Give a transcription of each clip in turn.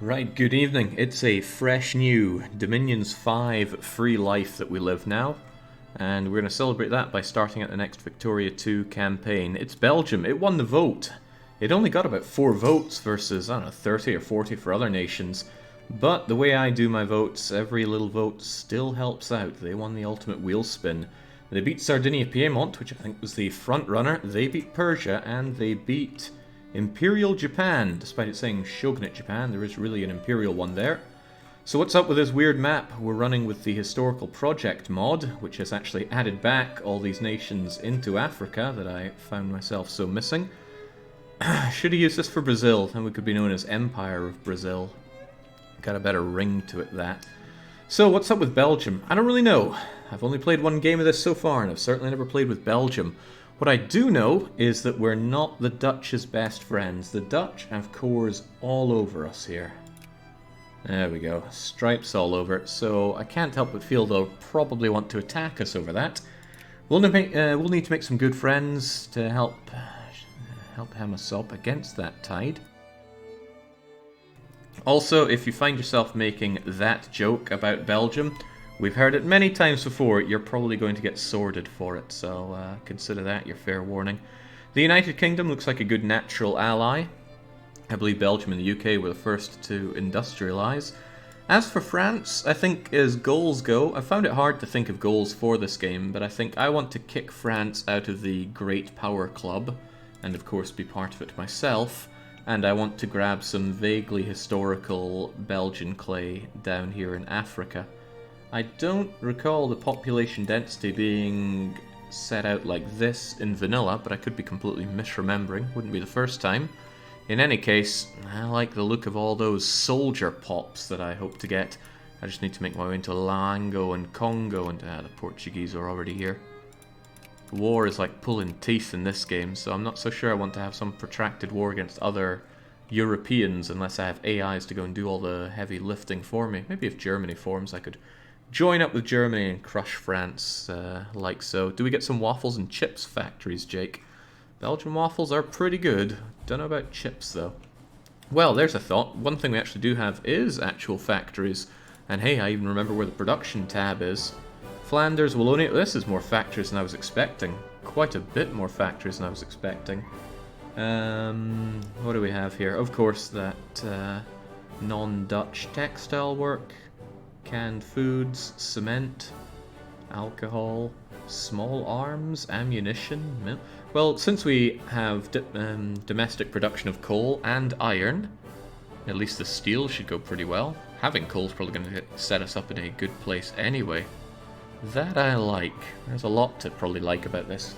Right, good evening. It's a fresh new Dominion's 5 free life that we live now, and we're going to celebrate that by starting at the next Victoria 2 campaign. It's Belgium. It won the vote. It only got about 4 votes versus, I don't know, 30 or 40 for other nations. But the way I do my votes, every little vote still helps out. They won the ultimate wheel spin. They beat Sardinia Piedmont, which I think was the front runner. They beat Persia, and they beat Imperial Japan. Despite it saying Shogunate Japan, there is really an Imperial one there. So what's up with this weird map? We're running with the Historical Project mod, which has actually added back all these nations into Africa that I found myself so missing. Should have used this for Brazil, and we could be known as Empire of Brazil. Got a better ring to it, that. So what's up with Belgium? I don't really know. I've only played one game of this so far, and I've certainly never played with Belgium. What I do know is that we're not the Dutch's best friends. The Dutch have cores all over us here. There we go. Stripes all over. So I can't help but feel they'll probably want to attack us over that. We'll need to make some good friends to help hem us up against that tide. Also, if you find yourself making that joke about Belgium, we've heard it many times before, you're probably going to get sworded for it, so consider that your fair warning. The United Kingdom looks like a good natural ally. I believe Belgium and the UK were the first to industrialise. As for France, I think as goals go, I found it hard to think of goals for this game, but I think I want to kick France out of the Great Power Club, and of course be part of it myself. And I want to grab some vaguely historical Belgian clay down here in Africa. I don't recall the population density being set out like this in vanilla, but I could be completely misremembering. Wouldn't be the first time. In any case, I like the look of all those soldier pops that I hope to get. I just need to make my way into Lango and Congo, and the Portuguese are already here. War is like pulling teeth in this game, so I'm not so sure I want to have some protracted war against other Europeans unless I have AIs to go and do all the heavy lifting for me. Maybe if Germany forms, I could join up with Germany and crush France like so. Do we get some waffles and chips factories, Jake? Belgian waffles are pretty good. Don't know about chips, though. Well, there's a thought. One thing we actually do have is actual factories. And hey, I even remember where the production tab is. Flanders, Wallonia. This is more factories than I was expecting. Quite a bit more factories than I was expecting. What do we have here? Of course, that non-Dutch textile work, canned foods, cement, alcohol, small arms, ammunition. Well, since we have domestic production of coal and iron, at least the steel should go pretty well. Having coal is probably going to set us up in a good place anyway. That I like. There's a lot to probably like about this.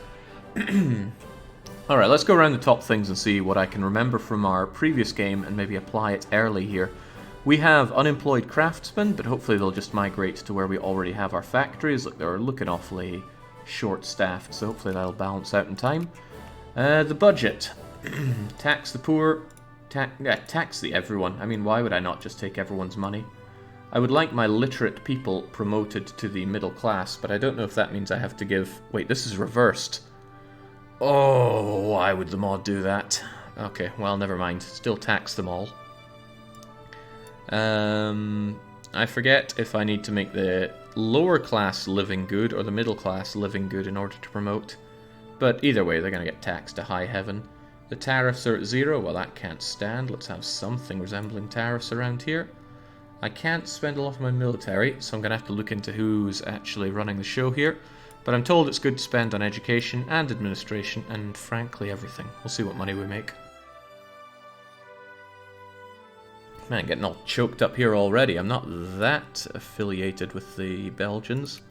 Alright, let's go around the top things and see what I can remember from our previous game and maybe apply it early here. We have unemployed craftsmen, but hopefully they'll just migrate to where we already have our factories. Look, they're looking awfully short-staffed, so hopefully that'll balance out in time. The budget. Tax the poor. Tax the everyone. I mean, why would I not just take everyone's money? I would like my literate people promoted to the middle class, but I don't know if that means I have to give... Wait, this is reversed. Oh, why would the mod do that? Okay, well, never mind. Still tax them all. I forget if I need to make the lower class living good or the middle class living good in order to promote. But either way, they're going to get taxed to high heaven. The tariffs are at 0. Well, that can't stand. Let's have something resembling tariffs around here. I can't spend a lot on my military, so I'm going to have to look into who's actually running the show here. But I'm told it's good to spend on education and administration and, frankly, everything. We'll see what money we make. Man, getting all choked up here already. I'm not that affiliated with the Belgians.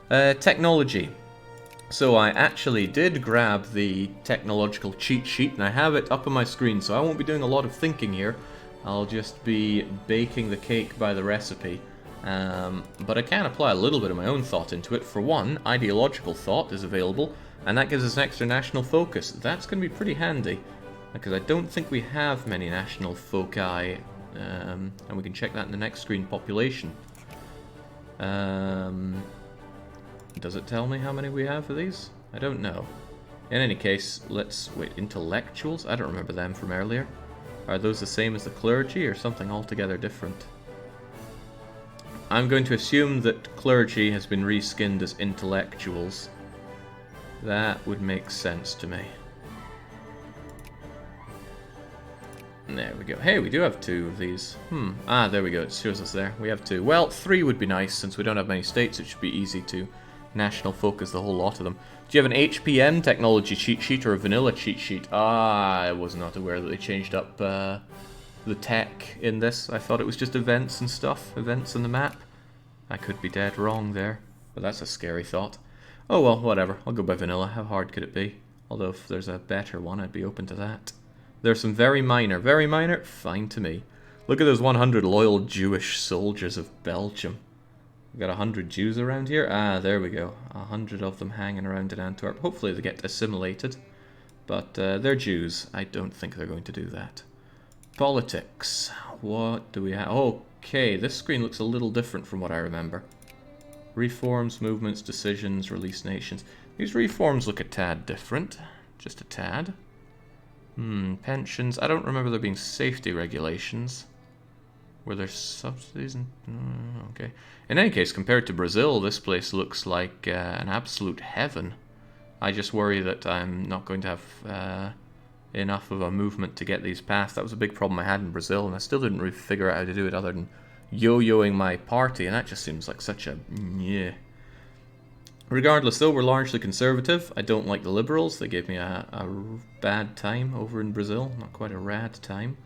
Technology. So I actually did grab the technological cheat sheet, and I have it up on my screen, so I won't be doing a lot of thinking here. I'll just be baking the cake by the recipe. But I can apply a little bit of my own thought into it. For one, ideological thought is available, and that gives us an extra national focus. That's going to be pretty handy, because I don't think we have many national foci, and we can check that in the next screen, population. Does it tell me how many we have of these? I don't know. In any case, let's... Wait, intellectuals? I don't remember them from earlier. Are those the same as the clergy or something altogether different? I'm going to assume that clergy has been reskinned as intellectuals. That would make sense to me. There we go. Hey, we do have 2 of these. Ah, there we go. It shows us there. We have 2. Well, 3 would be nice. Since we don't have many states, it should be easy to national focus the whole lot of them. Do you have an HPM technology cheat sheet or a vanilla cheat sheet? Ah, I was not aware that they changed up the tech in this. I thought it was just events and stuff. Events on the map. I could be dead wrong there. But that's a scary thought. Oh well, whatever. I'll go by vanilla. How hard could it be? Although if there's a better one, I'd be open to that. There's some very minor, fine to me. Look at those 100 loyal Jewish soldiers of Belgium. We've got 100 Jews around here. Ah, there we go. 100 of them hanging around in Antwerp. Hopefully they get assimilated. But they're Jews. I don't think they're going to do that. Politics. What do we have? Okay, this screen looks a little different from what I remember. Reforms, movements, decisions, release nations. These reforms look a tad different. Just a tad. Pensions. I don't remember there being safety regulations. Were there subsidies? Okay. In any case, compared to Brazil, this place looks like an absolute heaven. I just worry that I'm not going to have enough of a movement to get these passed. That was a big problem I had in Brazil, and I still didn't really figure out how to do it other than yo-yoing my party, and that just seems like such a yeah. Regardless, though, we're largely conservative. I don't like the Liberals. They gave me a bad time over in Brazil. Not quite a rad time.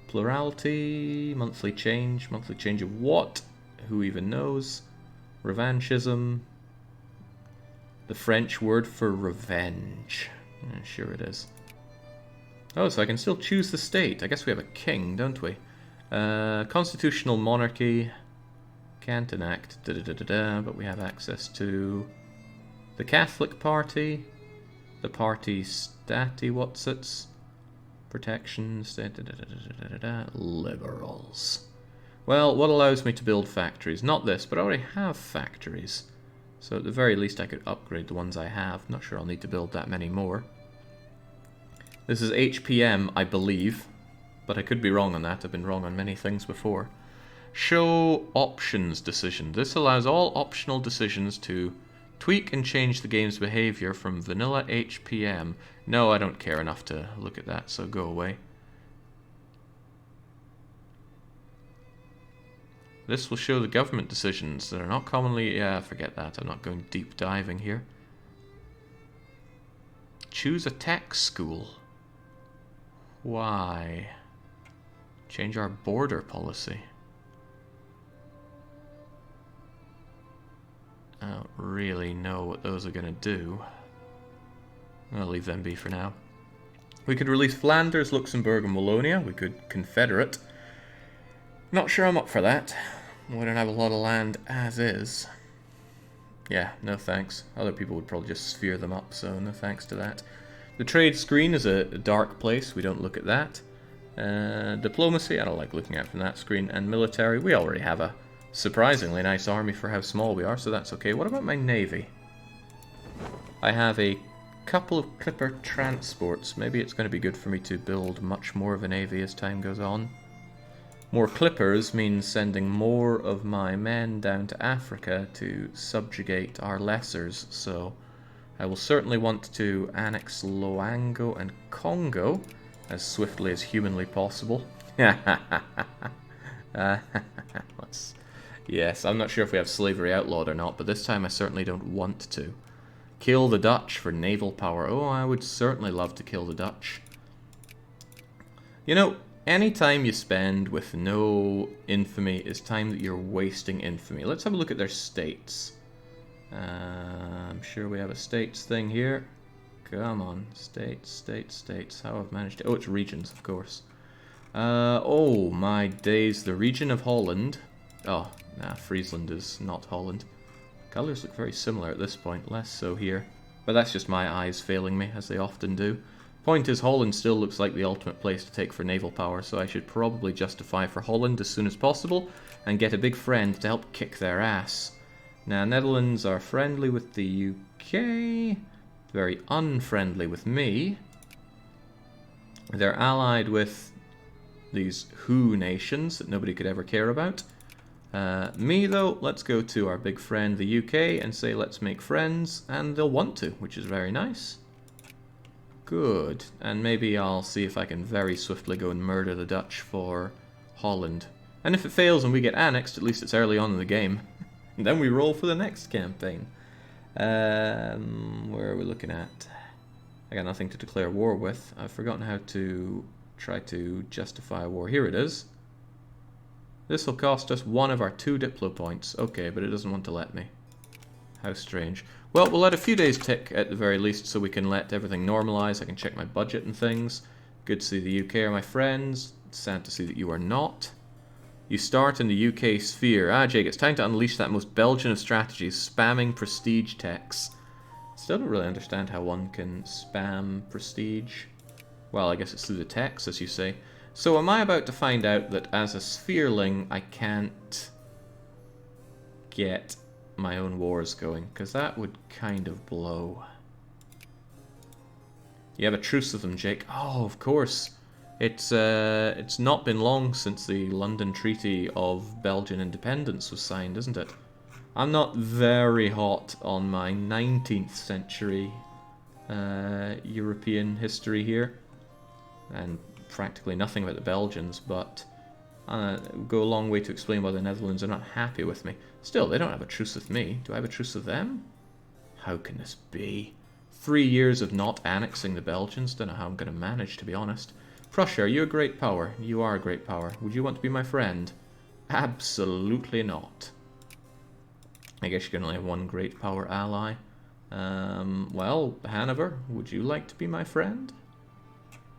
Plurality, monthly change of what? Who even knows? Revanchism. The French word for revenge. Sure it is. Oh, so I can still choose the state. I guess we have a king, don't we? Constitutional monarchy. Can't enact, but we have access to the Catholic Party, the party stati-whatsits, protections, liberals. Well, what allows me to build factories? Not this, but I already have factories. So at the very least I could upgrade the ones I have. Not sure I'll need to build that many more. This is HPM, I believe, but I could be wrong on that. I've been wrong on many things before. Show options decision. This allows all optional decisions to tweak and change the game's behavior from vanilla HPM. No, I don't care enough to look at that, so go away. This will show the government decisions that are not commonly... Yeah, forget that. I'm not going deep diving here. Choose a tech school. Why? Change our border policy. I don't really know what those are going to do. I'll leave them be for now. We could release Flanders, Luxembourg and Wallonia. We could confederate. Not sure I'm up for that. We don't have a lot of land as is. Yeah, no thanks. Other people would probably just sphere them up, so no thanks to that. The trade screen is a dark place. We don't look at that. Diplomacy, I don't like looking at from that screen. And military, we already have a surprisingly nice army for how small we are, so that's okay. What about my navy? I have a couple of clipper transports. Maybe it's going to be good for me to build much more of a navy as time goes on. More clippers means sending more of my men down to Africa to subjugate our lessers, so I will certainly want to annex Loango and Congo as swiftly as humanly possible. Yes, I'm not sure if we have slavery outlawed or not, but this time I certainly don't want to. Kill the Dutch for naval power. Oh, I would certainly love to kill the Dutch. You know, any time you spend with no infamy is time that you're wasting infamy. Let's have a look at their states. I'm sure we have a states thing here. Come on, states. How I've managed to... Oh, it's regions, of course. Oh, my days. The region of Holland. Oh, nah, Friesland is not Holland. Colours look very similar at this point, less so here. But that's just my eyes failing me, as they often do. Point is, Holland still looks like the ultimate place to take for naval power, so I should probably justify for Holland as soon as possible, and get a big friend to help kick their ass. Now, Netherlands are friendly with the UK, very unfriendly with me. They're allied with these who nations that nobody could ever care about. Me, though, let's go to our big friend, the UK, and say let's make friends, and they'll want to, which is very nice. Good. And maybe I'll see if I can very swiftly go and murder the Dutch for Holland. And if it fails and we get annexed, at least it's early on in the game. And then we roll for the next campaign. Where are we looking at? I got nothing to declare war with. I've forgotten how to try to justify a war. Here it is. This will cost us 1 of our 2 Diplo points. Okay, but it doesn't want to let me. How strange. Well, we'll let a few days tick at the very least so we can let everything normalize. I can check my budget and things. Good to see the UK are my friends. Sad to see that you are not. You start in the UK sphere. Ah, Jake, it's time to unleash that most Belgian of strategies, spamming prestige techs. Still don't really understand how one can spam prestige. Well, I guess it's through the techs, as you say. So am I about to find out that as a sphereling, I can't get my own wars going? Because that would kind of blow. You have a truce with them, Jake. Oh, of course. It's not been long since the London Treaty of Belgian Independence was signed, isn't it? I'm not very hot on my 19th century European history here, and practically nothing about the Belgians, but go a long way to explain why the Netherlands are not happy with me. Still, they don't have a truce with me. Do I have a truce with them? How can this be? 3 years of not annexing the Belgians. Don't know how I'm going to manage, to be honest. Prussia, are you a great power? You are a great power. Would you want to be my friend? Absolutely not. I guess you can only have 1 great power ally. Well, Hanover, would you like to be my friend?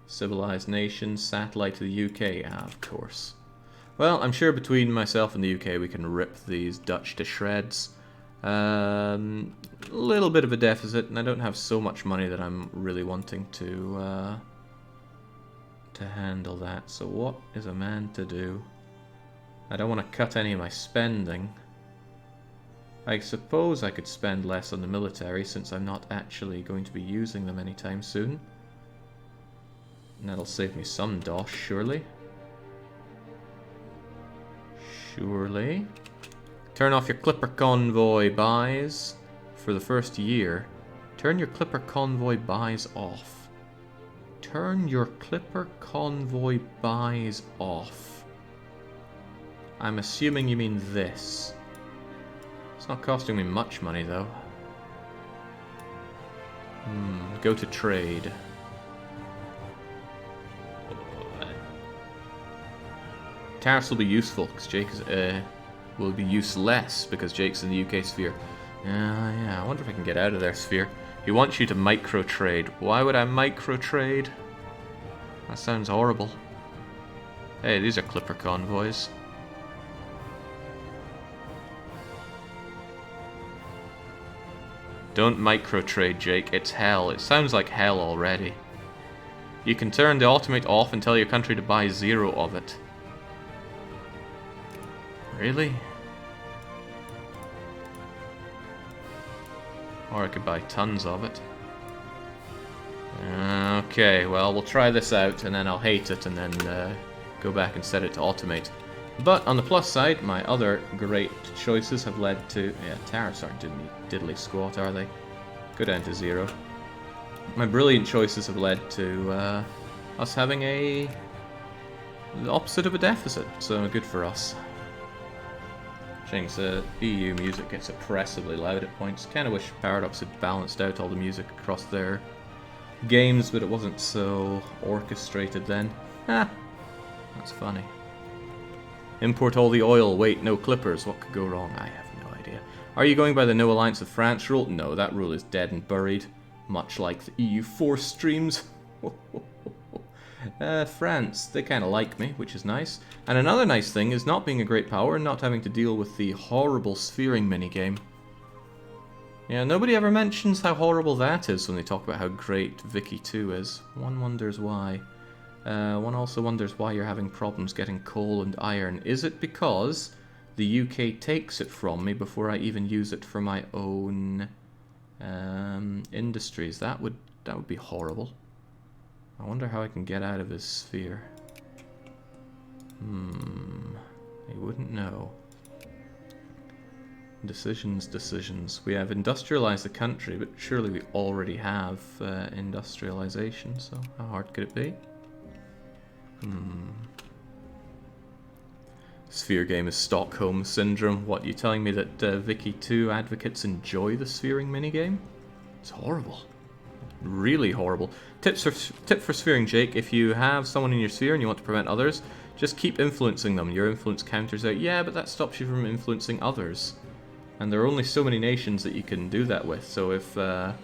Civilized nation, satellite to the UK. Ah, of course. Well, I'm sure between myself and the UK we can rip these Dutch to shreds. A little bit of a deficit, and I don't have so much money that I'm really wanting to handle that. So what is a man to do? I don't want to cut any of my spending. I suppose I could spend less on the military since I'm not actually going to be using them anytime soon. And that'll save me some dosh, surely. Surely. Turn off your Clipper Convoy buys for the first year. Turn your Clipper Convoy buys off. Turn your Clipper Convoy buys off. I'm assuming you mean this. It's not costing me much money, though. Go to trade. Tariffs will be useful, because Jake is, will be useless, because Jake's in the UK sphere. Yeah, I wonder if I can get out of their sphere. He wants you to micro-trade. Why would I micro-trade? That sounds horrible. Hey, these are Clipper convoys. Don't micro-trade, Jake. It's hell. It sounds like hell already. You can turn the automate off and tell your country to buy 0 of it. Really? Or I could buy tons of it. Okay, well, we'll try this out, and then I'll hate it, and then go back and set it to automate. But on the plus side, my other great choices have led to... Yeah, tariffs aren't diddly squat, are they? Go down to 0. My brilliant choices have led to us having the opposite of a deficit, so good for us. EU music gets oppressively loud at points. Kind of wish Paradox had balanced out all the music across their games, but it wasn't so orchestrated then. Ah, that's funny. Import all the oil. Wait, no clippers. What could go wrong? I have no idea. Are you going by the no alliance with France rule? No, that rule is dead and buried. Much like the EU force streams. France, they kind of like me, which is nice. And another nice thing is not being a great power and not having to deal with the horrible sphering minigame. Yeah, nobody ever mentions how horrible that is when they talk about how great Vicky 2 is. One wonders why. One also wonders why you're having problems getting coal and iron. Is it because the UK takes it from me before I even use it for my own industries? That would be horrible. I wonder how I can get out of this sphere. know. Decisions, decisions. We have industrialized the country, but surely we already have industrialization, so how hard could it be? Sphere game is Stockholm Syndrome. What, you telling me that Vicky 2 advocates enjoy the sphering minigame? It's horrible. Really horrible. Tip for sphering, Jake. If you have someone in your sphere and you want to prevent others, just keep influencing them. Your influence counters out. Yeah, but that stops you from influencing others. And there are only so many nations that you can do that with. So if the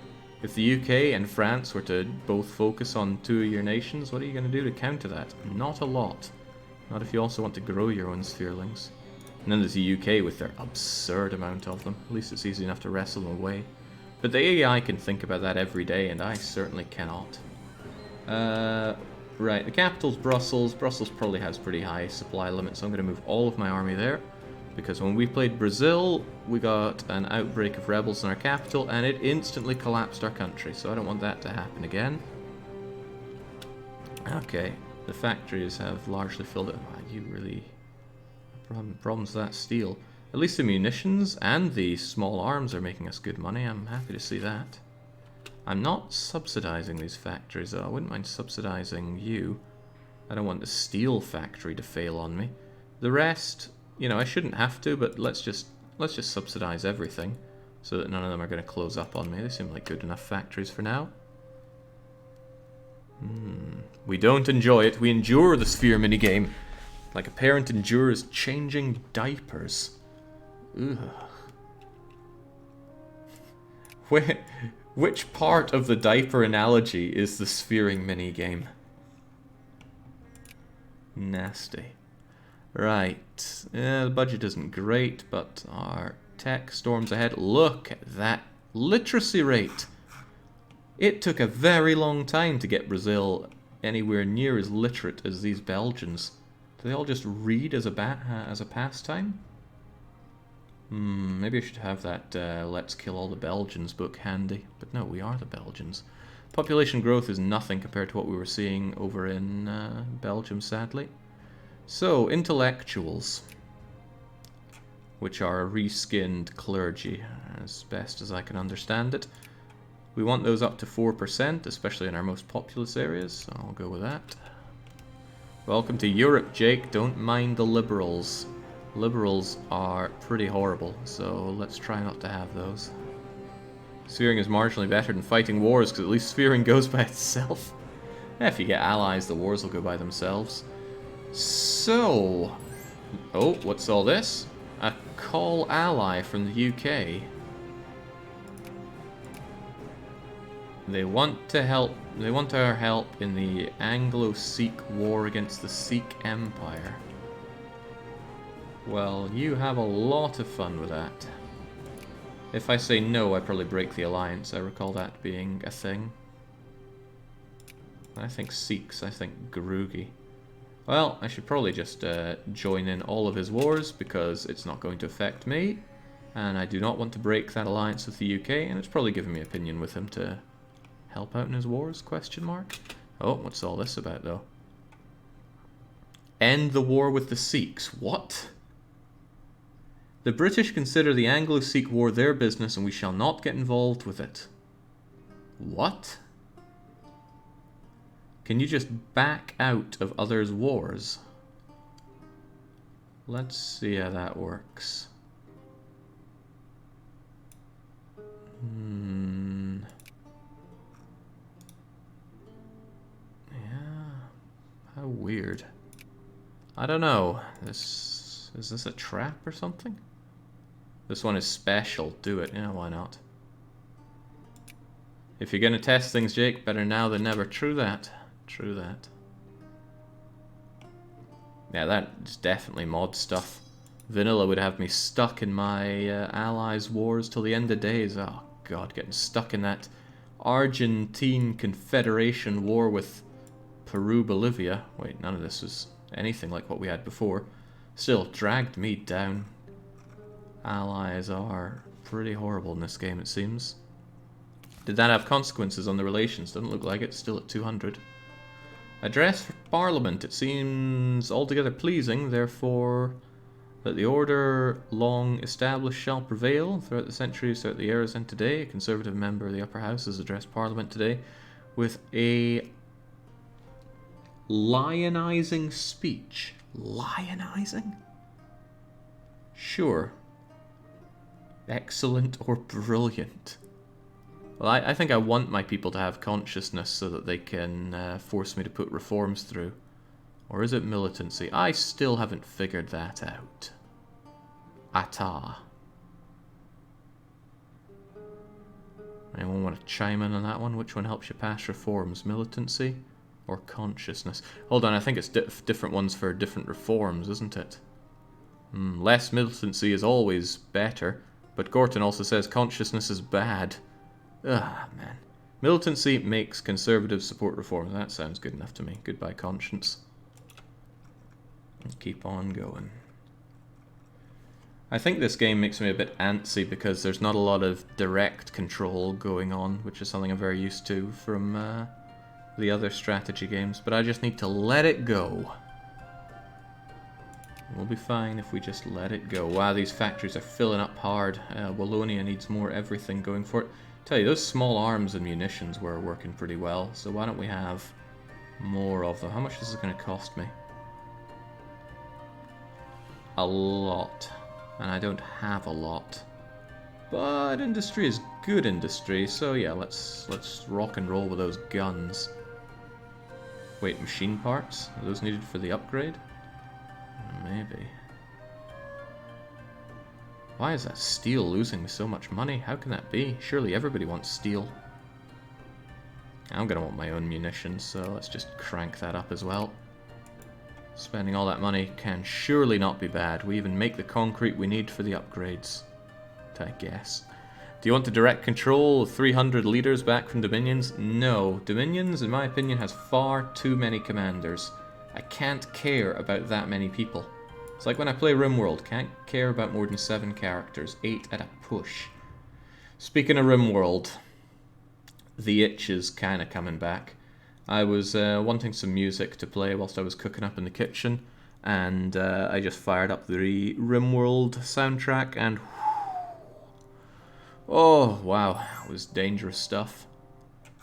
UK and France were to both focus on 2 of your nations, what are you going to do to counter that? Not a lot. Not if you also want to grow your own spherelings. And then there's the UK with their absurd amount of them. At least it's easy enough to wrestle them away. But the AI can think about that every day, and I certainly cannot. Right, the capital's Brussels. Brussels probably has pretty high supply limits, so I'm going to move all of my army there. Because when we played Brazil, we got an outbreak of rebels in our capital, and it instantly collapsed our country, so I don't want that to happen again. Okay, the factories have largely filled it. Wow, you really... Problems with that steel. At least the munitions and the small arms are making us good money. I'm happy to see that. I'm not subsidizing these factories, though. I wouldn't mind subsidizing you. I don't want the steel factory to fail on me. The rest, you know, I shouldn't have to, but let's just subsidize everything so that none of them are going to close up on me. They seem like good enough factories for now. We don't enjoy it. We endure the sphere minigame like a parent endures changing diapers. Ugh. Which part of the diaper analogy is the sphering minigame? Nasty. Right. Yeah, the budget isn't great, but our tech storms ahead. Look at that literacy rate. It took a very long time to get Brazil anywhere near as literate as these Belgians. Do they all just read as a pastime? Maybe I should have that Let's Kill All the Belgians book handy. But no, we are the Belgians. Population growth is nothing compared to what we were seeing over in Belgium, sadly. So, intellectuals, which are a reskinned clergy, as best as I can understand it. We want those up to 4%, especially in our most populous areas, so I'll go with that. Welcome to Europe, Jake. Don't mind the liberals. Liberals are pretty horrible, so let's try not to have those. Sphering is marginally better than fighting wars, because at least sphering goes by itself. If you get allies, the wars will go by themselves. So... oh, what's all this? A call ally from the UK. They want to help. They want our help in the Anglo-Sikh war against the Sikh Empire. Well, you have a lot of fun with that. If I say no, I probably break the alliance. I recall that being a thing. I think Sikhs, I think Garugi. Well, I should probably just join in all of his wars, because it's not going to affect me. And I do not want to break that alliance with the UK, and it's probably given me opinion with him to help out in his wars, question mark. Oh, what's all this about, though? End the war with the Sikhs. What? The British consider the Anglo-Sikh war their business, and we shall not get involved with it. What? Can you just back out of others' wars? Let's see how that works. How weird. I don't know. Is this a trap or something? This one is special. Do it. Yeah, why not? If you're gonna test things, Jake, better now than never. True that. True that. Yeah, that's definitely mod stuff. Vanilla would have me stuck in my allies' wars till the end of days. Oh god, getting stuck in that Argentine Confederation war with Peru, Bolivia. Wait, none of this was anything like what we had before. Still, dragged me down. Allies are pretty horrible in this game, it seems. Did that have consequences on the relations? Doesn't look like it. Still at 200. Address for Parliament. It seems altogether pleasing, therefore That the order long established shall prevail throughout the centuries, throughout the eras, and today. A Conservative member of the Upper House has addressed Parliament today with a lionizing speech. Lionizing? Sure. Excellent or brilliant? Well, I think I want my people to have consciousness so that they can force me to put reforms through. Or is it militancy? I still haven't figured that out. Ata. Anyone want to chime in on that one? Which one helps you pass reforms? Militancy or consciousness? Hold on, I think it's different ones for different reforms, isn't it? Less militancy is always better, but Gorton also says consciousness is bad. Ah, man. Militancy makes conservatives support reforms. That sounds good enough to me. Goodbye, conscience. Let's keep on going. I think this game makes me a bit antsy because there's not a lot of direct control going on, which is something I'm very used to from the other strategy games, but I just need to let it go. We'll be fine if we just let it go. Wow, these factories are filling up hard. Wallonia needs more everything going for it. Tell you, those small arms and munitions were working pretty well, so why don't we have more of them? How much is this going to cost me? A lot. And I don't have a lot. But industry is good industry, so yeah, let's rock and roll with those guns. Wait, machine parts? Are those needed for the upgrade? Maybe. Why is that steel losing me so much money? How can that be? Surely everybody wants steel. I'm gonna want my own munitions, so let's just crank that up as well. Spending all that money can surely not be bad. We even make the concrete we need for the upgrades, I guess. Do you want to direct control 300 leaders back from Dominions? No. Dominions, in my opinion, has far too many commanders. I can't care about that many people. It's like when I play RimWorld. Can't care about more than 7 characters. 8 at a push. Speaking of RimWorld, the itch is kind of coming back. I was wanting some music to play whilst I was cooking up in the kitchen, and I just fired up the RimWorld soundtrack, and oh wow, it was dangerous stuff.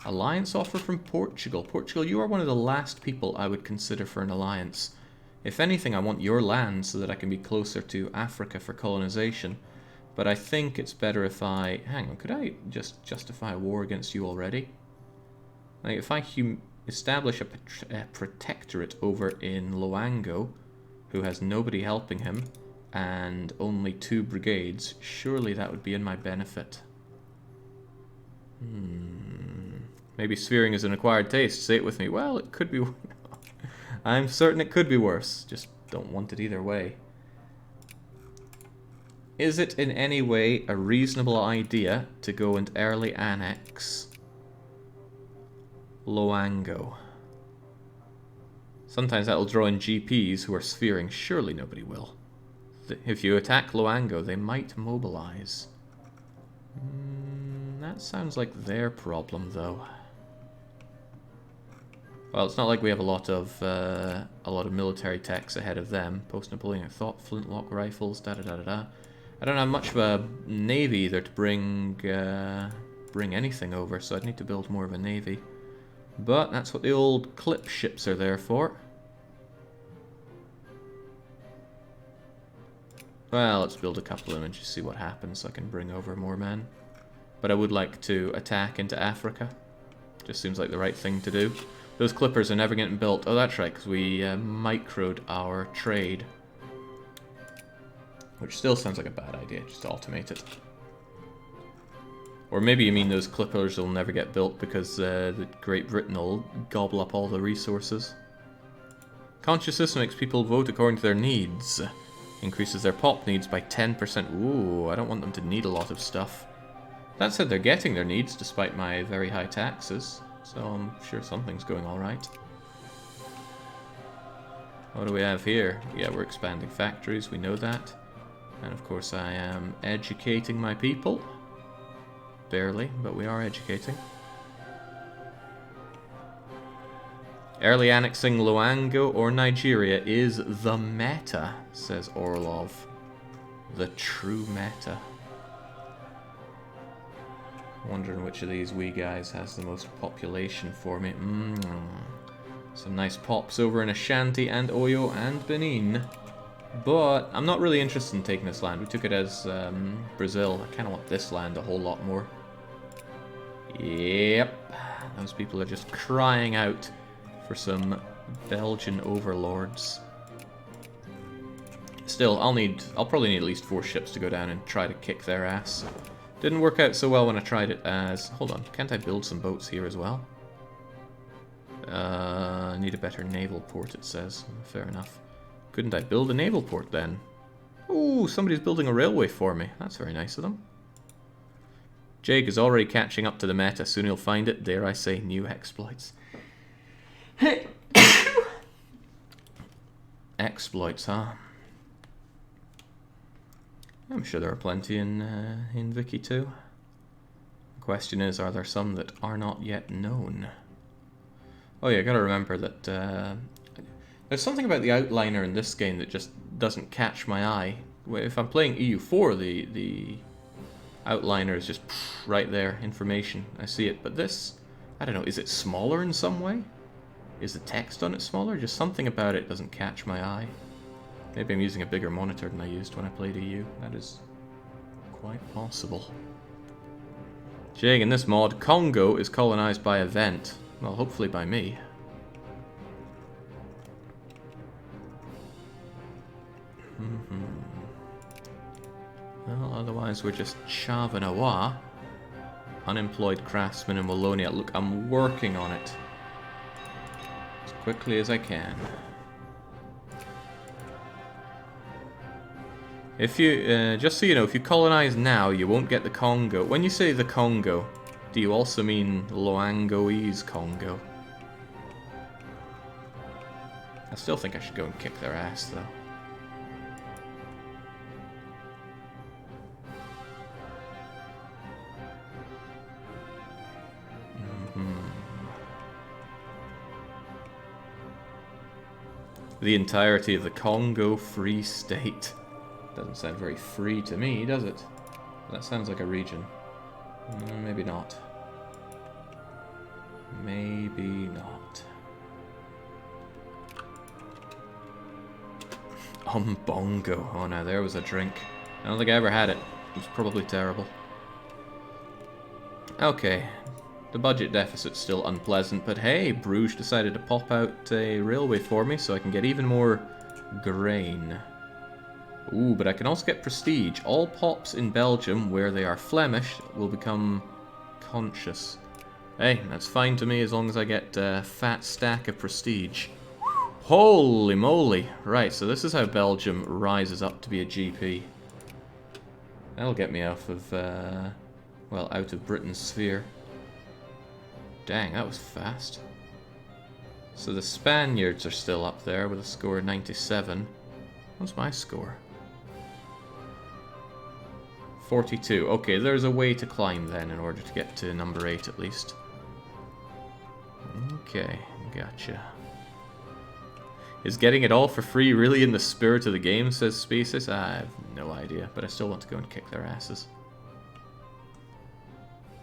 Alliance offer from Portugal. Portugal, you are one of the last people I would consider for an alliance. If anything, I want your land so that I can be closer to Africa for colonization, but I think it's better if I... Hang on, could I just justify a war against you already? Like, if I establish a protectorate over in Loango, who has nobody helping him, and only 2 brigades, surely that would be in my benefit. Maybe sphering is an acquired taste. Say it with me. Well, it could be... I'm certain it could be worse. Just don't want it either way. Is it in any way a reasonable idea to go and early annex Loango? Sometimes that'll draw in GPs who are sphering. Surely nobody will. If you attack Loango, they might mobilize. That sounds like their problem, though. Well, it's not like we have a lot of military techs ahead of them. Post-Napoleonic thought, flintlock rifles, da-da-da-da-da. I don't have much of a navy either to bring anything over, so I'd need to build more of a navy. But that's what the old clip ships are there for. Well, let's build a couple of them and just see what happens so I can bring over more men. But I would like to attack into Africa. Just seems like the right thing to do. Those clippers are never getting built. Oh, that's right, because we microed our trade. Which still sounds like a bad idea, just to automate it. Or maybe you mean those clippers will never get built because the Great Britain will gobble up all the resources. Consciousness makes people vote according to their needs. Increases their pop needs by 10%. Ooh, I don't want them to need a lot of stuff. That said, they're getting their needs despite my very high taxes. So I'm sure something's going alright. What do we have here? Yeah, we're expanding factories, we know that. And of course I am educating my people. Barely, but we are educating. Early annexing Loango or Nigeria is the meta, says Orlov. The true meta. Wondering which of these wee guys has the most population for me. Some nice pops over in Ashanti and Oyo and Benin. But I'm not really interested in taking this land. We took it as Brazil. I kind of want this land a whole lot more. Yep. Those people are just crying out for some Belgian overlords. Still, I'll probably need at least 4 ships to go down and try to kick their ass. Didn't work out so well when I tried it as... Hold on, can't I build some boats here as well? I need a better naval port, it says. Fair enough. Couldn't I build a naval port then? Ooh, somebody's building a railway for me. That's very nice of them. Jake is already catching up to the meta. Soon he'll find it. Dare I say, new exploits. Exploits, huh? I'm sure there are plenty in Vicky too. The question is, are there some that are not yet known? Oh yeah, I gotta remember that there's something about the outliner in this game that just doesn't catch my eye. If I'm playing EU4, the outliner is just right there, information. I see it, but this, I don't know, is it smaller in some way? Is the text on it smaller? Just something about it doesn't catch my eye. Maybe I'm using a bigger monitor than I used when I played EU. That is quite possible. Jake, in this mod, Congo is colonized by a vent. Well, hopefully by me. Well, otherwise we're just Chavanawa. Unemployed craftsman in Wallonia. Look, I'm working on it. As quickly as I can. If you, just so you know, if you colonize now, you won't get the Congo. When you say the Congo, do you also mean Loangoese Congo? I still think I should go and kick their ass, though. The entirety of the Congo Free State. Doesn't sound very free to me, does it? That sounds like a region. Maybe not. Maybe not. Bongo. Oh no, there was a drink. I don't think I ever had it. It was probably terrible. Okay. The budget deficit's still unpleasant, but hey, Bruges decided to pop out a railway for me so I can get even more grain. Ooh, but I can also get prestige. All pops in Belgium, where they are Flemish, will become conscious. Hey, that's fine to me as long as I get a fat stack of prestige. Holy moly! Right, so this is how Belgium rises up to be a GP. That'll get me off of, well, out of Britain's sphere. Dang, that was fast. So the Spaniards are still up there with a score of 97. What's my score? 42. Okay, there's a way to climb then in order to get to number 8 at least. Okay, gotcha. Is getting it all for free really in the spirit of the game, says Species? I have no idea, but I still want to go and kick their asses.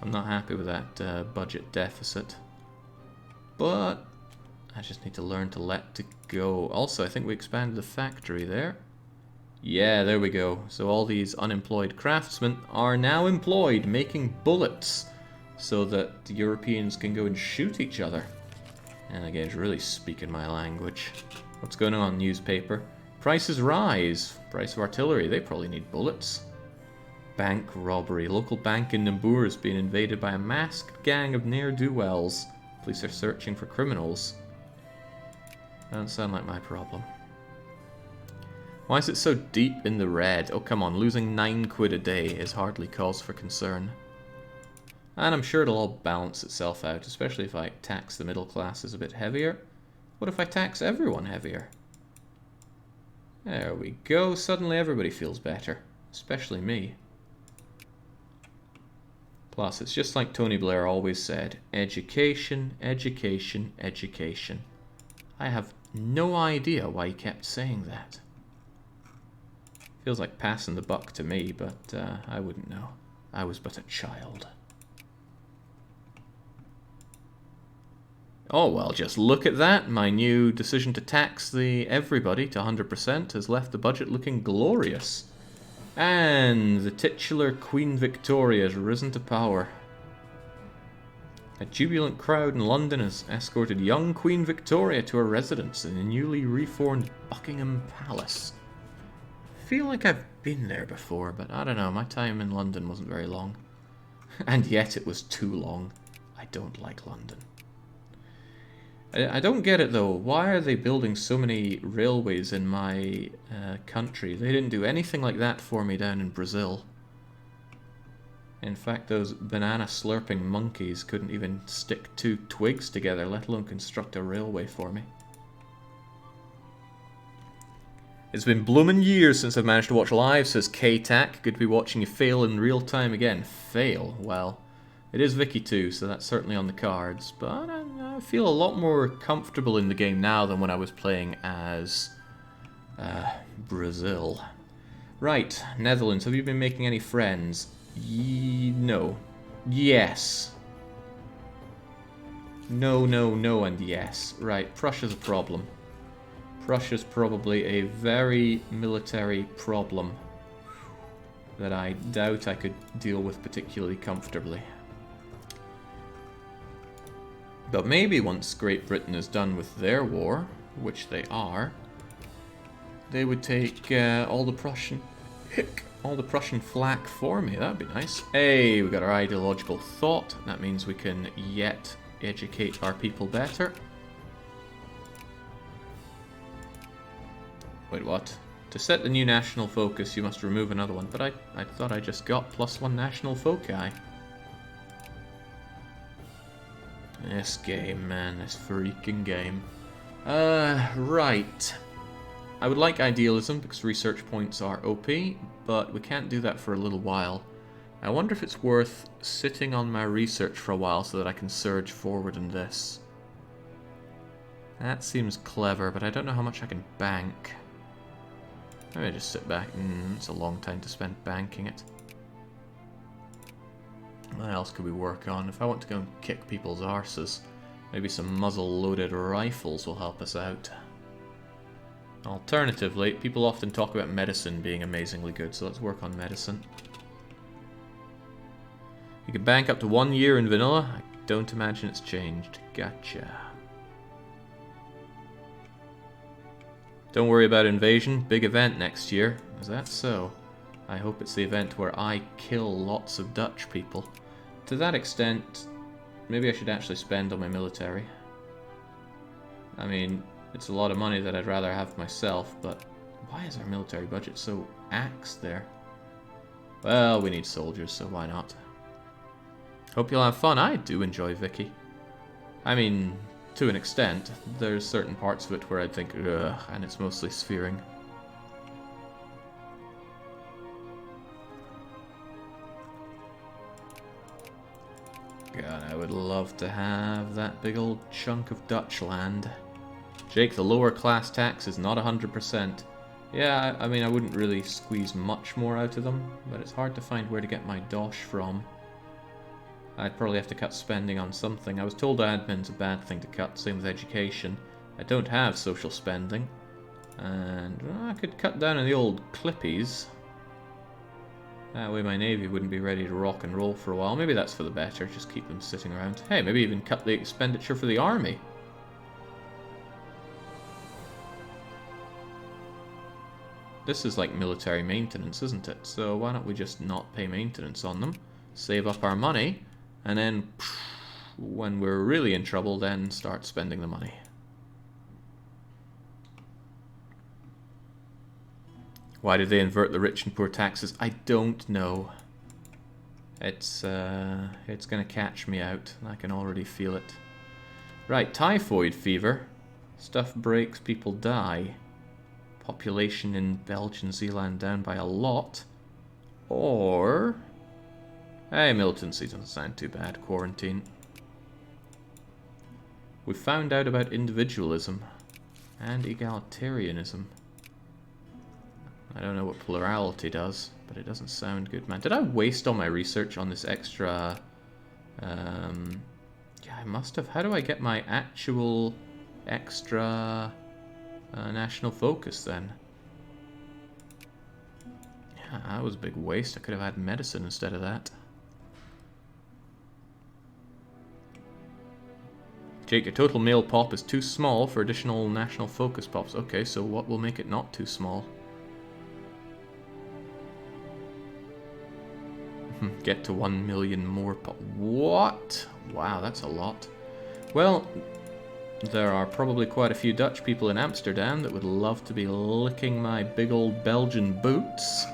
I'm not happy with that budget deficit. But I just need to learn to let it go. Also, I think we expanded the factory there. Yeah, there we go. So all these unemployed craftsmen are now employed making bullets so that the Europeans can go and shoot each other. And again, it's really speaking my language. What's going on, newspaper? Prices rise. Price of artillery. They probably need bullets. Bank robbery. Local bank in Nambour has been invaded by a masked gang of ne'er-do-wells. Police are searching for criminals. That doesn't sound like my problem. Why is it so deep in the red? Oh, come on. Losing 9 quid a day is hardly cause for concern. And I'm sure it'll all balance itself out, especially if I tax the middle classes a bit heavier. What if I tax everyone heavier? There we go. Suddenly everybody feels better. Especially me. Plus, it's just like Tony Blair always said. Education, education, education. I have no idea why he kept saying that. Feels like passing the buck to me, but I wouldn't know. I was but a child. Oh well, just look at that. My new decision to tax everybody to 100% has left the budget looking glorious. And the titular Queen Victoria has risen to power. A jubilant crowd in London has escorted young Queen Victoria to her residence in the newly reformed Buckingham Palace. I feel like I've been there before, but I don't know, my time in London wasn't very long. And yet it was too long. I don't like London. I don't get it though. Why are they building so many railways in my country? They didn't do anything like that for me down in Brazil. In fact, those banana slurping monkeys couldn't even stick 2 twigs together, let alone construct a railway for me. It's been bloomin' years since I've managed to watch live, says K-Tac. Good to be watching you fail in real time again. Fail? Well, it is Vicky 2, so that's certainly on the cards, but I feel a lot more comfortable in the game now than when I was playing as Brazil. Right, Netherlands, have you been making any friends? No. Yes. No, no, no, and yes. Right, Prussia's a problem. Prussia's probably a very military problem that I doubt I could deal with particularly comfortably. But maybe once Great Britain is done with their war, which they are, they would take all the Prussian flack for me. That'd be nice. Hey, we got our ideological thought. That means we can yet educate our people better. Wait, what? To set the new national focus, you must remove another one. But I thought I just got +1 national foci. This game, man. This freaking game. Right. I would like idealism, because research points are OP, but we can't do that for a little while. I wonder if it's worth sitting on my research for a while so that I can surge forward in this. That seems clever, but I don't know how much I can bank. Maybe I just sit back. It's a long time to spend banking it. What else could we work on? If I want to go and kick people's arses, maybe some muzzle-loaded rifles will help us out. Alternatively, people often talk about medicine being amazingly good, so let's work on medicine. You can bank up to 1 year in vanilla. I don't imagine it's changed. Gotcha. Don't worry about invasion. Big event next year. Is that so? I hope it's the event where I kill lots of Dutch people. To that extent, maybe I should actually spend on my military. I mean, it's a lot of money that I'd rather have myself, but why is our military budget so axed there? Well, we need soldiers, so why not? Hope you'll have fun. I do enjoy Vicky. I mean, to an extent. There's certain parts of it where I'd think, ugh, and it's mostly sphering. God, I would love to have that big old chunk of Dutch land. Jake, the lower class tax is not 100%. Yeah, I mean, I wouldn't really squeeze much more out of them, but it's hard to find where to get my dosh from. I'd probably have to cut spending on something. I was told admin's a bad thing to cut, same with education. I don't have social spending. And well, I could cut down on the old clippies. That way my navy wouldn't be ready to rock and roll for a while. Maybe that's for the better, just keep them sitting around. Hey, maybe even cut the expenditure for the army. This is like military maintenance, isn't it? So why don't we just not pay maintenance on them, save up our money, and then when we're really in trouble, then start spending the money. Why did they invert the rich and poor taxes? I don't know. It's gonna catch me out. I can already feel it. Right, typhoid fever. Stuff breaks, people die. Population in Belgium, Zealand down by a lot. Or... hey, militancy doesn't sound too bad. Quarantine. We found out about individualism. And egalitarianism. I don't know what plurality does, but it doesn't sound good, man. Did I waste all my research on this extra... yeah, I must have. How do I get my actual extra national focus then? Yeah, that was a big waste. I could have had medicine instead of that. Jake, your total male pop is too small for additional national focus pops. Okay, so what will make it not too small? Get to 1 million more pop. What? Wow, that's a lot. Well, there are probably quite a few Dutch people in Amsterdam that would love to be licking my big old Belgian boots.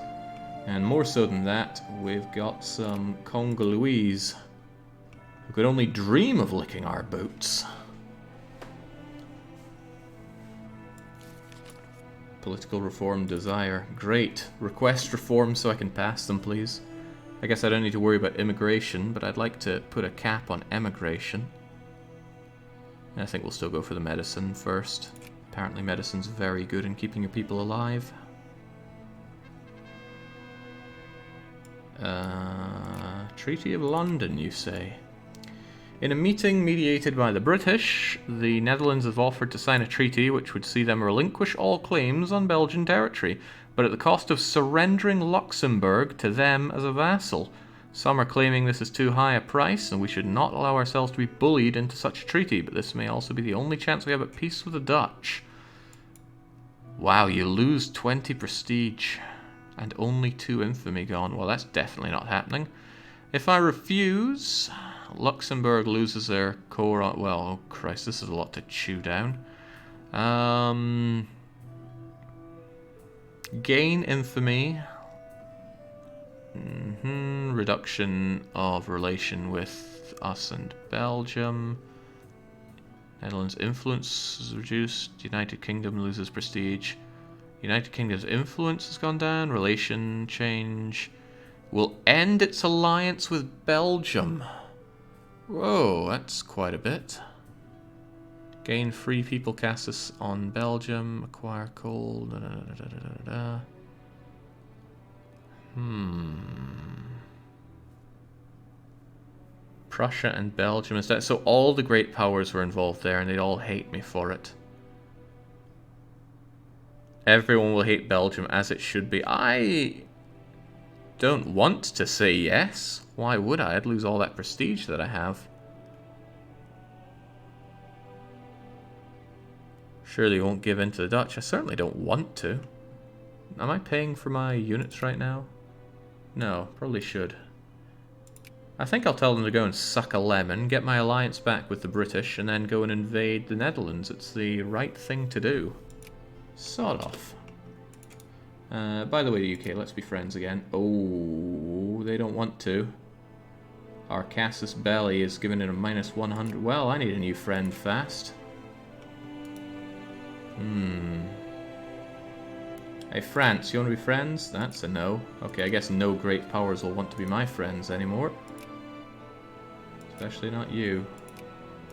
And more so than that, we've got some Congolese who could only dream of licking our boots. Political reform desire. Great. Request reform so I can pass them, please. I guess I don't need to worry about immigration, but I'd like to put a cap on emigration. And I think we'll still go for the medicine first. Apparently medicine's very good in keeping your people alive. Treaty of London, you say? In a meeting mediated by the British, the Netherlands have offered to sign a treaty which would see them relinquish all claims on Belgian territory, but at the cost of surrendering Luxembourg to them as a vassal. Some are claiming this is too high a price, and we should not allow ourselves to be bullied into such a treaty, but this may also be the only chance we have at peace with the Dutch. Wow, you lose 20 prestige, and only 2 infamy gone. Well, that's definitely not happening. If I refuse, Luxembourg loses their core... Well, oh Christ, this is a lot to chew down. Gain infamy. Reduction of relation with us and Belgium. Netherlands' influence is reduced. United Kingdom loses prestige. United Kingdom's influence has gone down. Relation change. Will end its alliance with Belgium. Whoa, that's quite a bit. Gain free people castus on Belgium. Acquire coal. Prussia and Belgium instead. So all the great powers were involved there, and they'd all hate me for it. Everyone will hate Belgium, as it should be. I don't want to say yes. Why would I? I'd lose all that prestige that I have. Surely you won't give in to the Dutch. I certainly don't want to. Am I paying for my units right now? No, probably should. I think I'll tell them to go and suck a lemon, get my alliance back with the British, and then go and invade the Netherlands. It's the right thing to do. Sort of. By the way, the UK, let's be friends again. Oh, they don't want to. Our Casus Belli is giving it a -100. Well, I need a new friend fast. Hey, France, you want to be friends? That's a no. Okay, I guess no great powers will want to be my friends anymore. Especially not you.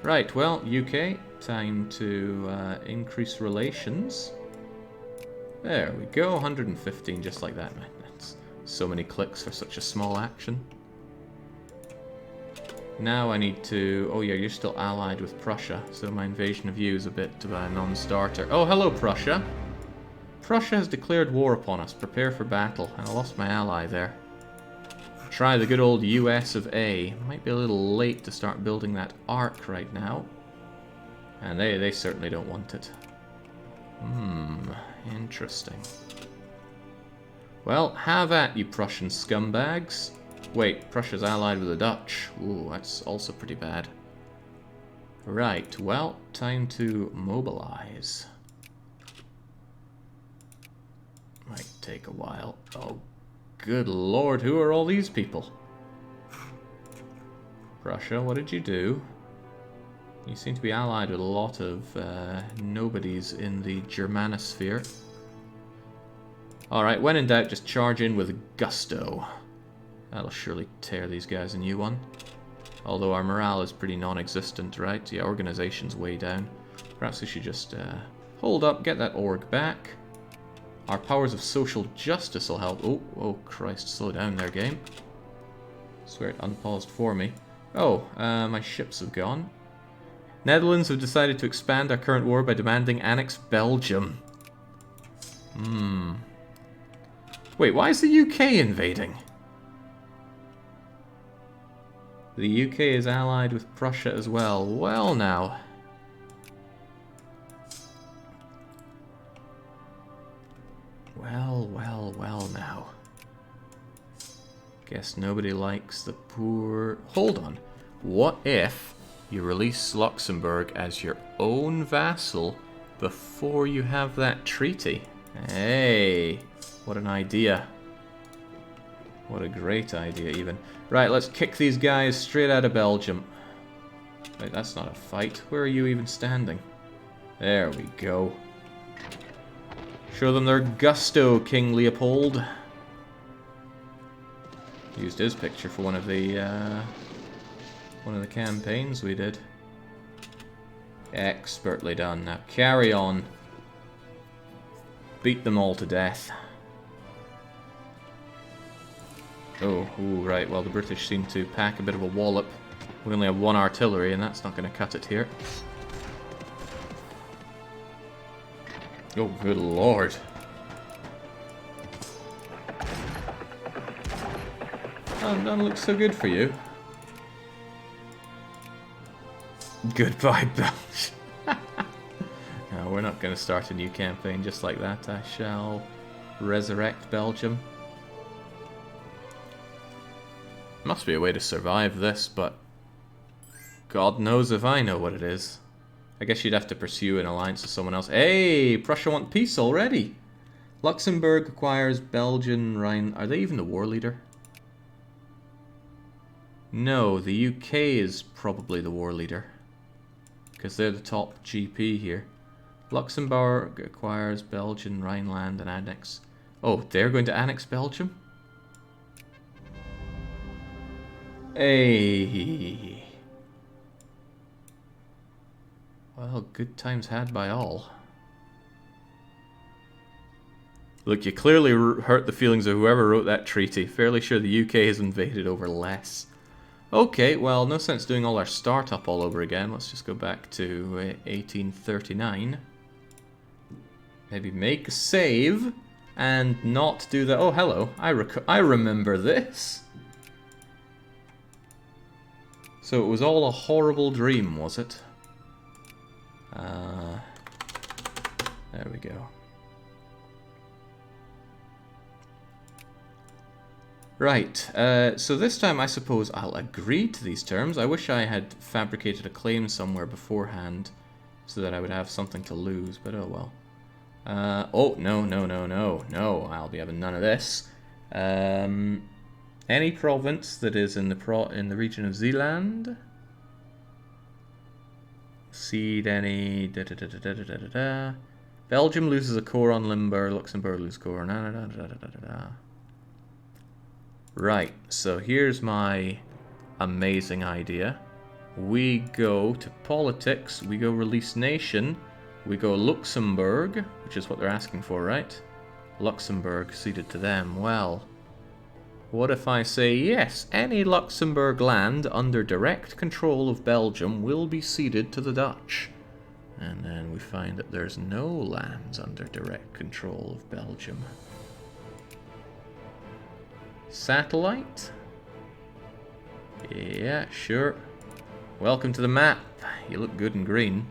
Right, well, UK, time to increase relations. There we go, 115, just like that, man. That's so many clicks for such a small action. Now I need to... Oh yeah, you're still allied with Prussia, so my invasion of you is a bit of a non-starter. Oh, hello, Prussia. Prussia has declared war upon us. Prepare for battle. I lost my ally there. Try the good old US of A. Might be a little late to start building that arc right now. And they certainly don't want it. Interesting. Well, have at you Prussian scumbags. Wait, Prussia's allied with the Dutch. Ooh, that's also pretty bad. Right, well, time to mobilize. Might take a while. Oh, good lord, who are all these people? Prussia, what did you do? You seem to be allied with a lot of nobodies in the Germanosphere. Alright, when in doubt, just charge in with gusto. That'll surely tear these guys a new one. Although our morale is pretty non-existent, right? Yeah, organization's way down. Perhaps we should just Hold up, get that org back. Our powers of social justice will help. Oh, oh Christ, slow down there, game. Swear it unpaused for me. Oh, my ships have gone. Netherlands have decided to expand our current war by demanding annex Belgium. Wait, why is the UK invading? The UK is allied with Prussia as well. Well now. Well now. Guess nobody likes the poor... Hold on. What if you release Luxembourg as your own vassal before you have that treaty? Hey, what an idea. What a great idea, even. Right, let's kick these guys straight out of Belgium. Wait, that's not a fight. Where are you even standing? There we go. Show them their gusto, King Leopold. Used his picture for one of the campaigns we did. Expertly done. Now carry on. Beat them all to death. Oh, ooh, right. Well, the British seem to pack a bit of a wallop. We only have one artillery, and that's not going to cut it here. Oh, good lord. Oh, doesn't look so good for you. Goodbye, Belgium. No, we're not going to start a new campaign just like that. I shall resurrect Belgium. Must be a way to survive this, but God knows if I know what it is. I guess you'd have to pursue an alliance with someone else. Hey, Prussia want peace already. Luxembourg acquires Belgian Rhine. Are they even the war leader? No, the UK is probably the war leader. Because they're the top GP here. Luxembourg acquires Belgian Rhineland and annex. Oh, they're going to annex Belgium? Hey. Well, good times had by all. Look, you clearly hurt the feelings of whoever wrote that treaty. Fairly sure the UK has invaded over less. Okay, well, no sense doing all our startup all over again. Let's just go back to 1839. Maybe make a save and not do that. Oh, hello. I remember this. So it was all a horrible dream, was it? There we go. Right, so this time I suppose I'll agree to these terms. I wish I had fabricated a claim somewhere beforehand so that I would have something to lose, but oh well. Oh, no, I'll be having none of this. Any province that is in the region of Zeeland. Cede any... Belgium loses a core on Limburg, Luxembourg loses core. Right, so here's my amazing idea. We go to politics, we go release nation, we go Luxembourg, which is what they're asking for, right? Luxembourg ceded to them. Well, what if I say yes, any Luxembourg land under direct control of Belgium will be ceded to the Dutch? And then we find that there's no lands under direct control of Belgium. Satellite? Yeah, sure. Welcome to the map. You look good in green.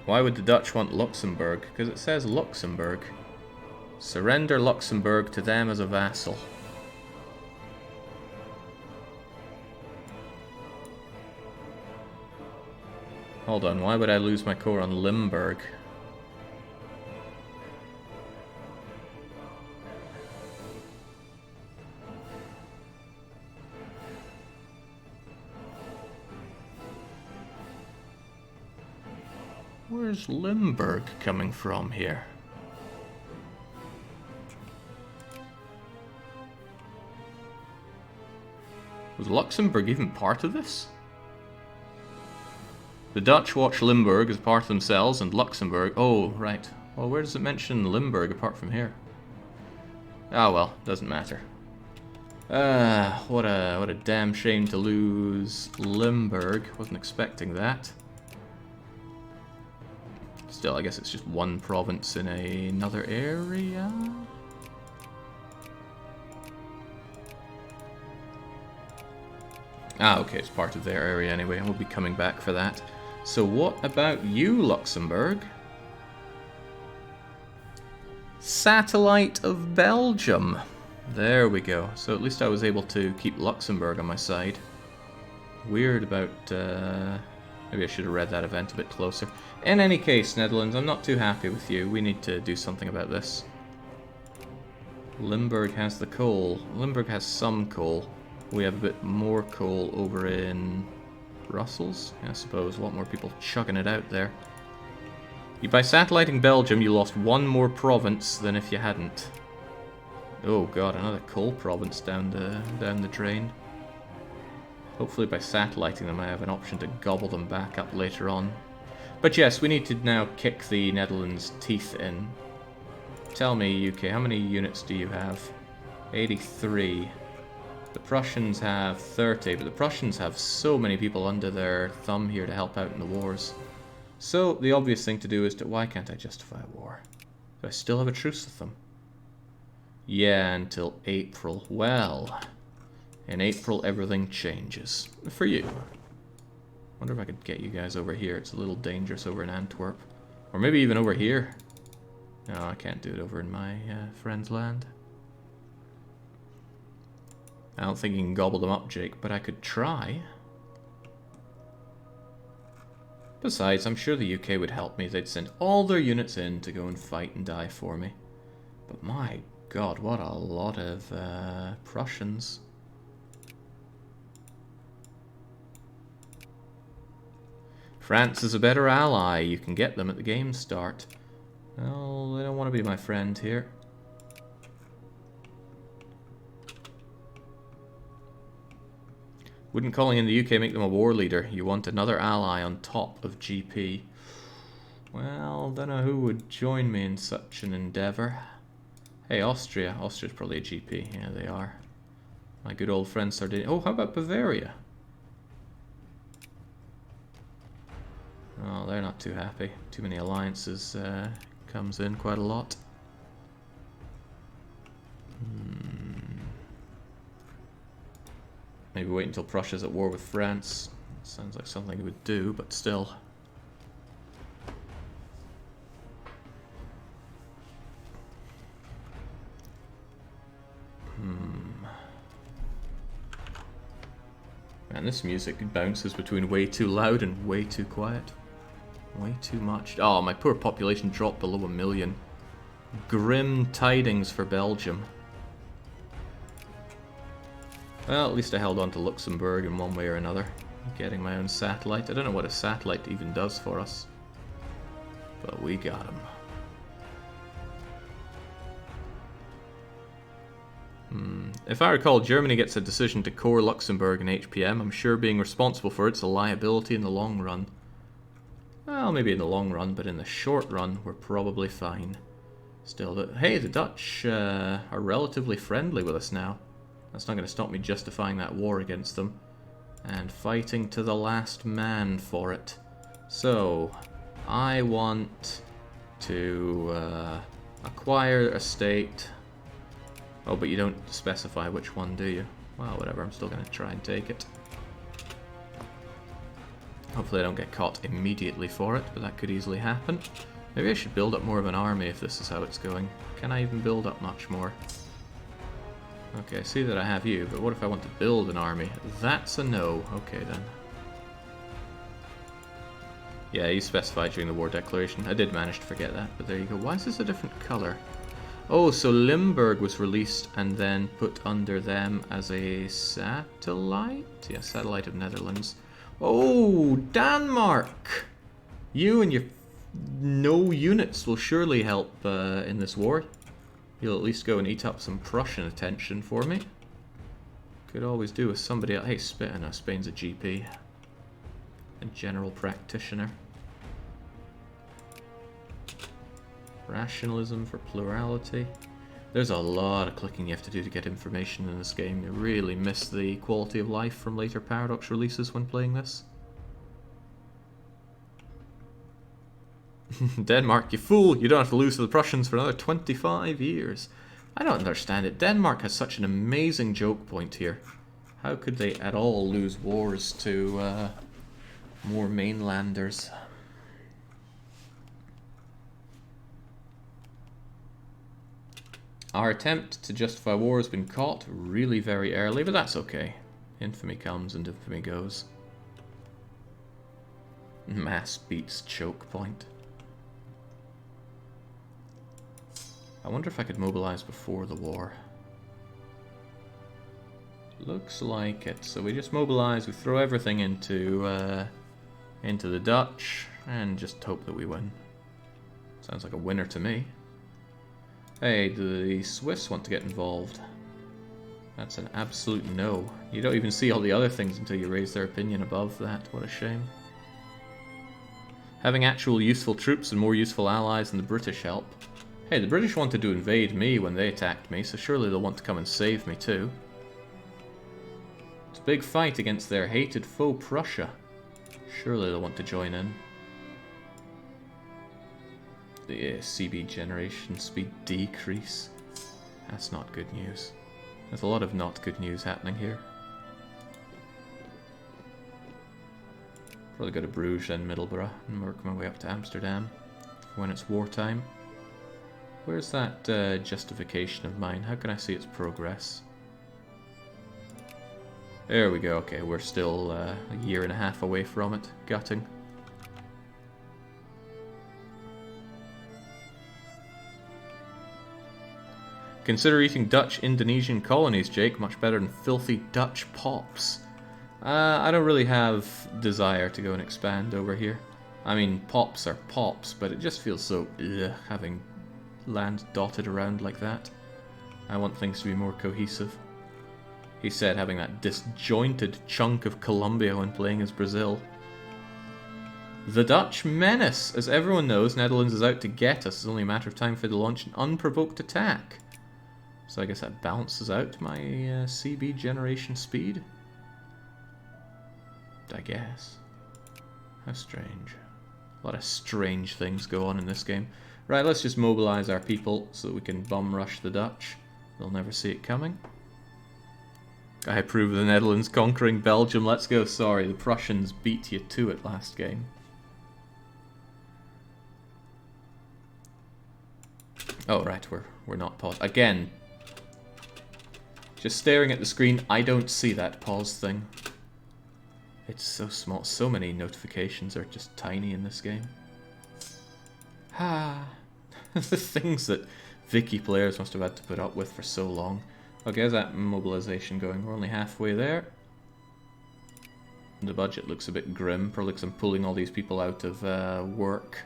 Why would the Dutch want Luxembourg? Because it says Luxembourg. Surrender Luxembourg to them as a vassal. Hold on, why would I lose my core on Limburg? Where's Limburg coming from here? Was Luxembourg even part of this? The Dutch watch Limburg as part of themselves and Luxembourg... Oh, right. Well, where does it mention Limburg apart from here? Ah, well, doesn't matter. What a damn shame to lose Limburg. Wasn't expecting that. Still, I guess it's just one province in another area. Ah, okay, it's part of their area anyway, and we'll be coming back for that. So what about you, Luxembourg? Satellite of Belgium. There we go. So at least I was able to keep Luxembourg on my side. Weird about... maybe I should have read that event a bit closer. In any case, Netherlands, I'm not too happy with you. We need to do something about this. Limburg has the coal. Limburg has some coal. We have a bit more coal over in Brussels. I suppose a lot more people chugging it out there. By satelliting Belgium, you lost one more province than if you hadn't. Oh god, another coal province down the drain. Hopefully by satelliting them I have an option to gobble them back up later on. But yes, we need to now kick the Netherlands' teeth in. Tell me, UK, how many units do you have? 83. The Prussians have 30, but the Prussians have so many people under their thumb here to help out in the wars. So the obvious thing to do is to... Why can't I justify a war? Do I still have a truce with them? Yeah, until April. Well, in April everything changes. For you. Wonder if I could get you guys over here. It's a little dangerous over in Antwerp. Or maybe even over here. No, I can't do it over in my friend's land. I don't think you can gobble them up, Jake, but I could try. Besides, I'm sure the UK would help me. They'd send all their units in to go and fight and die for me. But my god, what a lot of Prussians. France is a better ally. You can get them at the game start. Well, they don't want to be my friend here. Wouldn't calling in the UK make them a war leader? You want another ally on top of GP. Well, don't know who would join me in such an endeavour. Hey, Austria. Austria's probably a GP. Yeah, they are. My good old friend Sardinia. Oh, how about Bavaria? Oh, they're not too happy. Too many alliances comes in quite a lot. Maybe wait until Prussia's at war with France. Sounds like something he would do, but still. Man, this music bounces between way too loud and way too quiet. Way too much. Oh, my poor population dropped below 1 million. Grim tidings for Belgium. Well, at least I held on to Luxembourg in one way or another. Getting my own satellite. I don't know what a satellite even does for us. But we got him. If I recall, Germany gets a decision to core Luxembourg and HPM. I'm sure being responsible for it's a liability in the long run. Well, maybe in the long run, but in the short run, we're probably fine. Still, hey, the Dutch are relatively friendly with us now. That's not going to stop me justifying that war against them. And fighting to the last man for it. So, I want to acquire a state. Oh, but you don't specify which one, do you? Well, whatever, I'm still going to try and take it. Hopefully I don't get caught immediately for it, but that could easily happen. Maybe I should build up more of an army if this is how it's going. Can I even build up much more? Okay, I see that I have you, but what if I want to build an army? That's a no. Okay, then. Yeah, you specified during the war declaration. I did manage to forget that, but there you go. Why is this a different colour? Oh, so Limburg was released and then put under them as a satellite? Yeah, satellite of Netherlands. Oh, Denmark! You and your no units will surely help in this war. You'll at least go and eat up some Prussian attention for me. Could always do with somebody else. Hey, Spain's a GP. A general practitioner. Rationalism for plurality. There's a lot of clicking you have to do to get information in this game. You really miss the quality of life from later Paradox releases when playing this. Denmark, you fool! You don't have to lose to the Prussians for another 25 years. I don't understand it. Denmark has such an amazing joke point here. How could they at all lose wars to more mainlanders? Our attempt to justify war has been caught really very early, but that's okay. Infamy comes and infamy goes. Mass beats choke point. I wonder if I could mobilize before the war. Looks like it. So we just mobilize, we throw everything into the Dutch, and just hope that we win. Sounds like a winner to me. Hey, do the Swiss want to get involved? That's an absolute no. You don't even see all the other things until you raise their opinion above that. What a shame. Having actual useful troops and more useful allies than the British help. Hey, the British wanted to invade me when they attacked me, so surely they'll want to come and save me too. It's a big fight against their hated foe Prussia. Surely they'll want to join in. The CB generation speed decrease. That's not good news. There's a lot of not good news happening here. Probably go to Bruges and Middlesbrough and work my way up to Amsterdam when it's wartime. Where's that justification of mine? How can I see its progress? There we go. Okay, we're still a year and a half away from it. Gutting. Consider eating Dutch Indonesian colonies, Jake. Much better than filthy Dutch pops. I don't really have desire to go and expand over here. I mean, pops are pops, but it just feels so having land dotted around like that. I want things to be more cohesive. He said having that disjointed chunk of Colombia when playing as Brazil. The Dutch Menace. As everyone knows, Netherlands is out to get us. It's only a matter of time for the launch an unprovoked attack. So I guess that balances out my CB generation speed. I guess. How strange. A lot of strange things go on in this game. Right, let's just mobilize our people so that we can bum rush the Dutch. They'll never see it coming. I approve of the Netherlands conquering Belgium. Let's go. Sorry, the Prussians beat you to it last game. Oh, right, we're not paused. Again, just staring at the screen, I don't see that pause thing. It's so small. So many notifications are just tiny in this game. Ha! The things that Vicky players must have had to put up with for so long. Okay, how's that mobilization going? We're only halfway there. The budget looks a bit grim, probably because I'm pulling all these people out of work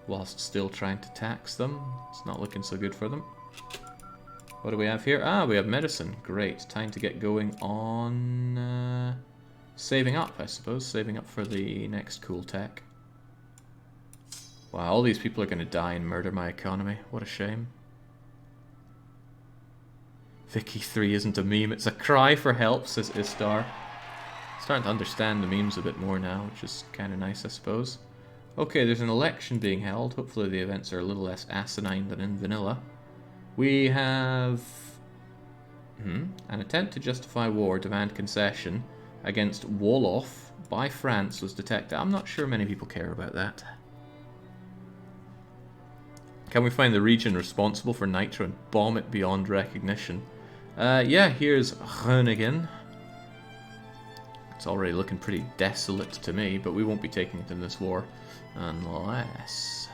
whilst still trying to tax them. It's not looking so good for them. What do we have here? Ah, we have medicine. Great. Time to get going on saving up, I suppose. Saving up for the next cool tech. Wow, all these people are going to die and murder my economy. What a shame. Vicky 3 isn't a meme, it's a cry for help, says Istar. Starting to understand the memes a bit more now, which is kind of nice, I suppose. Okay, there's an election being held. Hopefully the events are a little less asinine than in vanilla. We have an attempt to justify war, demand concession against Wolof by France was detected. I'm not sure many people care about that. Can we find the region responsible for Nitro and bomb it beyond recognition? Yeah, here's Groningen. It's already looking pretty desolate to me, but we won't be taking it in this war. Unless...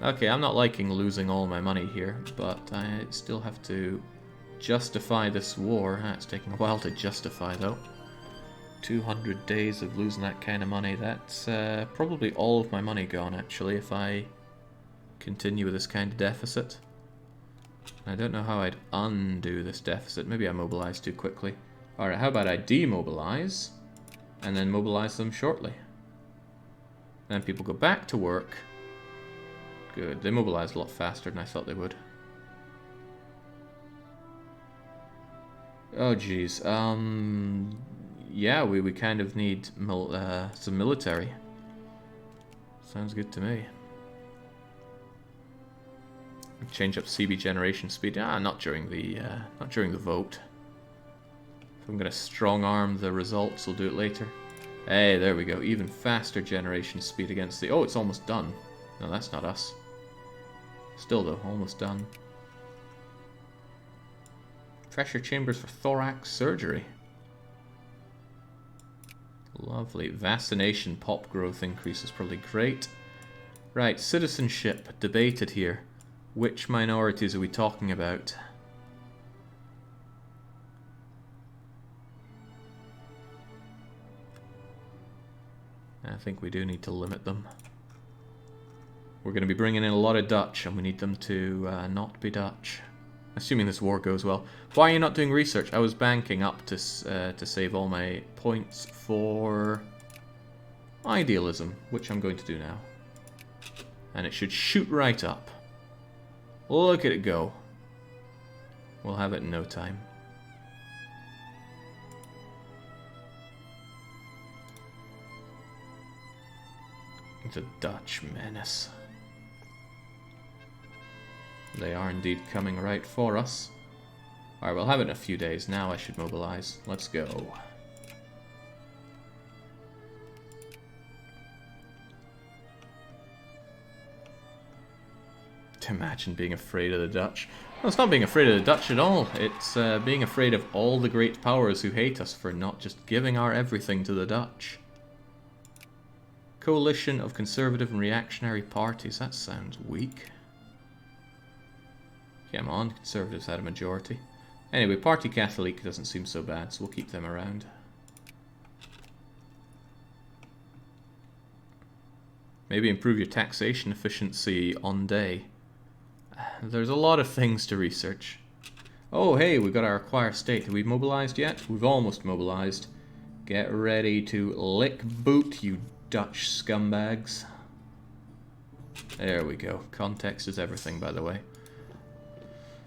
Okay, I'm not liking losing all my money here, but I still have to justify this war. It's taking a while to justify, though. 200 days of losing that kind of money. That's probably all of my money gone, actually, if I continue with this kind of deficit. I don't know how I'd undo this deficit. Maybe I mobilized too quickly. Alright, how about I demobilize and then mobilize them shortly. Then people go back to work. Good. They mobilized a lot faster than I thought they would. Oh, geez. Yeah, we kind of need some military. Sounds good to me. Change up CB generation speed. Not during the vote. If I'm gonna strong arm the results, we'll do it later. Hey, there we go. Even faster generation speed against the... Oh, it's almost done. No, that's not us. Still though, almost done. Pressure chambers for thorax surgery. Lovely. Vaccination pop growth increase is probably great. Right, citizenship debated here. Which minorities are we talking about? I think we do need to limit them. We're going to be bringing in a lot of Dutch, and we need them to not be Dutch. Assuming this war goes well. Why are you not doing research? I was banking up to save all my points for idealism, which I'm going to do now. And it should shoot right up. Look at it go. We'll have it in no time. The Dutch Menace. They are indeed coming right for us. Alright, we'll have it in a few days. Now I should mobilize. Let's go. Imagine being afraid of the Dutch. Well, it's not being afraid of the Dutch at all. It's being afraid of all the great powers who hate us for not just giving our everything to the Dutch. Coalition of conservative and reactionary parties. That sounds weak. Come on, conservatives had a majority. Anyway, Parti Catholique doesn't seem so bad, so we'll keep them around. Maybe improve your taxation efficiency on day. There's a lot of things to research. Oh, hey, we got our acquire state. Have we mobilized yet? We've almost mobilized. Get ready to lick boot, you Dutch scumbags. There we go. Context is everything, by the way.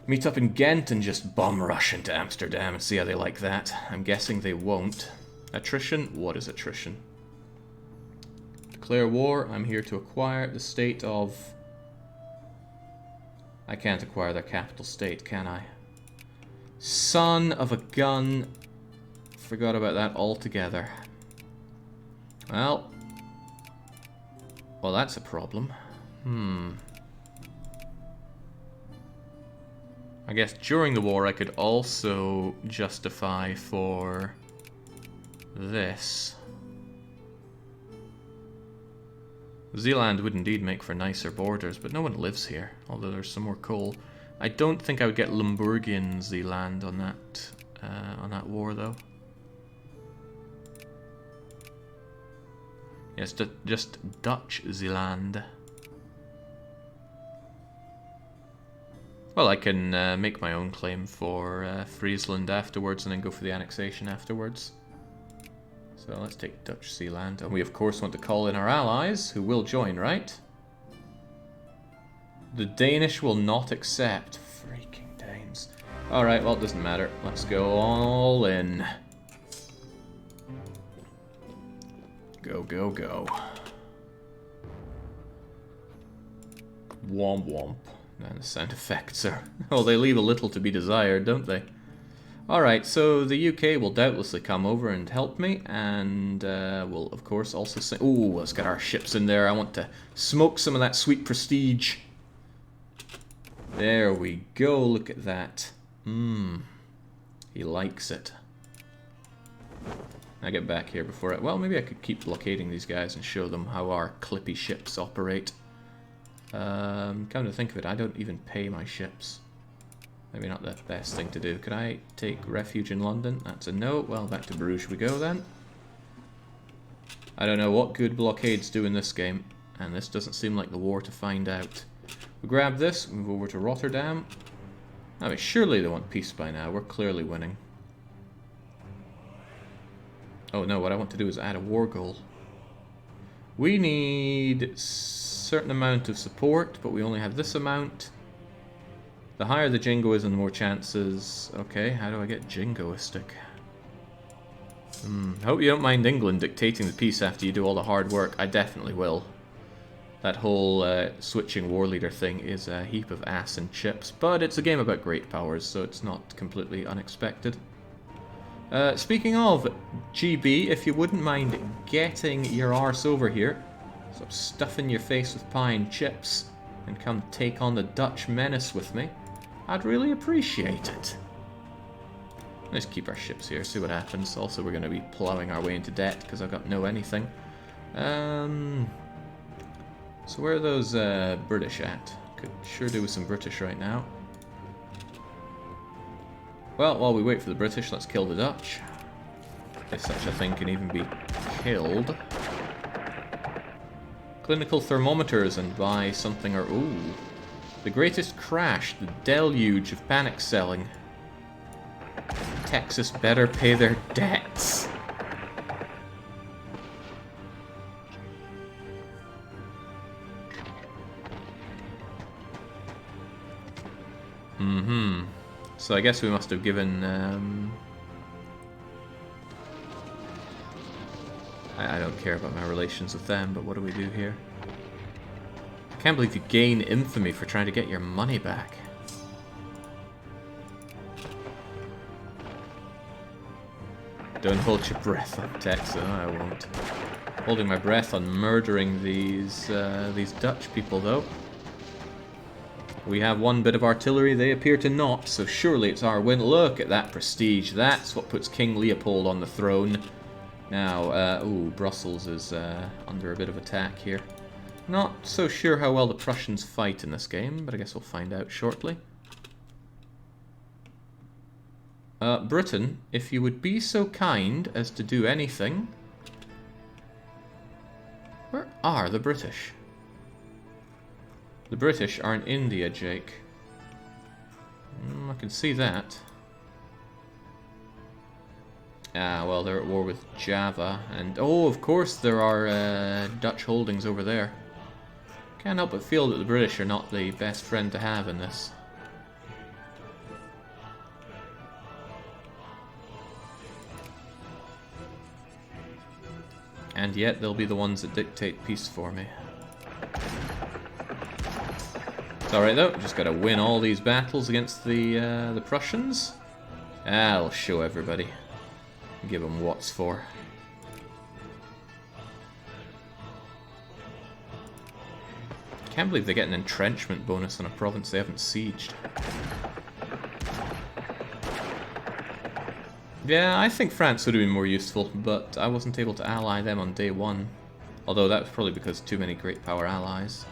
Meet up in Ghent and just bomb rush into Amsterdam and see how they like that. I'm guessing they won't. Attrition? What is attrition? Declare war. I'm here to acquire the state of... I can't acquire their capital state, can I? Son of a gun. Forgot about that altogether. Well, that's a problem. I guess during the war I could also justify for this. Zeeland would indeed make for nicer borders, but no one lives here, although there's some more coal. I don't think I would get Limburgian Zeeland on that war, though. Yes, just Dutch Zeeland. Well, I can make my own claim for Friesland afterwards and then go for the annexation afterwards. So let's take Dutch Zeeland. And we, of course, want to call in our allies, who will join, right? The Danish will not accept. Freaking Danes. Alright, well, it doesn't matter. Let's go all in. Go, go, go. Womp womp. And the sound effects are... well, they leave a little to be desired, don't they? Alright, so the UK will doubtlessly come over and help me, and we'll, of course, also say... ooh, let's get our ships in there. I want to smoke some of that sweet prestige. There we go, look at that. He likes it. I get back here before I... well, maybe I could keep blockading these guys and show them how our clippy ships operate. Come to think of it, I don't even pay my ships. Maybe not the best thing to do. Could I take refuge in London? That's a no. Well, back to Bruges we go then. I don't know what good blockades do in this game, and this doesn't seem like the war to find out. We grab this, move over to Rotterdam. I mean, surely they want peace by now. We're clearly winning. Oh no, what I want to do is add a war goal. We need a certain amount of support, but we only have this amount. The higher the jingoism, the more chances... Okay, how do I get jingoistic? I hope you don't mind England dictating the peace after you do all the hard work. I definitely will. That whole switching war leader thing is a heap of ass and chips, but it's a game about great powers, so it's not completely unexpected. Speaking of GB, if you wouldn't mind getting your arse over here, stop stuffing your face with pie and chips, and come take on the Dutch Menace with me, I'd really appreciate it. Let's keep our ships here, see what happens. Also, we're going to be plowing our way into debt because I've got no anything. So where are those British at? Could sure do with some British right now. Well, while we wait for the British, let's kill the Dutch. If such a thing can even be killed. Clinical thermometers and buy something or... Ooh. The greatest crash, the deluge of panic selling. Texas better pay their debts. So I guess we must have given... I don't care about my relations with them, but what do we do here? I can't believe you gain infamy for trying to get your money back. Don't hold your breath on Texas. No, I won't. Holding my breath on murdering these Dutch people, though. We have one bit of artillery, they appear to not, so surely it's our win. Look at that prestige. That's what puts King Leopold on the throne. Now, ooh, Brussels is under a bit of attack here. Not so sure how well the Prussians fight in this game, but I guess we'll find out shortly. Britain, if you would be so kind as to do anything... Where are the British? The British are in India, Jake. I can see that. Ah, well, they're at war with Java, and... Oh, of course there are Dutch holdings over there. Can't help but feel that the British are not the best friend to have in this. And yet they'll be the ones that dictate peace for me. It's alright though, just gotta win all these battles against the Prussians. I'll show everybody. Give them what's for. Can't believe they get an entrenchment bonus on a province they haven't sieged. Yeah, I think France would have been more useful, but I wasn't able to ally them on day one. Although that was probably because too many great power allies.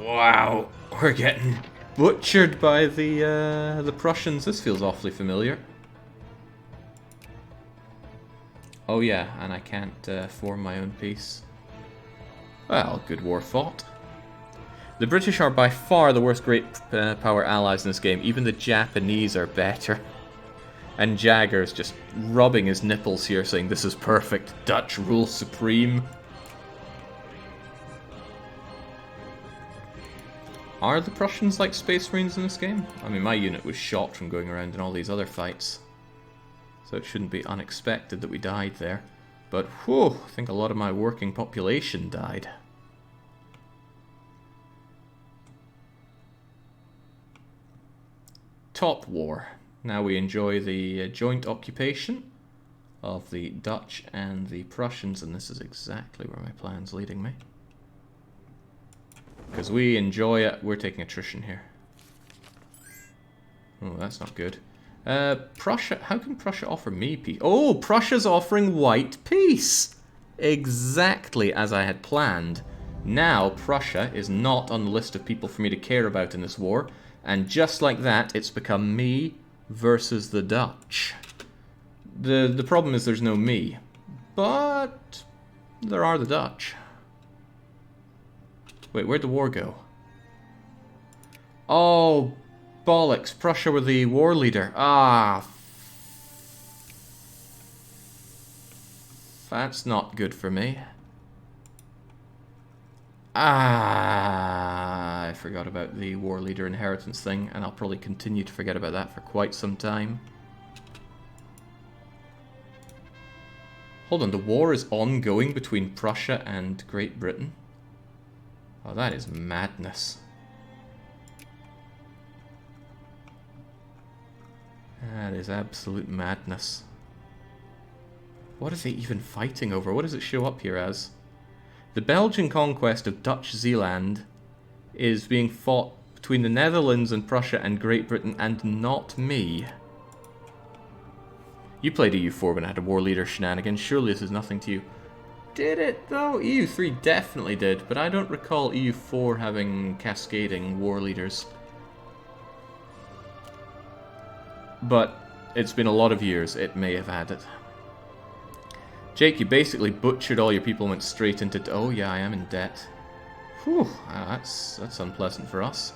Wow, we're getting butchered by the Prussians. This feels awfully familiar. Oh yeah, and I can't form my own peace. Well, good war fought. The British are by far the worst great power allies in this game. Even the Japanese are better. And Jagger's just rubbing his nipples here, saying this is perfect. Dutch rule supreme. Are the Prussians like Space Marines in this game? I mean, my unit was shot from going around in all these other fights. So it shouldn't be unexpected that we died there. But, whew, I think a lot of my working population died. Top War. Now we enjoy the joint occupation of the Dutch and the Prussians, and this is exactly where my plan's leading me. Because we enjoy it. We're taking attrition here. Oh, that's not good. Prussia, how can Prussia offer me peace? Oh, Prussia's offering white peace! Exactly as I had planned. Now Prussia is not on the list of people for me to care about in this war, and just like that, it's become me versus the Dutch. The problem is there's no me, but there are the Dutch. Wait, where'd the war go? Oh, bollocks. Prussia were the war leader. Ah. That's not good for me. Ah, I forgot about the war leader inheritance thing, and I'll probably continue to forget about that for quite some time. Hold on, the war is ongoing between Prussia and Great Britain? Oh, that is madness. That is absolute madness. What are they even fighting over? What does it show up here as? The Belgian conquest of Dutch Zeeland is being fought between the Netherlands and Prussia and Great Britain, and not me. You played EU4 when I had a war leader shenanigans. Surely this is nothing to you. Did it, though? EU3 definitely did, but I don't recall EU4 having cascading war leaders. But it's been a lot of years. It may have had it. Jake, you basically butchered all your people and went straight into... Oh, yeah, I am in debt. Whew, that's unpleasant for us.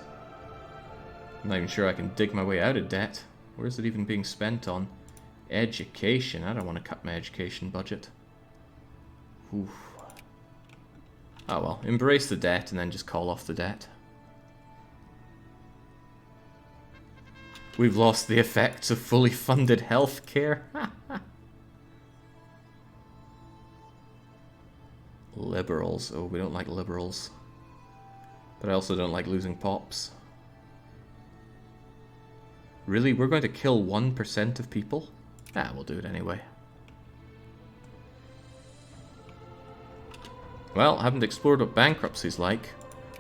I'm not even sure I can dig my way out of debt. Where is it even being spent on? Education. I don't want to cut my education budget. Oof. Oh well, embrace the debt and then just call off the debt. We've lost the effects of fully funded healthcare. Liberals. Oh, we don't like liberals. But I also don't like losing pops. Really? We're going to kill 1% of people? Ah, we'll do it anyway. Well, haven't explored what bankruptcy's like.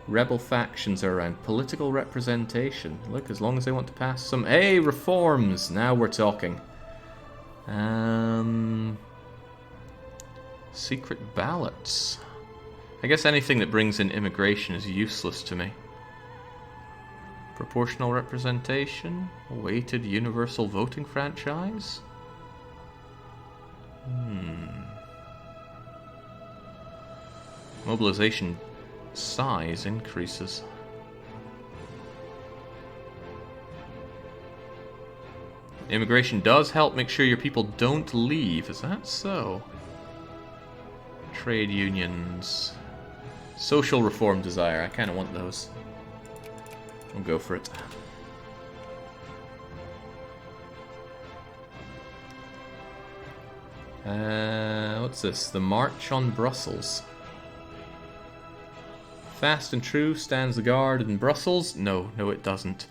Rebel factions are around. Political representation. Look, as long as they want to pass some... Hey, reforms! Now we're talking. Secret ballots. I guess anything that brings in immigration is useless to me. Proportional representation? Weighted universal voting franchise? Mobilization size increases. Immigration does help make sure your people don't leave. Is that so? Trade unions. Social reform desire. I kind of want those. We'll go for it. What's this? The March on Brussels. Fast and True stands the guard in Brussels? No, it doesn't.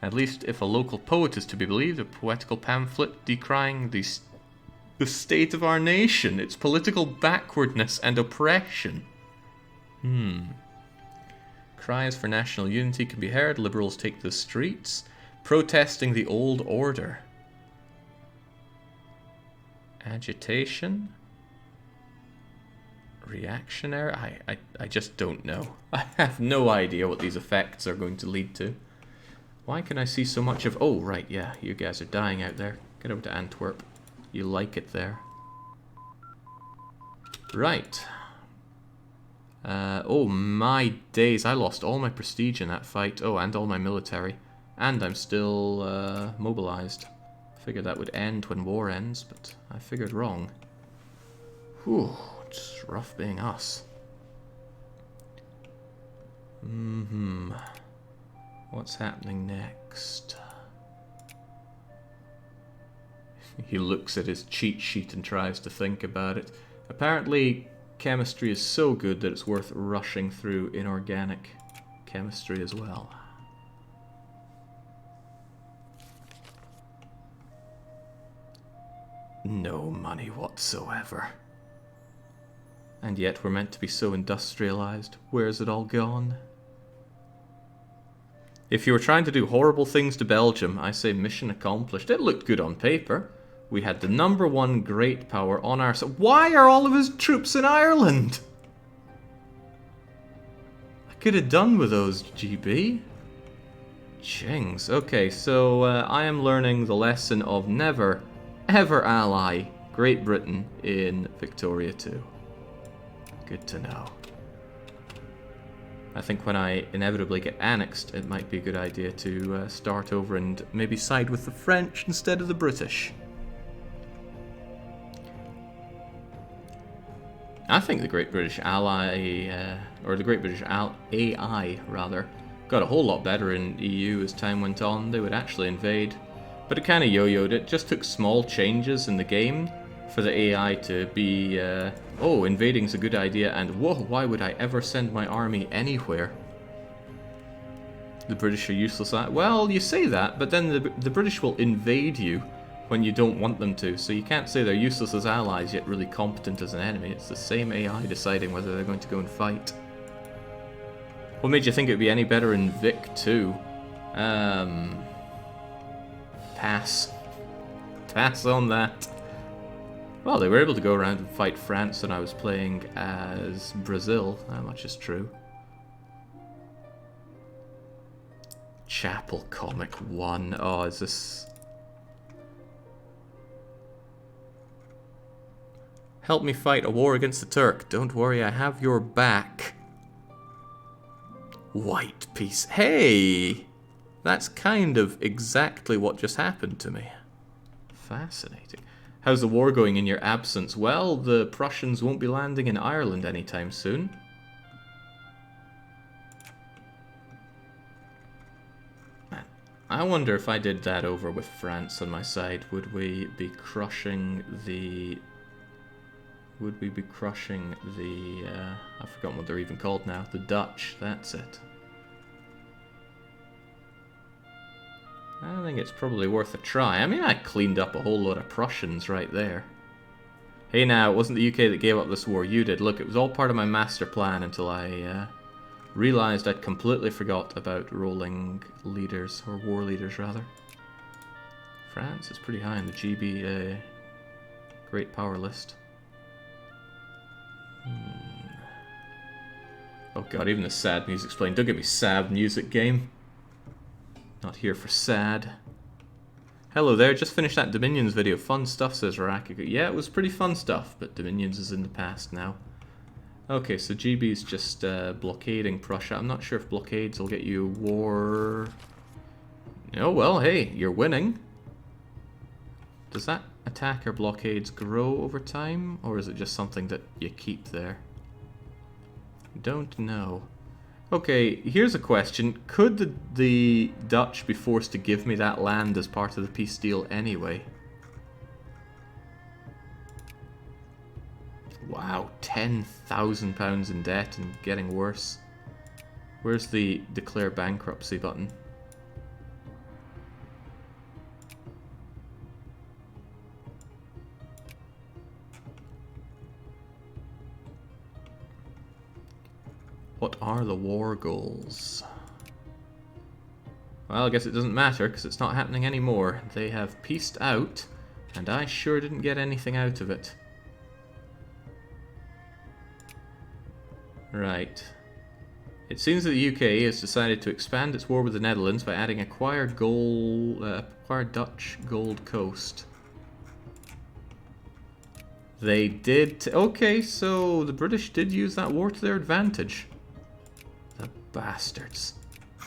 At least if a local poet is to be believed, a poetical pamphlet decrying the state of our nation, its political backwardness and oppression. Cries for national unity can be heard. Liberals take to the streets, protesting the old order. Agitation? Reactionary? I just don't know. I have no idea what these effects are going to lead to. Why can I see so much of... Oh, right, yeah, you guys are dying out there. Get over to Antwerp. You like it there. Right. Oh, my days. I lost all my prestige in that fight. Oh, and all my military. And I'm still mobilized. Figured that would end when war ends, but I figured wrong. Whew. It's rough being us. What's happening next? He looks at his cheat sheet and tries to think about it. Apparently, chemistry is so good that it's worth rushing through inorganic chemistry as well. No money whatsoever. And yet we're meant to be so industrialized. Where's it all gone? If you were trying to do horrible things to Belgium, I say mission accomplished. It looked good on paper. We had the #1 great power on our side. Why are all of his troops in Ireland? I could have done with those, GB. Jings. Okay, so I am learning the lesson of never, ever ally Great Britain in Victoria 2. Good to know. I think when I inevitably get annexed, it might be a good idea to start over and maybe side with the French instead of the British. I think the Great British Ally, or the Great British AI, rather, got a whole lot better in EU as time went on. They would actually invade, but it kind of yo-yoed. It just took small changes in the game for the AI to be, oh, invading's a good idea, and whoa, why would I ever send my army anywhere? The British are useless. Well, you say that, but then the British will invade you when you don't want them to, so you can't say they're useless as allies yet really competent as an enemy. It's the same AI deciding whether they're going to go and fight. What made you think it would be any better in Vic 2? Pass. Pass on that. Well, they were able to go around and fight France when I was playing as Brazil. That much is true. Chapel Comic 1. Oh, is this... Help me fight a war against the Turk. Don't worry, I have your back. White piece. Hey! That's kind of exactly what just happened to me. Fascinating. How's the war going in your absence? Well, the Prussians won't be landing in Ireland anytime soon. I wonder if I did that over with France on my side, would we be crushing the... Would we be crushing the... I've forgotten what they're even called now. The Dutch, that's it. I think it's probably worth a try. I mean, I cleaned up a whole lot of Prussians right there. Hey now, it wasn't the UK that gave up this war, you did. Look, it was all part of my master plan until I realised I'd completely forgot about rolling leaders, or war leaders rather. France is pretty high in the GB Great Power list. Oh god, even the sad music's playing. Don't get me sad music, game. Not here for sad. Hello there, just finished that Dominions video. Fun stuff, says Rakiku. Yeah, it was pretty fun stuff, but Dominions is in the past now. Okay, so GB's just blockading Prussia. I'm not sure if blockades will get you war... Oh well, hey, you're winning. Does that attack or blockades grow over time, or is it just something that you keep there? Don't know. Okay, here's a question. Could the Dutch be forced to give me that land as part of the peace deal anyway? Wow, £10,000 in debt and getting worse. Where's the declare bankruptcy button? What are the war goals? Well, I guess it doesn't matter, because it's not happening anymore. They have peaced out, and I sure didn't get anything out of it. Right. It seems that the UK has decided to expand its war with the Netherlands by adding acquired Dutch Gold Coast. They did... Okay, so the British did use that war to their advantage. The bastards.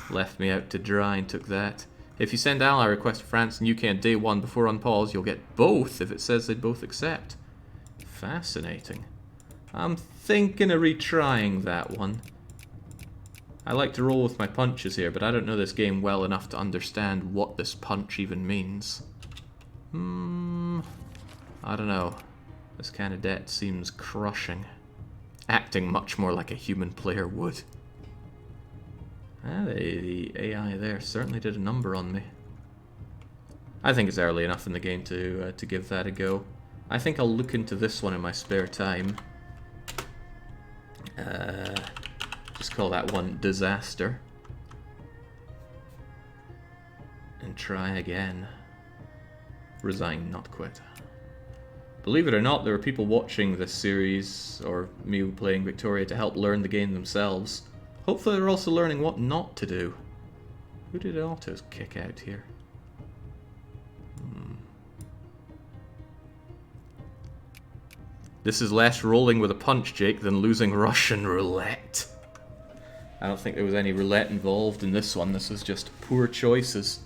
Left me out to dry and took that. If you send ally request to France and UK on day 1 before unpause, you'll get both if it says they both accept. Fascinating. I'm thinking of retrying that one. I like to roll with my punches here, but I don't know this game well enough to understand what this punch even means. I don't know. This kind of debt seems crushing. Acting much more like a human player would. The AI there certainly did a number on me. I think it's early enough in the game to give that a go. I think I'll look into this one in my spare time. Just call that one Disaster. And try again. Resign, not quit. Believe it or not, there are people watching this series, or me playing Victoria, to help learn the game themselves. Hopefully they're also learning what not to do. Who did autos kick out here? This is less rolling with a punch, Jake, than losing Russian roulette. I don't think there was any roulette involved in this one. This was just poor choices.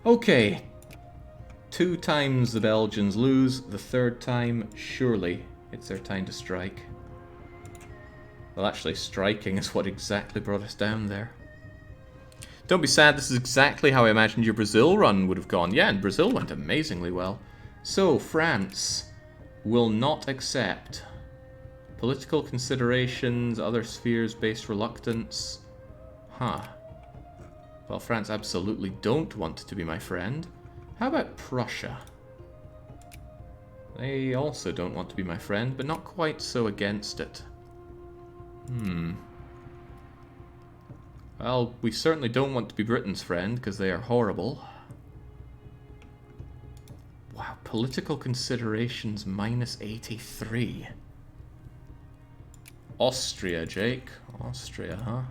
Okay. 2 times the Belgians lose. The 3rd time, surely it's their time to strike. Well, actually, striking is what exactly brought us down there. Don't be sad, this is exactly how I imagined your Brazil run would have gone. Yeah, and Brazil went amazingly well. So, France will not accept. Political considerations, other spheres-based reluctance. Huh. Well, France absolutely don't want to be my friend. How about Prussia? They also don't want to be my friend, but not quite so against it. Well, we certainly don't want to be Britain's friend, because they are horrible. Wow, political considerations minus 83. Austria, Jake. Austria, huh?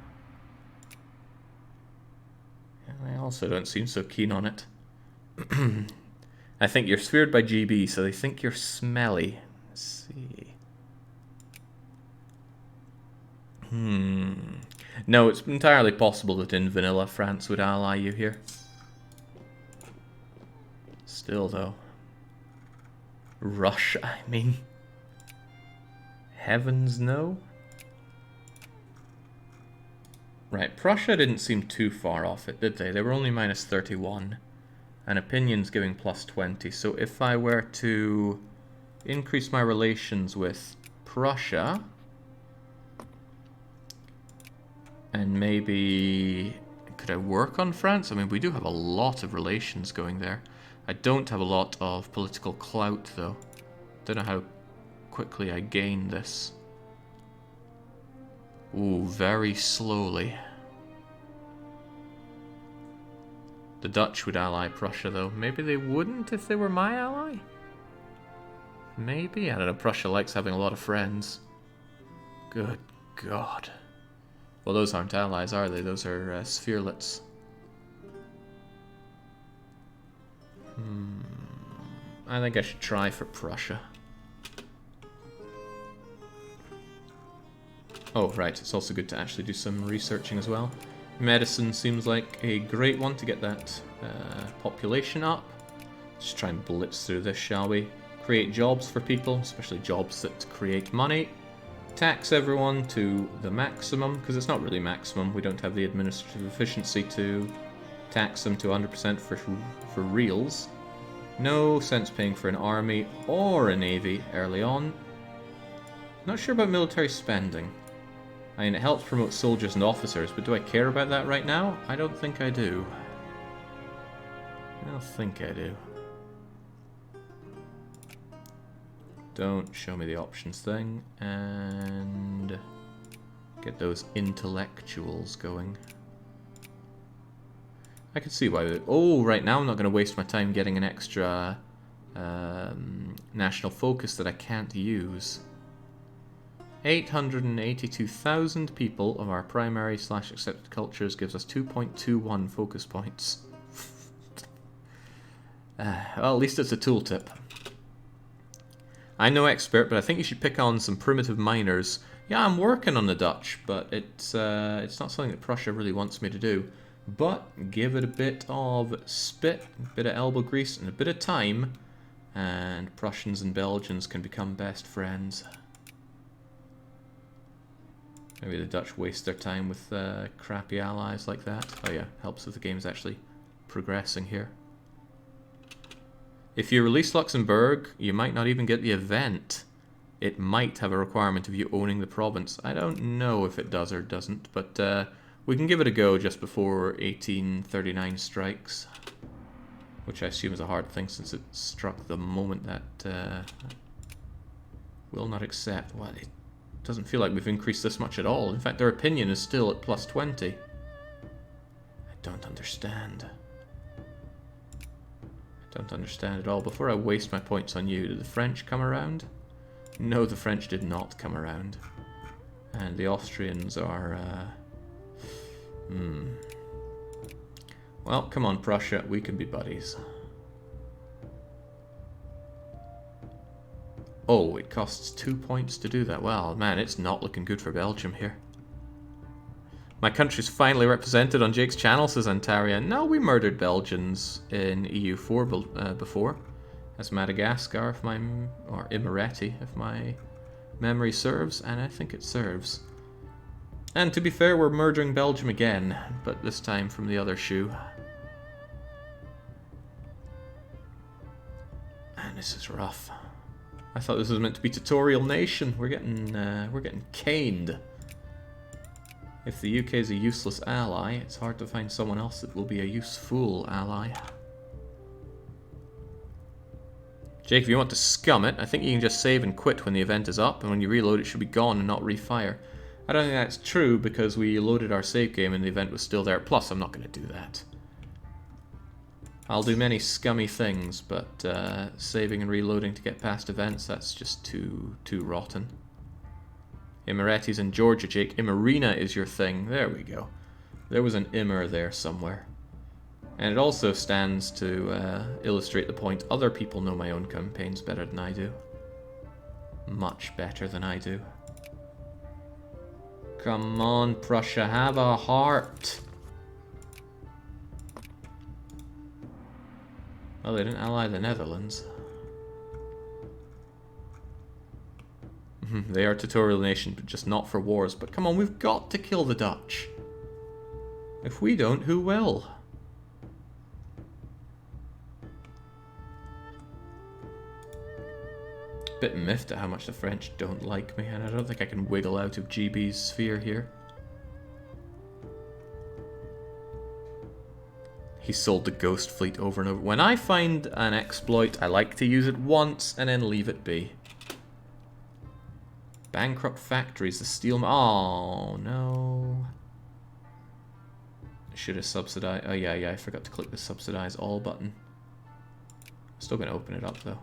Yeah, they also don't seem so keen on it. I think you're sphered by GB, so they think you're smelly. Let's see. No, it's entirely possible that in vanilla France would ally you here. Still, though. Russia, I mean. Heavens no? Right, Prussia didn't seem too far off it, did they? They were only minus 31. And opinions giving plus 20. So if I were to increase my relations with Prussia, and maybe could I work on France? I mean, we do have a lot of relations going there. I don't have a lot of political clout, though. Don't know how quickly I gain this. Ooh, very slowly. The Dutch would ally Prussia, though. Maybe they wouldn't if they were my ally? Maybe? I don't know. Prussia likes having a lot of friends. Good God. Well, those aren't allies, are they? Those are spherelets. I think I should try for Prussia. Oh, right. It's also good to actually do some researching as well. Medicine seems like a great one to get that population up. Let's try and blitz through this, shall we? Create jobs for people, especially jobs that create money. Tax everyone to the maximum, because it's not really maximum. We don't have the administrative efficiency to tax them to 100% for reals. No sense paying for an army or a navy early on. Not sure about military spending. I mean, it helps promote soldiers and officers, but do I care about that right now? I don't think I do. I don't think I do. Don't show me the options thing, and get those intellectuals going. I can see why. Oh, right now I'm not going to waste my time getting an extra national focus that I can't use. 882,000 people of our primary/accepted cultures gives us 2.21 focus points. Well, at least it's a tooltip. I'm no expert, but I think you should pick on some primitive miners. Yeah, I'm working on the Dutch, but it's not something that Prussia really wants me to do. But give it a bit of spit, a bit of elbow grease, and a bit of time, and Prussians and Belgians can become best friends. Maybe the Dutch waste their time with crappy allies like that. Oh yeah, helps if the game's actually progressing here. If you release Luxembourg, you might not even get the event. It might have a requirement of you owning the province. I don't know if it does or doesn't, but we can give it a go just before 1839 strikes. Which I assume is a hard thing since it struck the moment that will not accept. Well, it doesn't feel like we've increased this much at all. In fact, their opinion is still at plus 20. I don't understand. I don't understand at all. Before I waste my points on you, did the French come around? No, the French did not come around. And the Austrians are... Well, come on, Prussia. We can be buddies. Oh, it costs 2 points to do that. Well, man, it's not looking good for Belgium here. My country's finally represented on Jake's channel, says Antaria. No, we murdered Belgians in EU4 before. As Madagascar, or Imereti, if my memory serves, and I think it serves. And to be fair, we're murdering Belgium again, but this time from the other shoe. And this is rough. I thought this was meant to be Tutorial Nation. We're getting caned. If the UK is a useless ally, it's hard to find someone else that will be a useful ally. Jake, if you want to scum it, I think you can just save and quit when the event is up, and when you reload it should be gone and not refire. I don't think that's true because we loaded our save game and the event was still there. Plus, I'm not going to do that. I'll do many scummy things, but saving and reloading to get past events, that's just too rotten. Imereti's in Georgia, Jake. Imerina is your thing. There we go. There was an Immer there somewhere. And it also stands to illustrate the point other people know my own campaigns better than I do. Much better than I do. Come on, Prussia, have a heart. Oh, they didn't ally the Netherlands. They are Tutorial Nation, but just not for wars. But come on, we've got to kill the Dutch. If we don't, who will? Bit miffed at how much the French don't like me, and I don't think I can wiggle out of GB's sphere here. He sold the Ghost Fleet over and over. When I find an exploit, I like to use it once and then leave it be. Bankrupt factories, the steel... Oh, no. Should have subsidized... Oh, yeah, I forgot to click the subsidize all button. Still going to open it up, though.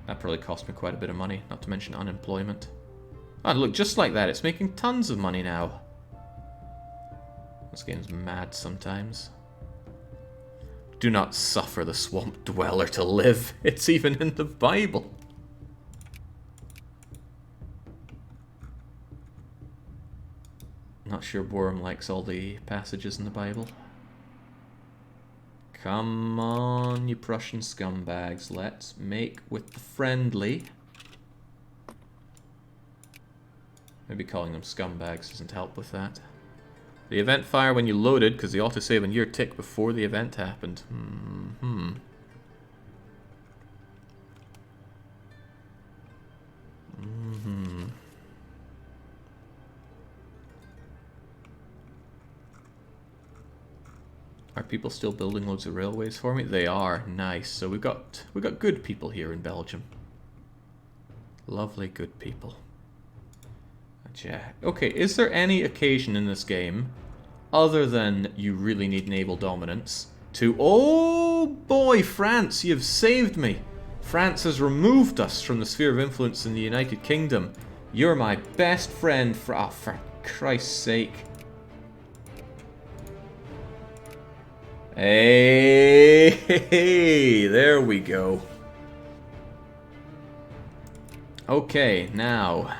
That probably cost me quite a bit of money, not to mention unemployment. Oh, look, just like that, it's making tons of money now. This game's mad sometimes. Do not suffer the swamp dweller to live. It's even in the Bible. Not sure Borum likes all the passages in the Bible. Come on, you Prussian scumbags. Let's make with the friendly. Maybe calling them scumbags doesn't help with that. The event fire when you loaded, because the autosave on your tick before the event happened. Are people still building loads of railways for me? They are. Nice. So we got good people here in Belgium. Lovely good people. Yeah. Okay, is there any occasion in this game, other than you really need naval dominance, to... Oh boy, France, you've saved me. France has removed us from the sphere of influence in the United Kingdom. You're my best friend for Christ's sake. Hey, there we go. Okay, now.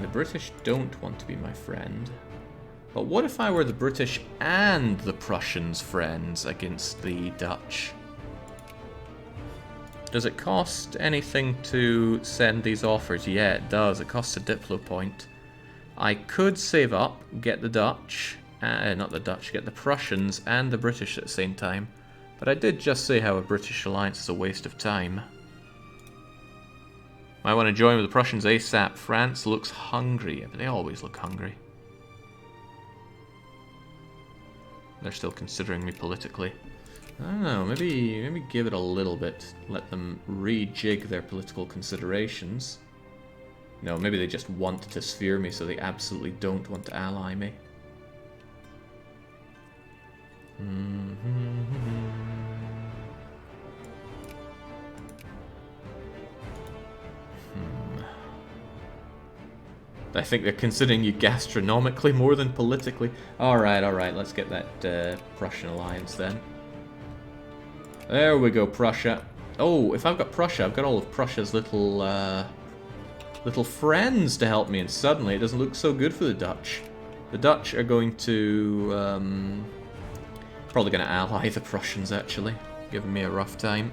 The British don't want to be my friend. But what if I were the British and the Prussians' friends against the Dutch? Does it cost anything to send these offers? Yeah, it does. It costs a Diplo point. I could save up, get the Dutch, not the Dutch, get the Prussians and the British at the same time. But I did just say how a British alliance is a waste of time. Might want to join with the Prussians ASAP. France looks hungry. Yeah, but they always look hungry. They're still considering me politically. I don't know, maybe give it a little bit. Let them rejig their political considerations. No, maybe they just want to sphere me, so they absolutely don't want to ally me. I think they're considering you gastronomically more than politically. Alright, let's get that Prussian alliance then. There we go, Prussia. Oh, if I've got Prussia, I've got all of Prussia's little little friends to help me, and suddenly it doesn't look so good for the Dutch. The Dutch are going to... probably going to ally the Prussians, actually. Giving me a rough time.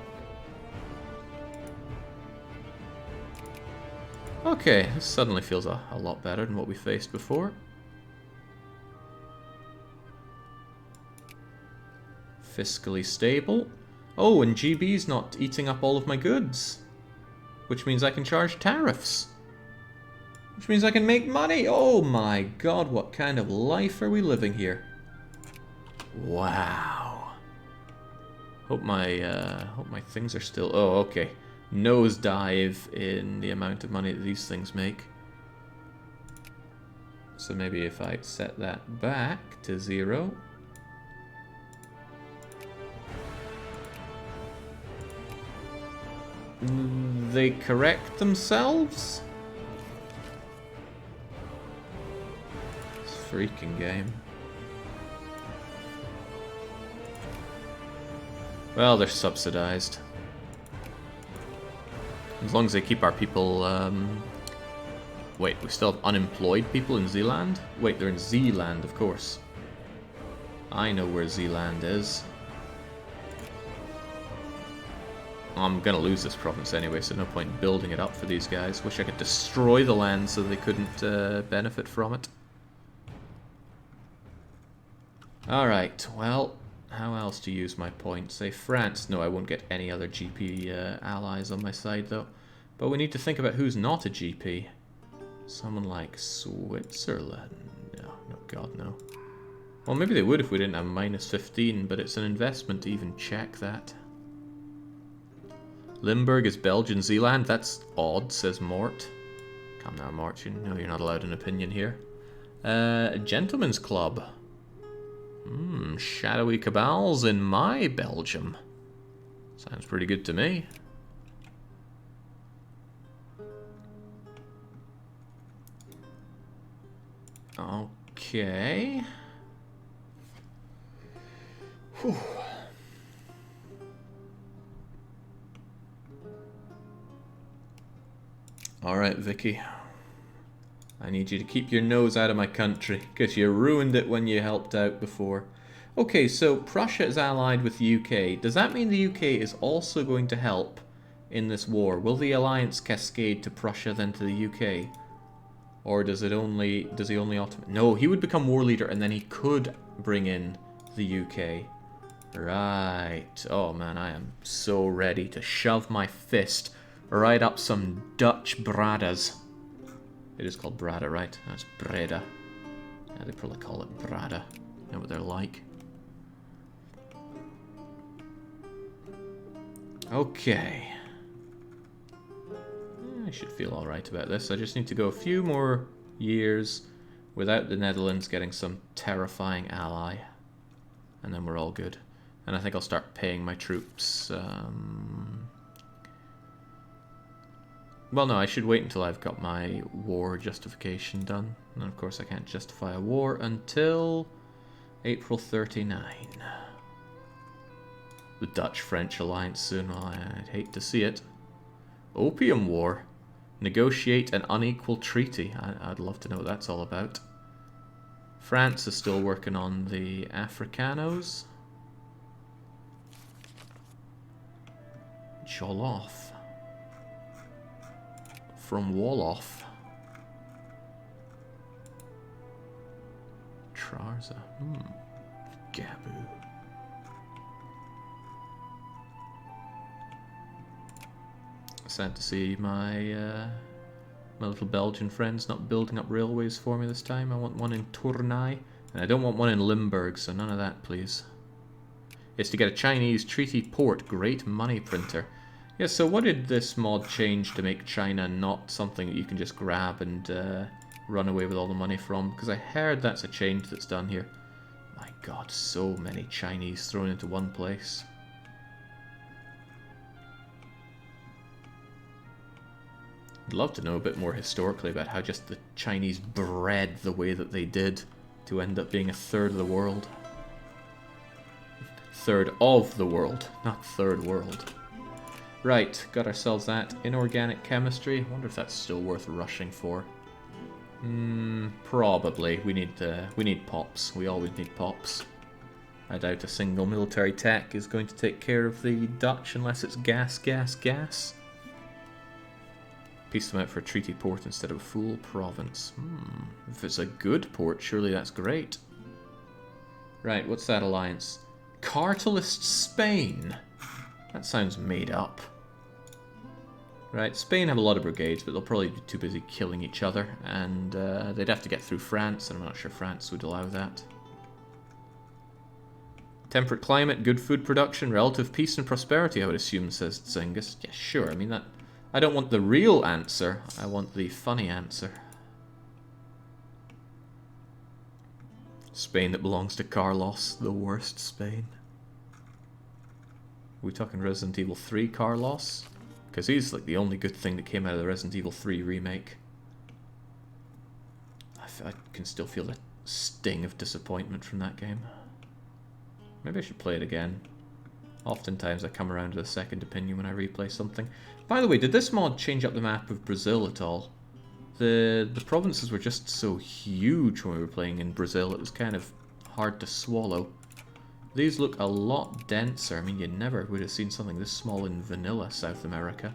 Okay, this suddenly feels a lot better than what we faced before. Fiscally stable. Oh, and GB's not eating up all of my goods. Which means I can charge tariffs. Which means I can make money. Oh my god, what kind of life are we living here? Wow. Hope my things are still... Oh, okay. Nosedive in the amount of money that these things make. So maybe if I set that back to 0... They correct themselves? This freaking game. Well, they're subsidized. As long as they keep our people... Wait, we still have unemployed people in Zeeland? Wait, they're in Zeeland, of course. I know where Zeeland is. I'm gonna lose this province anyway, so no point building it up for these guys. Wish I could destroy the land so they couldn't benefit from it. Alright, well, how else to use my points? Say France. No, I won't get any other GP allies on my side, though. But we need to think about who's not a GP. Someone like Switzerland. No, god, no. Well, maybe they would if we didn't have minus 15, but it's an investment to even check that. Limburg is Belgian Zeeland. That's odd, says Mort. Come now, Mort. You know you're not allowed an opinion here. A gentleman's club. Shadowy cabals in my Belgium. Sounds pretty good to me. Okay. Whew. Alright, Vicky. I need you to keep your nose out of my country, because you ruined it when you helped out before. Okay, so Prussia is allied with the UK. Does that mean the UK is also going to help in this war? Will the alliance cascade to Prussia then to the UK? Or does he only No, he would become war leader and then he could bring in the UK. Right. Oh man, I am so ready to shove my fist right up some Dutch bradas. It is called Brada, right? That's Breda. Yeah, they probably call it Brada. You know what they're like. Okay. I should feel alright about this. I just need to go a few more years without the Netherlands getting some terrifying ally. And then we're all good. And I think I'll start paying my troops. Well, no, I should wait until I've got my war justification done. And of course I can't justify a war until April 39. The Dutch-French alliance soon. Well, I'd hate to see it. Opium War. Negotiate an unequal treaty. I'd love to know what that's all about. France is still working on the Africanos. Joloff. From Wolof. Trarza. Gabu. Sad to see my my little Belgian friends not building up railways for me this time. I want one in Tournai, and I don't want one in Limburg, so none of that, please. It's to get a Chinese treaty port. Great money printer. Yeah, so what did this mod change to make China not something that you can just grab and run away with all the money from? Because I heard that's a change that's done here. My god, so many Chinese thrown into one place. I'd love to know a bit more historically about how just the Chinese bred the way that they did to end up being a third of the world. Third of the world, not third world. Right, got ourselves that. Inorganic chemistry. I wonder if that's still worth rushing for. Probably. We need pops. We always need pops. I doubt a single military tech is going to take care of the Dutch unless it's gas, gas, gas. Piece them out for a treaty port instead of a full province. If it's a good port, surely that's great. Right, what's that alliance? Cartelist Spain. That sounds made up. Right, Spain have a lot of brigades, but they'll probably be too busy killing each other, and they'd have to get through France, and I'm not sure France would allow that. Temperate climate, good food production, relative peace and prosperity, I would assume, says Zengus. Yeah, sure, I mean that... I don't want the real answer, I want the funny answer. Spain that belongs to Carlos, the worst Spain. Are we talking Resident Evil 3 Carlos? Because he's like the only good thing that came out of the Resident Evil 3 remake. I can still feel the sting of disappointment from that game. Maybe I should play it again. Oftentimes I come around to a second opinion when I replay something. By the way, did this mod change up the map of Brazil at all? The provinces were just so huge when we were playing in Brazil, it was kind of hard to swallow. These look a lot denser. I mean, you never would have seen something this small in vanilla South America.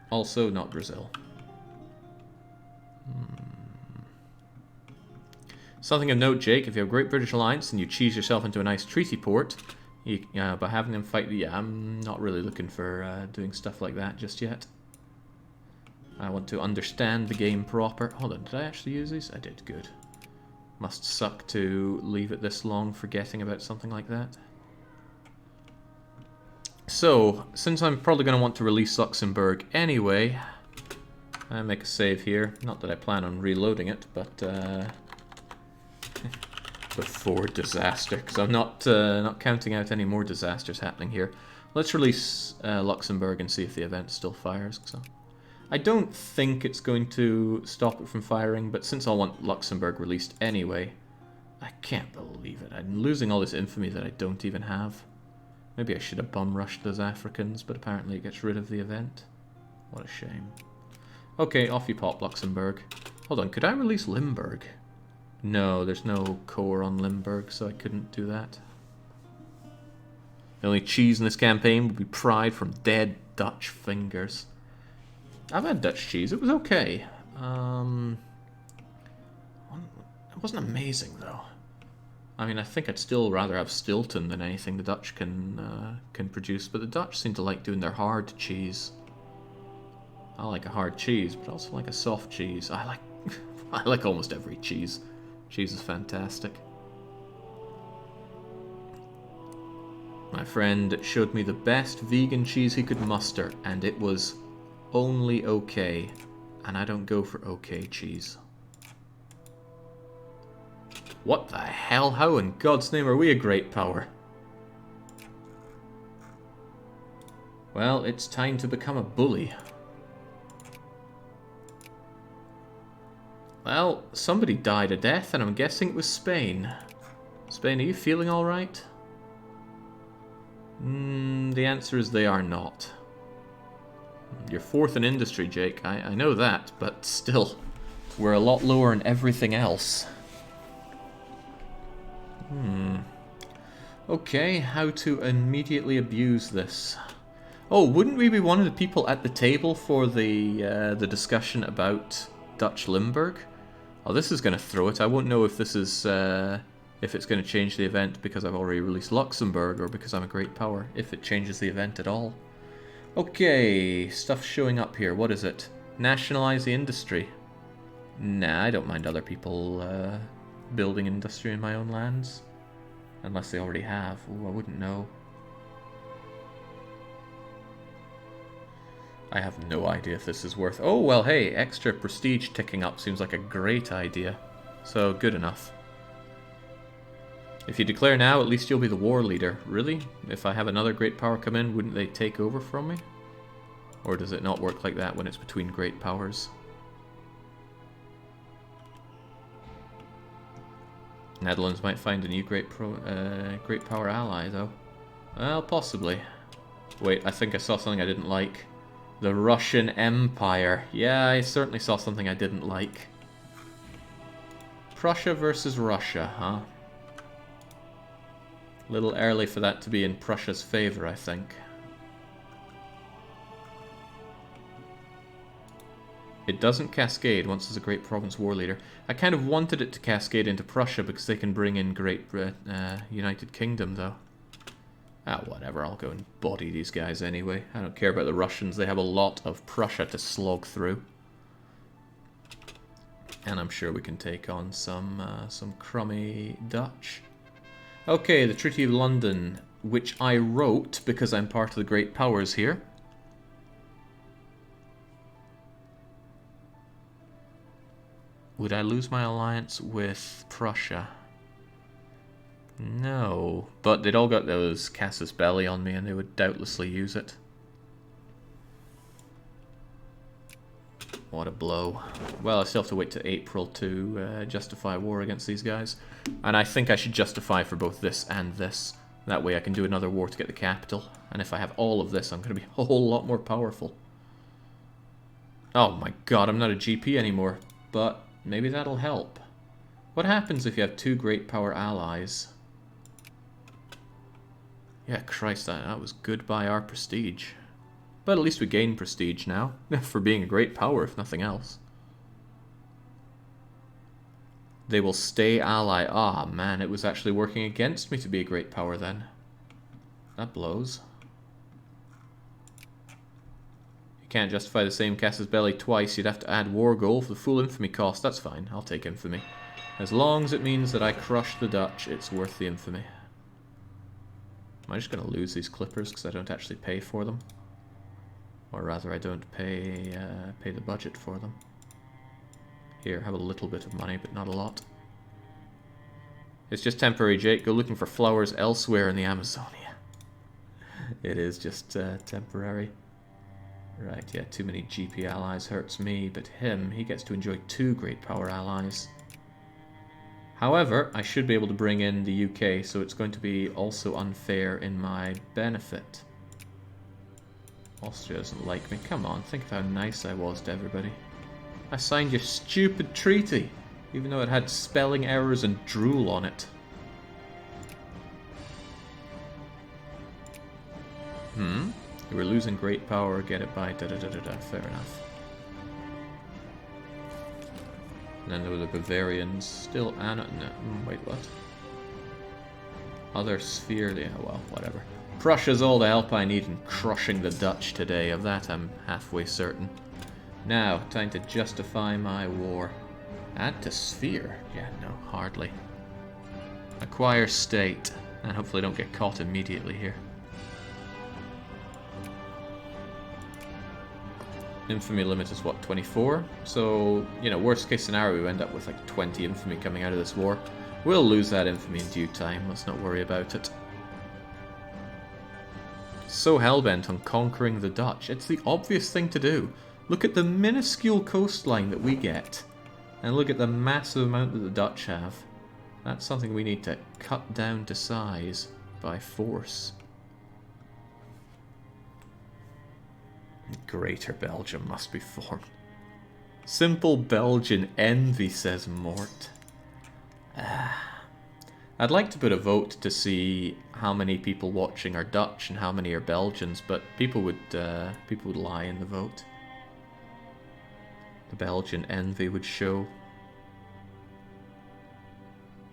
Also, not Brazil. Something of note, Jake, if you have a Great British Alliance and you cheese yourself into a nice treaty port, by having them fight, yeah, I'm not really looking for doing stuff like that just yet. I want to understand the game proper. Hold on, did I actually use these? I did, good. Must suck to leave it this long forgetting about something like that. So, since I'm probably going to want to release Luxembourg anyway, I make a save here. Not that I plan on reloading it, but before disaster, because I'm not counting out any more disasters happening here. Let's release Luxembourg and see if the event still fires. So I don't think it's going to stop it from firing, but since I want Luxembourg released anyway, I can't believe it. I'm losing all this infamy that I don't even have. Maybe I should have bum rushed those Africans, but apparently it gets rid of the event. What a shame. Okay, off you pop, Luxembourg. Hold on, could I release Limburg? No, there's no core on Limburg, so I couldn't do that. The only cheese in this campaign would be pride from dead Dutch fingers. I've had Dutch cheese, it was okay. It wasn't amazing, though. I mean, I think I'd still rather have Stilton than anything the Dutch can produce, but the Dutch seem to like doing their hard cheese. I like a hard cheese, but I also like a soft cheese. I like almost every cheese. Cheese is fantastic. My friend showed me the best vegan cheese he could muster, and it was only okay. And I don't go for okay cheese. What the hell? How in God's name are we a great power? Well, it's time to become a bully. Well, somebody died a death, and I'm guessing it was Spain. Spain, are you feeling alright? The answer is they are not. You're fourth in industry, Jake. I know that, but still, we're a lot lower in everything else. Okay, how to immediately abuse this. Oh, wouldn't we be one of the people at the table for the discussion about Dutch Limburg? Oh, this is going to throw it. I won't know if this is if it's going to change the event because I've already released Luxembourg or because I'm a great power, if it changes the event at all. Okay, stuff showing up here. What is it? Nationalize the industry. Nah, I don't mind other people building industry in my own lands. Unless they already have. Ooh, I wouldn't know. I have no idea if this is worth... Oh, well, hey, extra prestige ticking up seems like a great idea. So, good enough. If you declare now, at least you'll be the war leader. Really? If I have another great power come in, wouldn't they take over from me? Or does it not work like that when it's between great powers? Netherlands might find a new great power ally, though. Well, possibly. Wait, I think I saw something I didn't like. The Russian Empire. Yeah, I certainly saw something I didn't like. Prussia versus Russia, huh? A little early for that to be in Prussia's favor, I think. It doesn't cascade once there's a great province war leader. I kind of wanted it to cascade into Prussia because they can bring in Great United Kingdom, though. Ah, whatever, I'll go and body these guys anyway. I don't care about the Russians, they have a lot of Prussia to slog through. And I'm sure we can take on some crummy Dutch. Okay, the Treaty of London, which I wrote because I'm part of the Great Powers here. Would I lose my alliance with Prussia? No, but they'd all got those casus belli on me and they would doubtlessly use it. What a blow. Well, I still have to wait to April to justify war against these guys. And I think I should justify for both this and this. That way I can do another war to get the capital. And if I have all of this, I'm going to be a whole lot more powerful. Oh my god, I'm not a GP anymore. But maybe that'll help. What happens if you have two great power allies? Yeah, Christ, that was goodbye our prestige. But at least we gain prestige now, for being a great power, if nothing else. They will stay ally. Ah, man, it was actually working against me to be a great power then. That blows. You can't justify the same casus belli twice. You'd have to add war goal for the full infamy cost. That's fine, I'll take infamy. As long as it means that I crush the Dutch, it's worth the infamy. Am I just going to lose these clippers because I don't actually pay for them? Or rather, I don't pay the budget for them. Here, have a little bit of money, but not a lot. It's just temporary, Jake. Go looking for flowers elsewhere in the Amazonia. It is just temporary. Right, yeah, too many GP allies hurts me, but him, he gets to enjoy two great power allies. However, I should be able to bring in the UK, so it's going to be also unfair in my benefit. Austria doesn't like me. Come on, think of how nice I was to everybody. I signed your stupid treaty, even though it had spelling errors and drool on it. We're losing great power, get it by da-da-da-da-da, fair enough. And then there were the Bavarians, still no, wait, what? Other sphere, yeah, well, whatever. Prussia's all the help I need in crushing the Dutch today, of that I'm halfway certain. Now, time to justify my war. Add to sphere? Yeah, no, hardly. Acquire state, and hopefully don't get caught immediately here. Infamy limit is what, 24? So, you know, worst case scenario, we end up with like 20 infamy coming out of this war. We'll lose that infamy in due time, let's not worry about it. So hellbent on conquering the Dutch. It's the obvious thing to do. Look at the minuscule coastline that we get. And look at the massive amount that the Dutch have. That's something we need to cut down to size by force. Greater Belgium must be formed. Simple Belgian envy, says Mort. I'd like to put a vote to see how many people watching are Dutch and how many are Belgians, but people would lie in the vote. The Belgian envy would show.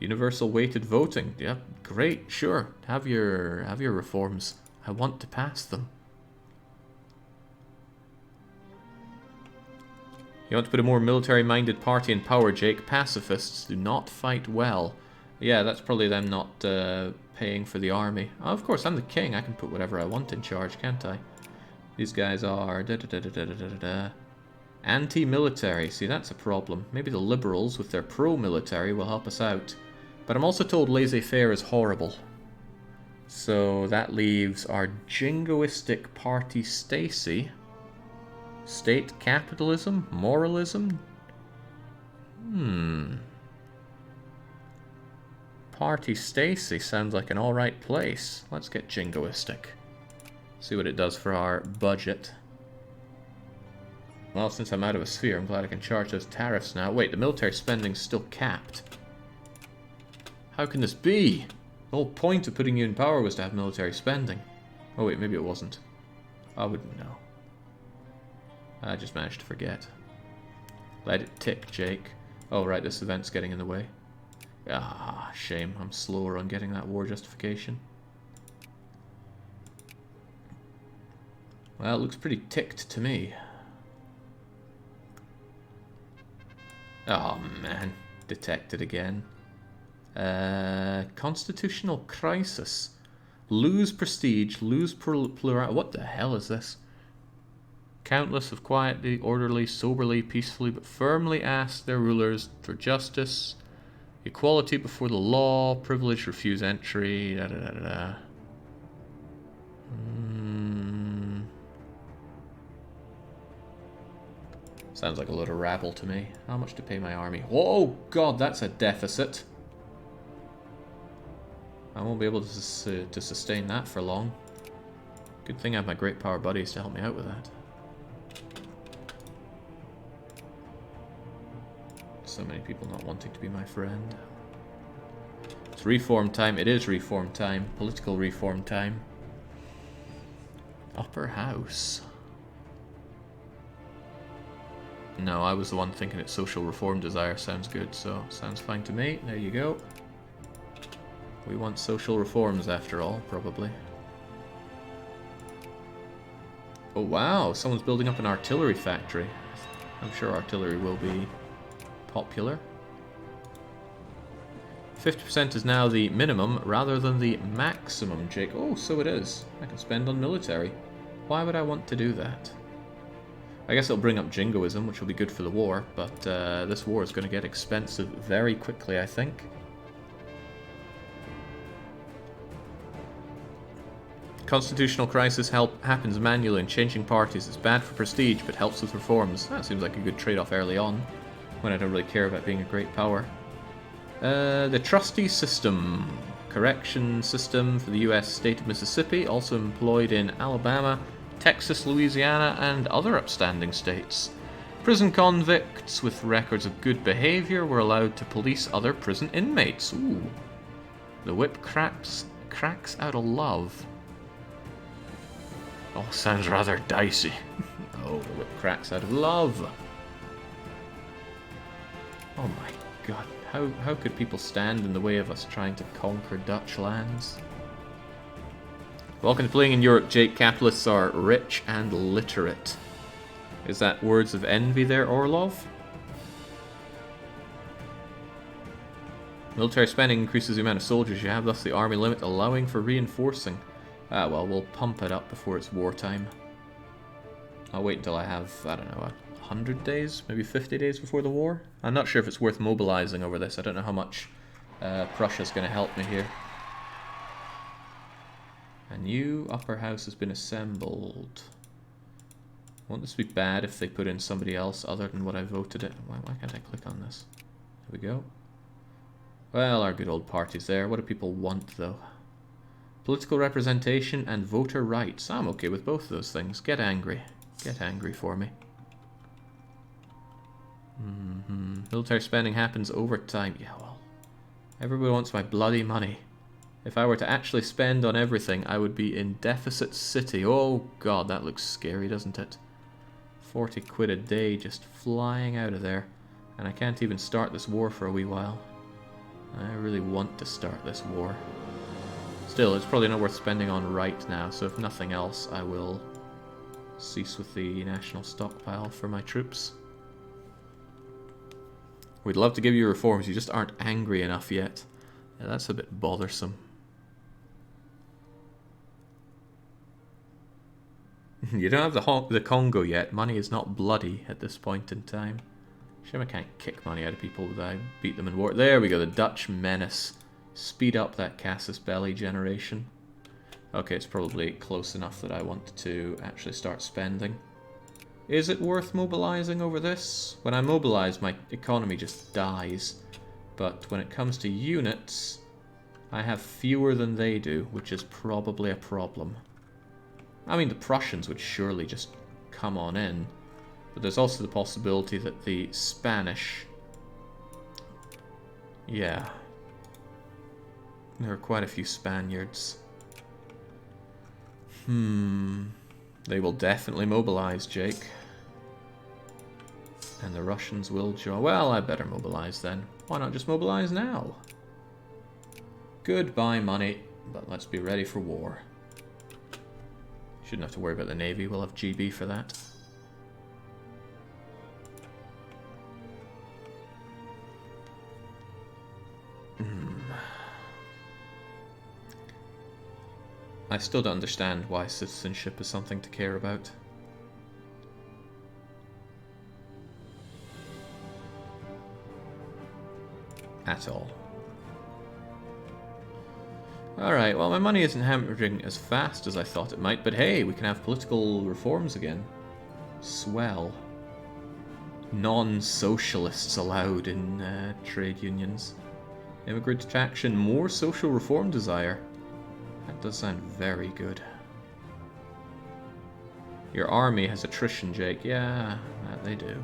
Universal weighted voting. Yeah, great, sure. Have your reforms. I want to pass them. You want to put a more military-minded party in power, Jake. Pacifists do not fight well. Yeah, that's probably them not paying for the army. Oh, of course, I'm the king. I can put whatever I want in charge, can't I? These guys are anti-military. See, that's a problem. Maybe the liberals with their pro-military will help us out. But I'm also told laissez-faire is horrible. So that leaves our jingoistic party Stacy. State capitalism? Moralism? Party Stacy sounds like an alright place. Let's get jingoistic. See what it does for our budget. Well, since I'm out of a sphere, I'm glad I can charge those tariffs now. Wait, the military spending's still capped. How can this be? The whole point of putting you in power was to have military spending. Oh wait, maybe it wasn't. I wouldn't know. I just managed to forget. Let it tick, Jake. Oh right, this event's getting in the way. Ah, shame. I'm slower on getting that war justification. Well, it looks pretty ticked to me. Oh man, detected again. Constitutional crisis. Lose prestige, lose plurality. What the hell is this? Countless have quietly, orderly, soberly, peacefully, but firmly asked their rulers for justice, equality before the law, privilege, refuse entry, da da da da da. Sounds like a load of rabble to me. How much to pay my army? Oh god, that's a deficit. I won't be able to sustain that for long. Good thing I have my great power buddies to help me out with that. So many people not wanting to be my friend. It's reform time. It is reform time. Political reform time. Upper House. No, I was the one thinking it. Social reform desire sounds good, so sounds fine to me. There you go. We want social reforms after all, probably. Oh wow, someone's building up an artillery factory. I'm sure artillery will be popular. 50% is now the minimum rather than the maximum, Jake. Oh, so it is. I can spend on military. Why would I want to do that? I guess it'll bring up jingoism, which will be good for the war, but this war is going to get expensive very quickly, I think. Constitutional crisis happens manually, and changing parties is bad for prestige, but helps with reforms. That seems like a good trade-off early on, when I don't really care about being a great power. The trustee system. Correction system for the U.S. state of Mississippi, also employed in Alabama, Texas, Louisiana, and other upstanding states. Prison convicts with records of good behavior were allowed to police other prison inmates. Ooh. The whip cracks out of love. Oh, sounds rather dicey. Oh, the whip cracks out of love. Oh my god. How could people stand in the way of us trying to conquer Dutch lands? Welcome to Playing in Europe, Jake. Capitalists are rich and literate. Is that words of envy there, Orlov? Military spending increases the amount of soldiers you have, thus the army limit allowing for reinforcing. Ah well, we'll pump it up before it's wartime. I'll wait until I have, I don't know, 100 days, maybe 50 days before the war? I'm not sure if it's worth mobilizing over this. I don't know how much Prussia's going to help me here. A new upper house has been assembled. Won't this be bad if they put in somebody else other than what I voted it? Why can't I click on this? There we go. Well, our good old party's there. What do people want, though? Political representation and voter rights. I'm okay with both of those things. Get angry. Get angry for me. Military spending happens over time. Yeah, well, everybody wants my bloody money. If I were to actually spend on everything, I would be in deficit city. Oh god, that looks scary, doesn't it? 40 quid a day just flying out of there. And I can't even start this war for a wee while. I really want to start this war. Still, it's probably not worth spending on right now, so if nothing else, I will cease with the national stockpile for my troops. We'd love to give you reforms, you just aren't angry enough yet. Yeah, that's a bit bothersome. You don't have the Congo yet. Money is not bloody at this point in time. Shame I can't kick money out of people without I beat them in war. There we go, the Dutch Menace. Speed up that Casus Belli generation. Okay, it's probably close enough that I want to actually start spending. Is it worth mobilizing over this? When I mobilize, my economy just dies. But when it comes to units, I have fewer than they do, which is probably a problem. I mean, the Prussians would surely just come on in. But there's also the possibility that the Spanish... Yeah. There are quite a few Spaniards. They will definitely mobilize, Jake. And the Russians will join. Well, I better mobilize then. Why not just mobilize now? Goodbye, money. But let's be ready for war. Shouldn't have to worry about the Navy. We'll have GB for that. I still don't understand why citizenship is something to care about. At all. Alright, well, my money isn't hemorrhaging as fast as I thought it might, but hey, we can have political reforms again. Swell. Non-socialists allowed in trade unions. Immigrant attraction, more social reform desire. That does sound very good. Your army has attrition, Jake. Yeah, that they do.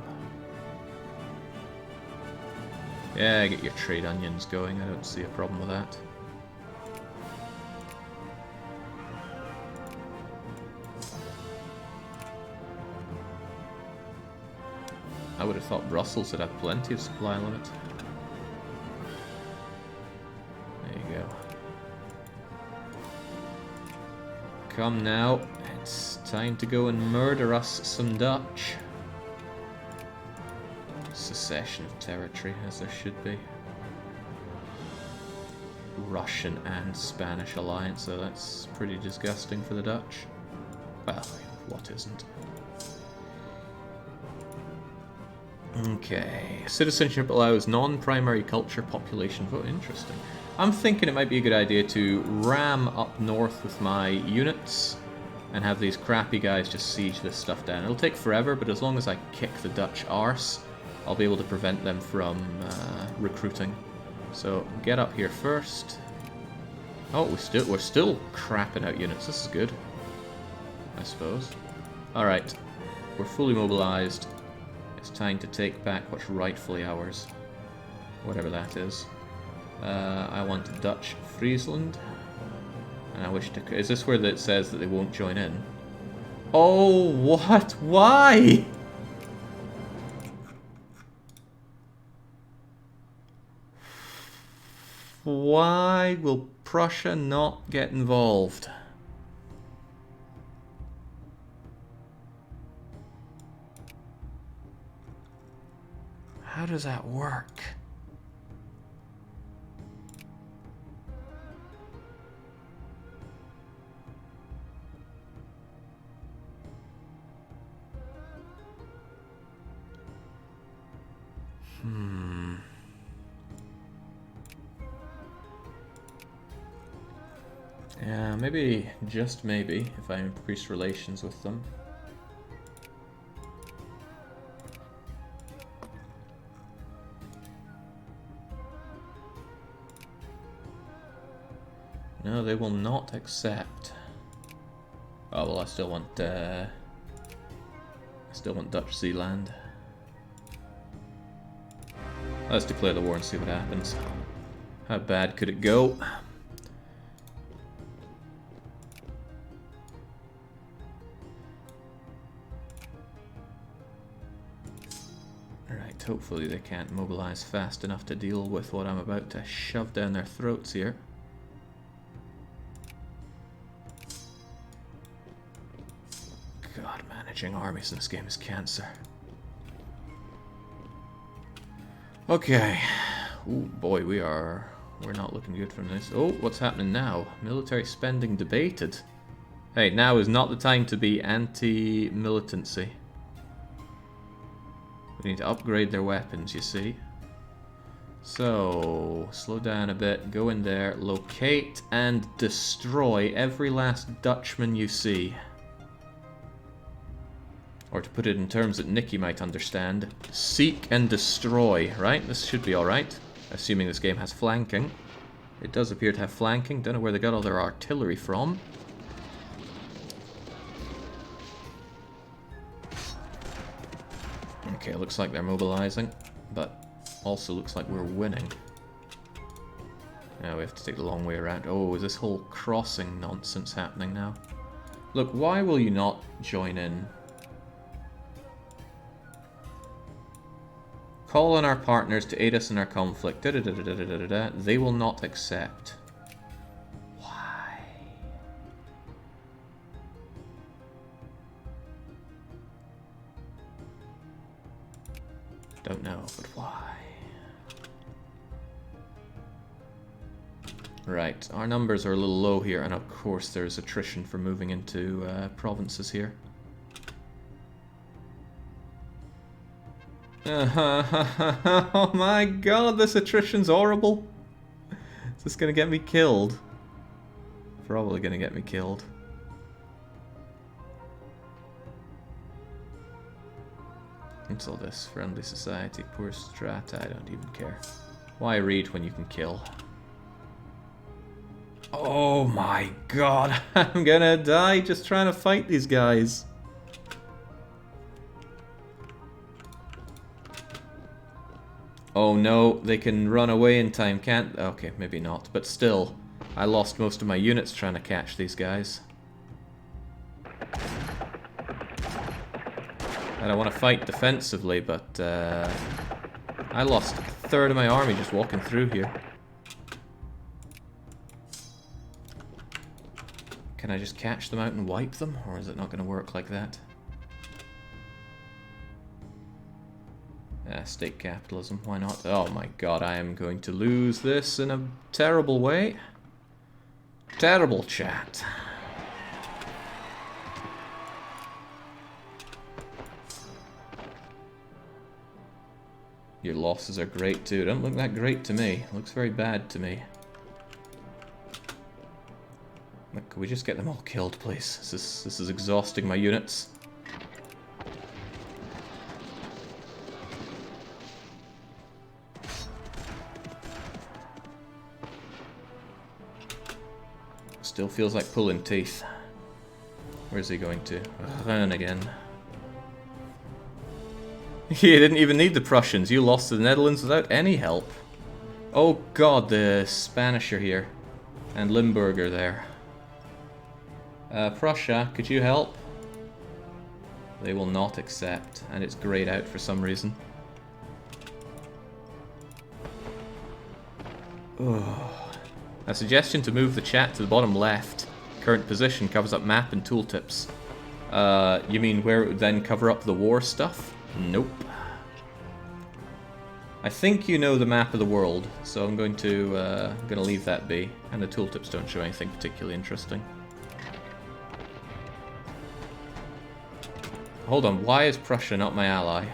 Yeah, get your trade onions going. I don't see a problem with that. I would have thought Brussels would have plenty of supply limit. There you go. Come now, it's time to go and murder us some Dutch. Secession of territory, as there should be. Russian and Spanish alliance, so that's pretty disgusting for the Dutch. Well, what isn't? Okay, citizenship allows non-primary culture population vote. Interesting. I'm thinking it might be a good idea to ram up north with my units and have these crappy guys just siege this stuff down. It'll take forever, but as long as I kick the Dutch arse, I'll be able to prevent them from recruiting. So get up here first. Oh, we're still crapping out units. This is good, I suppose. Alright, we're fully mobilized. It's time to take back what's rightfully ours. Whatever that is. I want Dutch Friesland. And I wish to... Is this where it says that they won't join in? Oh, what? Why? Why will Prussia not get involved? How does that work? Yeah, maybe, just maybe, if I increase relations with them. No, they will not accept. Oh well, I still want Dutch Zeeland. Let's declare the war and see what happens. How bad could it go? Alright, hopefully they can't mobilize fast enough to deal with what I'm about to shove down their throats here. God, managing armies in this game is cancer. Okay. Ooh, boy, we're not looking good from this. Oh, what's happening now? Military spending debated. Hey, now is not the time to be anti-militancy. We need to upgrade their weapons, you see. So, slow down a bit, go in there, locate and destroy every last Dutchman you see. Or to put it in terms that Nikki might understand, seek and destroy, right? This should be alright, assuming this game has flanking. It does appear to have flanking. Don't know where they got all their artillery from. Okay, looks like they're mobilizing, but also looks like we're winning. Now we have to take the long way around. Oh, is this whole crossing nonsense happening now? Look, why will you not join in? Call on our partners to aid us in our conflict. Da, da, da, da, da, da, da, da. They will not accept. Why? Don't know, but why? Right, our numbers are a little low here, and of course there's attrition for moving into provinces here. Oh my god, this attrition's horrible. Is this gonna get me killed? Probably gonna get me killed. What's all this? Friendly society, poor strata, I don't even care. Why read when you can kill? Oh my god, I'm gonna die just trying to fight these guys. Oh no, they can run away in time, can't... Okay, maybe not, but still, I lost most of my units trying to catch these guys. I don't want to fight defensively, but I lost a third of my army just walking through here. Can I just catch them out and wipe them, or is it not going to work like that? State capitalism, why not? Oh my god, I am going to lose this in a terrible way. Terrible, chat. Your losses are great too. Don't look that great to me. Looks very bad to me. Look, can we just get them all killed, please? This is exhausting my units. Still feels like pulling teeth. Where's he going to? Run again. You didn't even need the Prussians. You lost to the Netherlands without any help. Oh god, the Spanish are here. And Limburg are there. Prussia, could you help? They will not accept, and it's grayed out for some reason. Oh. A suggestion to move the chat to the bottom left. Current position covers up map and tooltips. You mean where it would then cover up the war stuff? Nope. I think you know the map of the world, so I'm going to leave that be. And the tooltips don't show anything particularly interesting. Hold on, why is Prussia not my ally?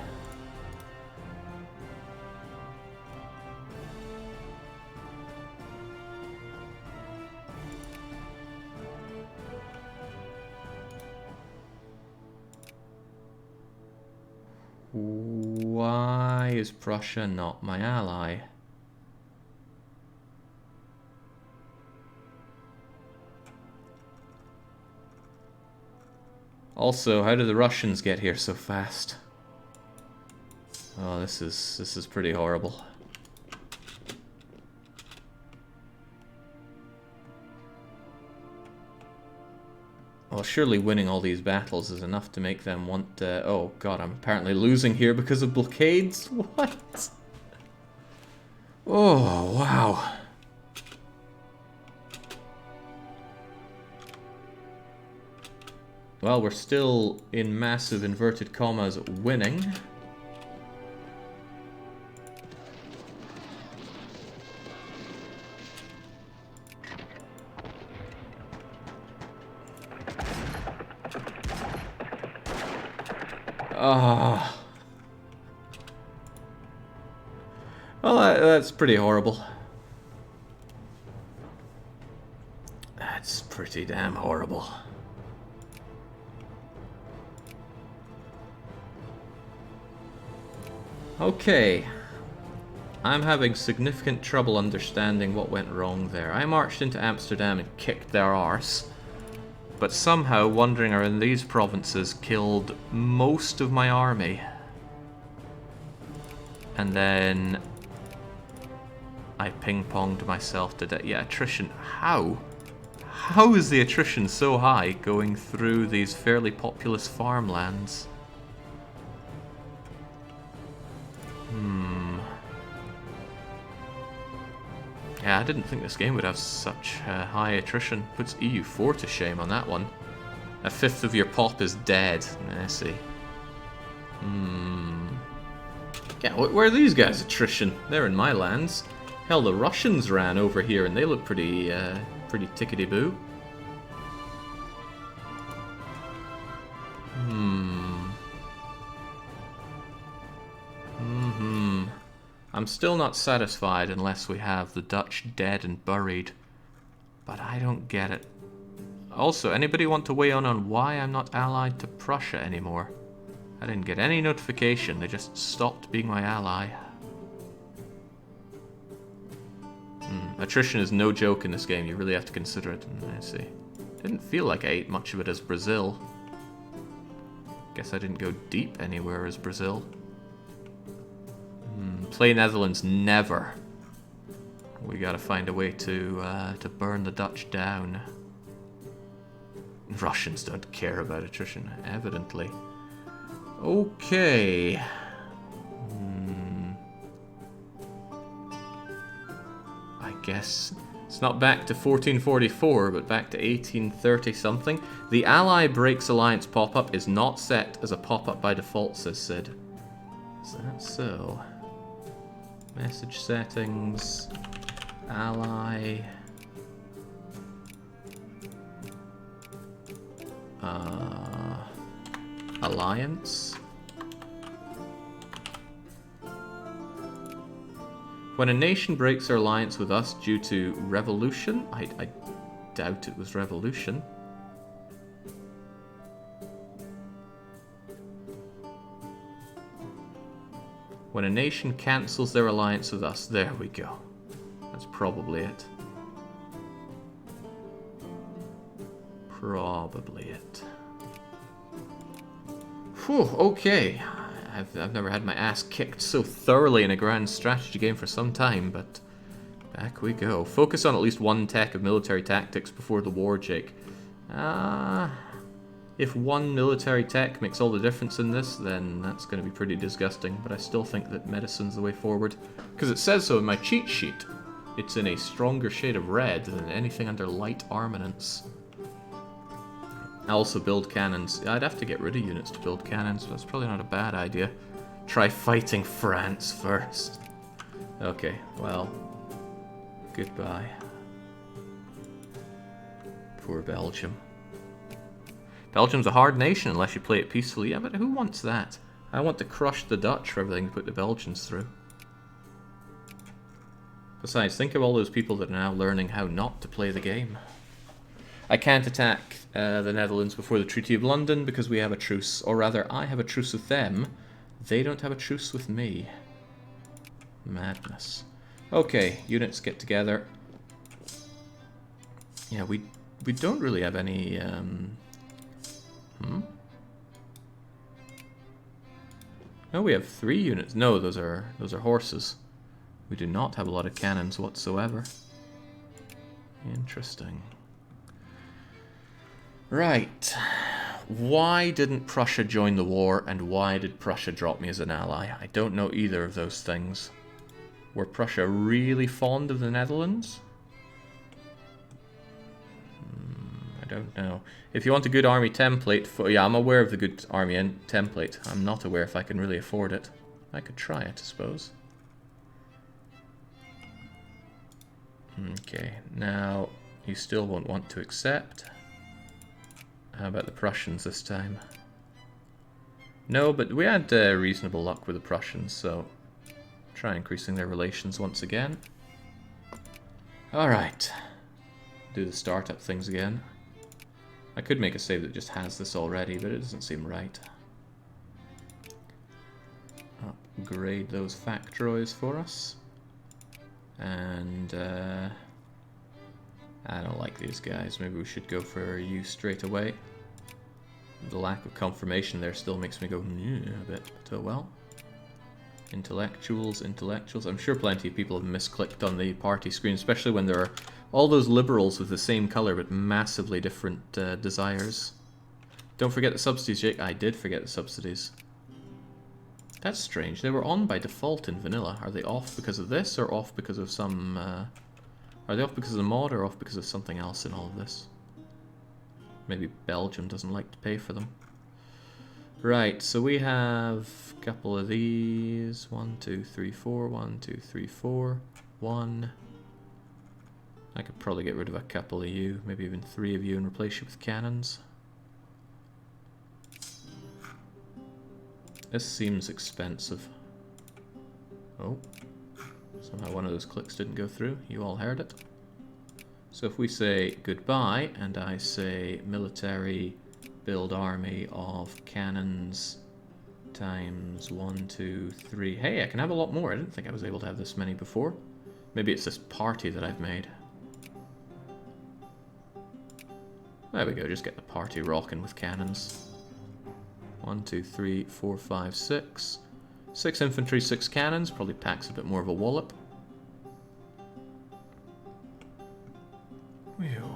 Why is Prussia not my ally? Also, how did the Russians get here so fast? Oh, this is pretty horrible. Well, surely winning all these battles is enough to make them want... oh god, I'm apparently losing here because of blockades? What? Oh, wow. Well, we're still, in massive inverted commas, winning. Ah. Well, that's pretty horrible. That's pretty damn horrible. Okay. I'm having significant trouble understanding what went wrong there. I marched into Amsterdam and kicked their arse, but somehow wandering around these provinces killed most of my army. And then I ping-ponged myself to death. Yeah, attrition. How? How is the attrition so high going through these fairly populous farmlands? Yeah, I didn't think this game would have such high attrition. Puts EU4 to shame on that one. A fifth of your pop is dead. I see. Yeah, where are these guys' attrition? They're in my lands. Hell, the Russians ran over here and they look pretty, pretty tickety-boo. I'm still not satisfied unless we have the Dutch dead and buried. But I don't get it. Also, anybody want to weigh in on why I'm not allied to Prussia anymore? I didn't get any notification, they just stopped being my ally. Attrition is no joke in this game, you really have to consider it. I see. Didn't feel like I ate much of it as Brazil. Guess I didn't go deep anywhere as Brazil. Play Netherlands, never. We gotta find a way to burn the Dutch down. Russians don't care about attrition, evidently. Okay. I guess it's not back to 1444, but back to 1830 something. The Ally Breaks Alliance pop-up is not set as a pop-up by default, says Sid. Is that so? Message settings, ally, alliance. When a nation breaks their alliance with us due to revolution, I doubt it was revolution. When a nation cancels their alliance with us, there we go. That's probably it. Probably it. Whew, okay. I've never had my ass kicked so thoroughly in a grand strategy game for some time, but back we go. Focus on at least one tech of military tactics before the war, Jake. If one military tech makes all the difference in this, then that's going to be pretty disgusting, but I still think that medicine's the way forward. Because it says so in my cheat sheet. It's in a stronger shade of red than anything under light armaments. I also build cannons. I'd have to get rid of units to build cannons, but that's probably not a bad idea. Try fighting France first. Okay, well, goodbye. Poor Belgium. Belgium's a hard nation unless you play it peacefully. Yeah, but who wants that? I want to crush the Dutch for everything to put the Belgians through. Besides, think of all those people that are now learning how not to play the game. I can't attack the Netherlands before the Treaty of London because we have a truce. Or rather, I have a truce with them. They don't have a truce with me. Madness. Okay, units get together. Yeah, we don't really have any... No, we have 3 units. No, those are horses. We do not have a lot of cannons whatsoever. Interesting. Right. Why didn't Prussia join the war, and why did Prussia drop me as an ally? I don't know either of those things. Were Prussia really fond of the Netherlands? I don't know. If you want a good army template, yeah, I'm aware of the good army template. I'm not aware if I can really afford it. I could try it, I suppose. Okay, now you still won't want to accept. How about the Prussians this time? No, but we had reasonable luck with the Prussians, so try increasing their relations once again. Alright. Do the startup things again. I could make a save that just has this already, but it doesn't seem right. Upgrade those factories for us. And I don't like these guys. Maybe we should go for you straight away. The lack of confirmation there still makes me go a bit, but oh well. Intellectuals, intellectuals. I'm sure plenty of people have misclicked on the party screen, especially when there are all those liberals with the same colour but massively different desires. Don't forget the subsidies, Jake. I did forget the subsidies. That's strange. They were on by default in vanilla. Are they off because of this, or off because of some... Are they off because of the mod, or off because of something else in all of this? Maybe Belgium doesn't like to pay for them. Right, so we have a couple of these. 1, 2, 3, 4. 1, 2, 3, 4. 1. I could probably get rid of a couple of you, maybe even 3 of you, and replace you with cannons. This seems expensive. Oh. Somehow one of those clicks didn't go through. You all heard it. So if we say goodbye, and I say military build army of cannons times 1, 2, 3. Hey, I can have a lot more. I didn't think I was able to have this many before. Maybe it's this party that I've made. There we go, just get the party rocking with cannons. 1, 2, 3, 4, 5, 6. 6 infantry, 6 cannons. Probably packs a bit more of a wallop. Whew.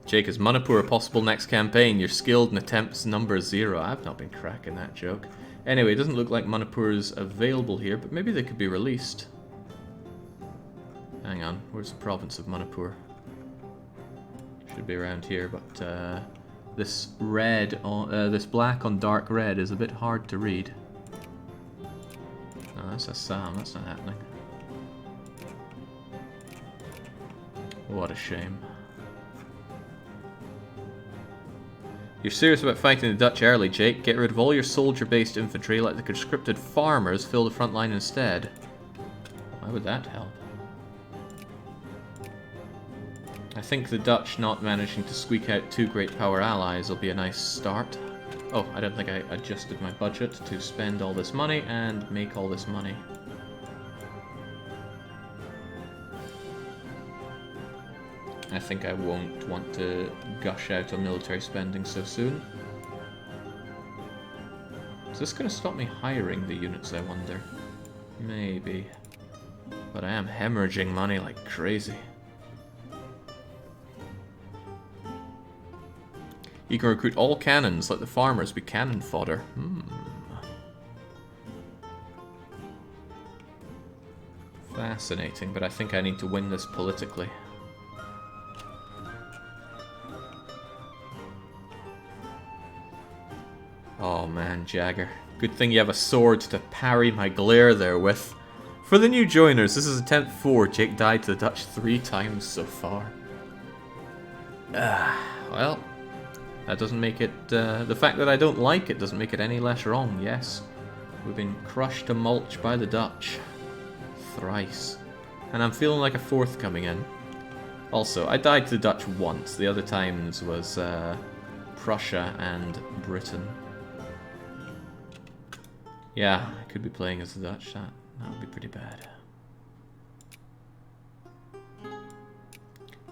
Jake, is Manipur a possible next campaign? You're skilled in attempts number 0. I've not been cracking that joke. Anyway, it doesn't look like Manipur's available here, but maybe they could be released. Hang on, where's the province of Manipur? Should be around here, but this red, this black on dark red is a bit hard to read. No, that's Assam. That's not happening. What a shame. You're serious about fighting the Dutch early, Jake? Get rid of all your soldier-based infantry, let the conscripted farmers fill the front line instead. Why would that help? I think the Dutch not managing to squeak out 2 great power allies will be a nice start. Oh, I don't think I adjusted my budget to spend all this money and make all this money. I think I won't want to gush out on military spending so soon. Is this going to stop me hiring the units, I wonder? Maybe. But I am hemorrhaging money like crazy. You can recruit all cannons, let the farmers be cannon fodder. Fascinating, but I think I need to win this politically. Oh man, Jagger. Good thing you have a sword to parry my glare there with. For the new joiners, this is attempt 4. Jake died to the Dutch 3 times so far. Well... That doesn't make it, the fact that I don't like it doesn't make it any less wrong, yes. We've been crushed to mulch by the Dutch. Thrice. And I'm feeling like a 4th coming in. Also, I died to the Dutch once. The other times was, Prussia and Britain. Yeah, I could be playing as the Dutch. That would be pretty bad.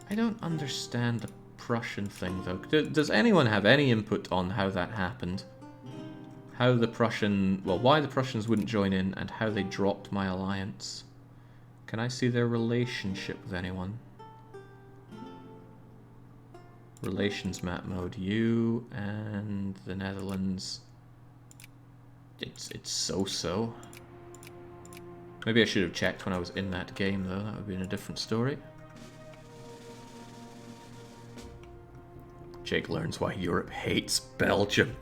I don't understand the Prussian thing, though. Does anyone have any input on how that happened? How the Prussian... Well, why the Prussians wouldn't join in, and how they dropped my alliance? Can I see their relationship with anyone? Relations map mode. You and the Netherlands. It's so-so. Maybe I should have checked when I was in that game, though. That would have been a different story. Jake learns why Europe hates Belgium.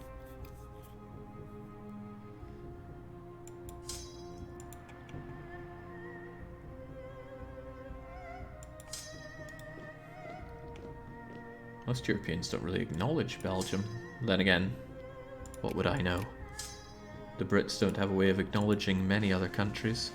Most Europeans don't really acknowledge Belgium. Then again, what would I know? The Brits don't have a way of acknowledging many other countries.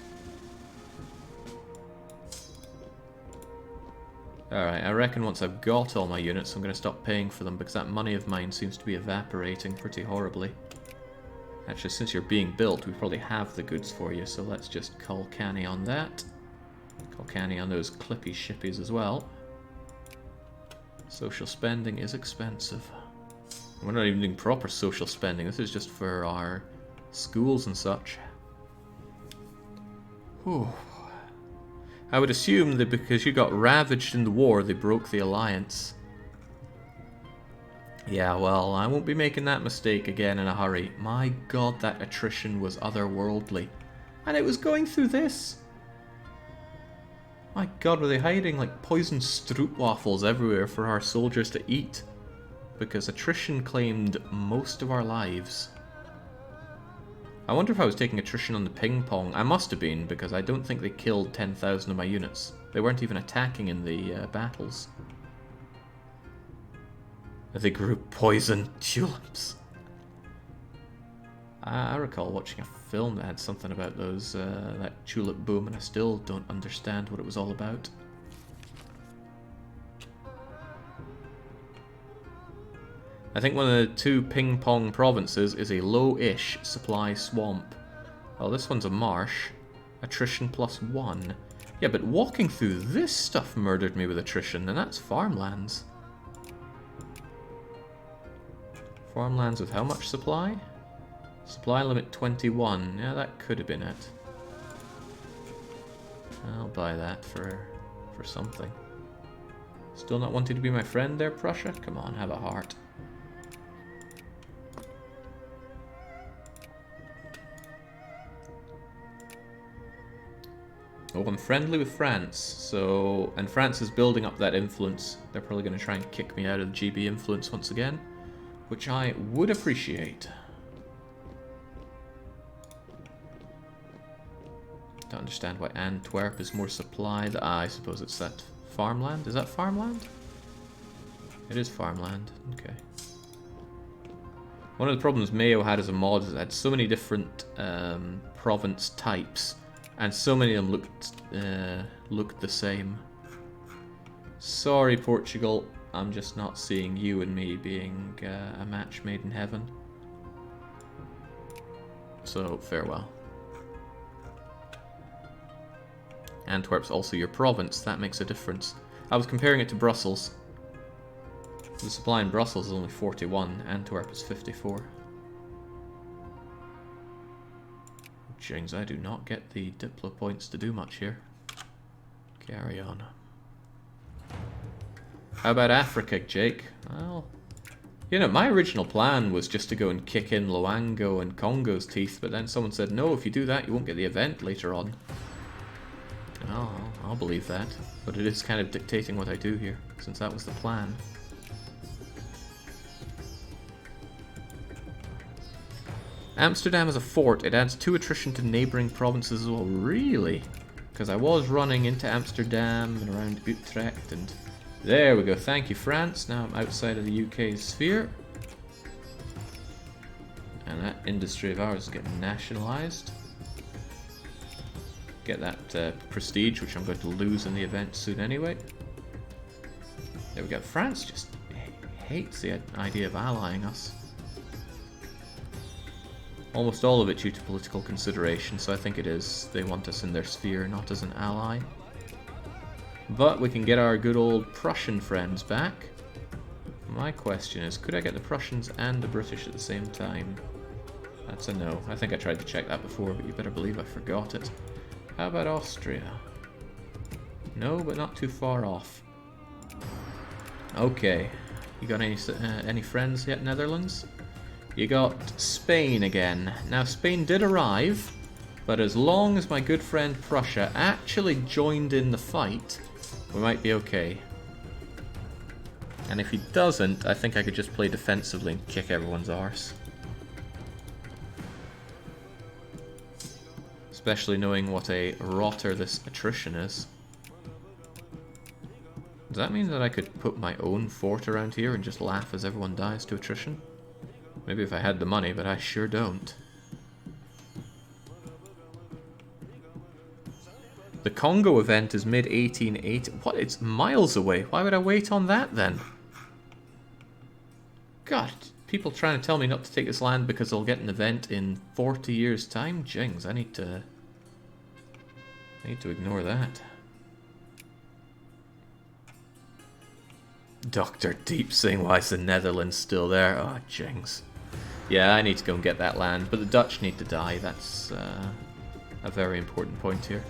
Alright, I reckon once I've got all my units, I'm going to stop paying for them because that money of mine seems to be evaporating pretty horribly. Actually, since you're being built, we probably have the goods for you, so let's just call canny on that. Call canny on those clippy shippies as well. Social spending is expensive. We're not even doing proper social spending, this is just for our schools and such. Whew. I would assume that because you got ravaged in the war, they broke the alliance. Yeah, well, I won't be making that mistake again in a hurry. My god, that attrition was otherworldly. And it was going through this. My god, were they hiding like poisoned stroopwafels everywhere for our soldiers to eat? Because attrition claimed most of our lives. I wonder if I was taking attrition on the ping pong. I must have been, because I don't think they killed 10,000 of my units. They weren't even attacking in the battles. They grew poison tulips. I recall watching a film that had something about those that tulip boom, and I still don't understand what it was all about. I think one of the two ping pong provinces is a low-ish supply swamp. Well, this one's a marsh. Attrition +1. Yeah, but walking through this stuff murdered me with attrition, and that's farmlands. Farmlands with how much supply? Supply limit 21. Yeah, that could have been it. I'll buy that for something. Still not wanting to be my friend there, Prussia? Come on, have a heart. Oh, I'm friendly with France, so... And France is building up that influence. They're probably going to try and kick me out of the GB influence once again, which I would appreciate. Don't understand why Antwerp is more supplied. Ah, I suppose it's that farmland. Is that farmland? It is farmland. Okay. One of the problems Mayo had as a mod is it had so many different province types, and so many of them looked the same. Sorry, Portugal. I'm just not seeing you and me being a match made in heaven. So, farewell. Antwerp's also your province. That makes a difference. I was comparing it to Brussels. The supply in Brussels is only 41. Antwerp is 54. Jings, I do not get the Diplo points to do much here. Carry on. How about Africa, Jake? Well, you know, my original plan was just to go and kick in Luango and Congo's teeth, but then someone said, no, if you do that, you won't get the event later on. Oh, I'll believe that, but it is kind of dictating what I do here, since that was the plan. Amsterdam is a fort. It adds 2 attrition to neighbouring provinces as well. Really? Because I was running into Amsterdam and around Utrecht, and there we go. Thank you, France. Now I'm outside of the UK sphere. And that industry of ours is getting nationalised. Get that prestige, which I'm going to lose in the event soon anyway. There we go. France just hates the idea of allying us. Almost all of it due to political consideration, so I think it is. They want us in their sphere, not as an ally. But we can get our good old Prussian friends back. My question is, could I get the Prussians and the British at the same time? That's a no. I think I tried to check that before, but you better believe I forgot it. How about Austria? No, but not too far off. Okay. You got any friends yet, Netherlands? You got Spain again. Now, Spain did arrive, but as long as my good friend Prussia actually joined in the fight, we might be okay. And if he doesn't, I think I could just play defensively and kick everyone's arse. Especially knowing what a rotter this attrition is. Does that mean that I could put my own fort around here and just laugh as everyone dies to attrition? Maybe if I had the money, but I sure don't. The Congo event is mid-1880. What? It's miles away. Why would I wait on that then? God, people trying to tell me not to take this land because I'll get an event in 40 years' time? Jings, I need to ignore that. Dr. Deep saying, why is the Netherlands still there? Oh, jings. Yeah, I need to go and get that land, but the Dutch need to die. That's a very important point here.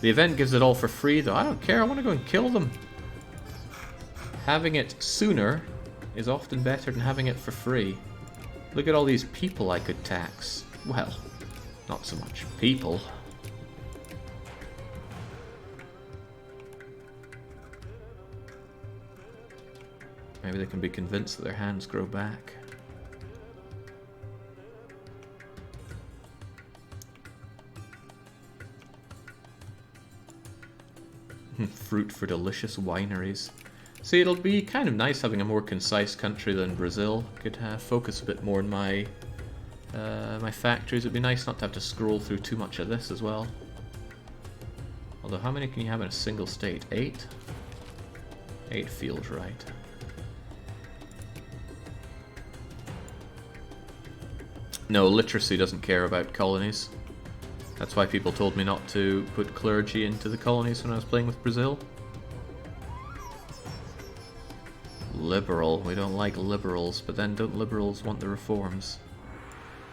The event gives it all for free, though. I don't care. I want to go and kill them. Having it sooner is often better than having it for free. Look at all these people I could tax. Well, not so much people. Maybe they can be convinced that their hands grow back. Fruit for delicious wineries. See, it'll be kind of nice having a more concise country than Brazil. Could focus a bit more on my my factories. It'd be nice not to have to scroll through too much of this as well. Although, how many can you have in a single state? 8? 8 feels right. No, literacy doesn't care about colonies. That's why people told me not to put clergy into the colonies when I was playing with Brazil. Liberal. We don't like liberals, but then don't liberals want the reforms?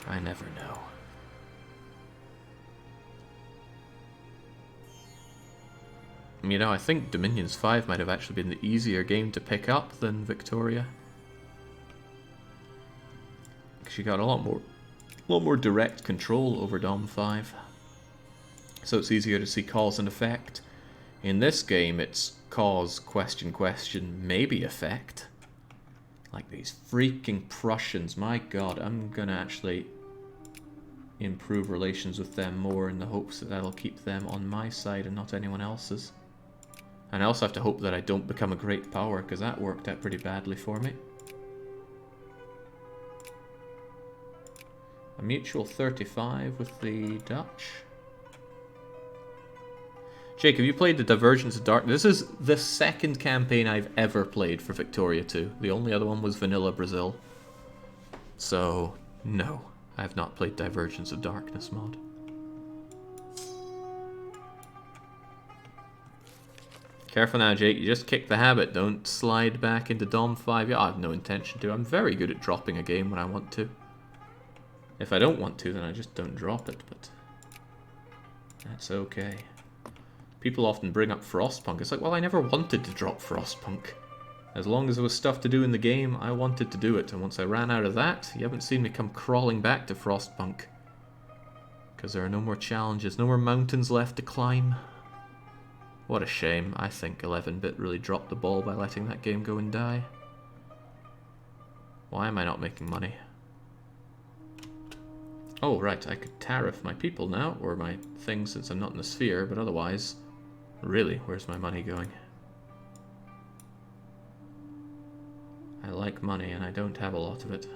I never know. You know, I think Dominions 5 might have actually been the easier game to pick up than Victoria. Because you got a lot more direct control over Dom 5. So it's easier to see cause and effect. In this game, it's cause, question, question, maybe effect. Like these freaking Prussians, my god, I'm gonna actually improve relations with them more in the hopes that that'll keep them on my side and not anyone else's. And I also have to hope that I don't become a great power, because that worked out pretty badly for me. A mutual 35 with the Dutch. Jake, have you played the Divergence of Dark? This is the second campaign I've ever played for Victoria 2. The only other one was Vanilla Brazil. So, no, I have not played Divergence of Darkness mod. Careful now, Jake. You just kick the habit. Don't slide back into Dom 5. Yeah, I have no intention to. I'm very good at dropping a game when I want to. If I don't want to, then I just don't drop it, but that's okay. People often bring up Frostpunk. It's like, well, I never wanted to drop Frostpunk. As long as there was stuff to do in the game, I wanted to do it. And once I ran out of that, you haven't seen me come crawling back to Frostpunk. Because there are no more challenges, no more mountains left to climb. What a shame. I think 11-bit really dropped the ball by letting that game go and die. Why am I not making money? Oh, right, I could tariff my people now, or my things since I'm not in the sphere, but otherwise, really, where's my money going? I like money, and I don't have a lot of it.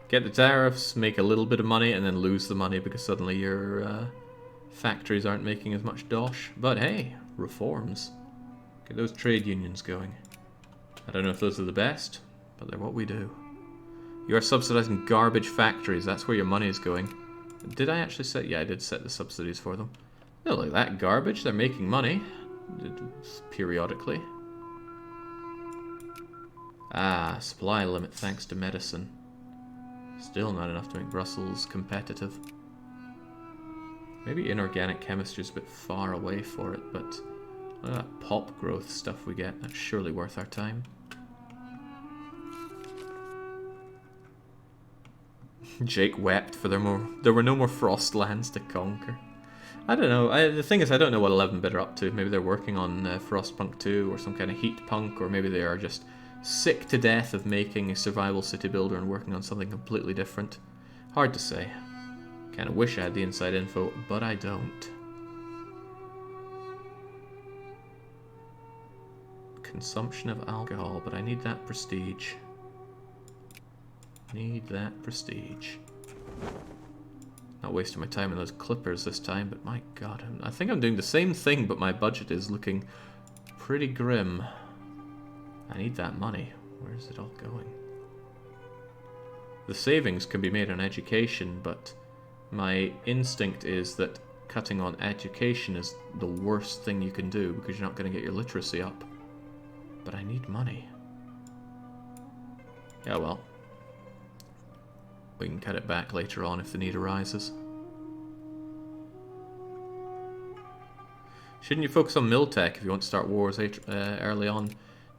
Get the tariffs, make a little bit of money, and then lose the money because suddenly your factories aren't making as much dosh. But hey, reforms. Get those trade unions going. I don't know if those are the best, but they're what we do. You are subsidizing garbage factories. That's where your money is going. Did I actually set? Yeah, I did set the subsidies for them. They look like that garbage. They're making money. Periodically. Ah, supply limit thanks to medicine. Still not enough to make Brussels competitive. Maybe inorganic chemistry is a bit far away for it, but look at that pop growth stuff we get. That's surely worth our time. Jake wept for there were no more frost lands to conquer. I don't know. The thing is, I don't know what 11-bit are up to. Maybe they're working on Frostpunk 2 or some kind of heat punk, or maybe they are just sick to death of making a survival city builder and working on something completely different. Hard to say. Kind of wish I had the inside info, but I don't. Consumption of alcohol, but I need that prestige. Need that prestige. Not wasting my time on those clippers this time, but my god, I think I'm doing the same thing, but my budget is looking pretty grim. I need that money. Where's it all going? The savings can be made on education, but my instinct is that cutting on education is the worst thing you can do because you're not going to get your literacy up. But I need money. Yeah, well. We can cut it back later on if the need arises. Shouldn't you focus on Miltech if you want to start wars early on?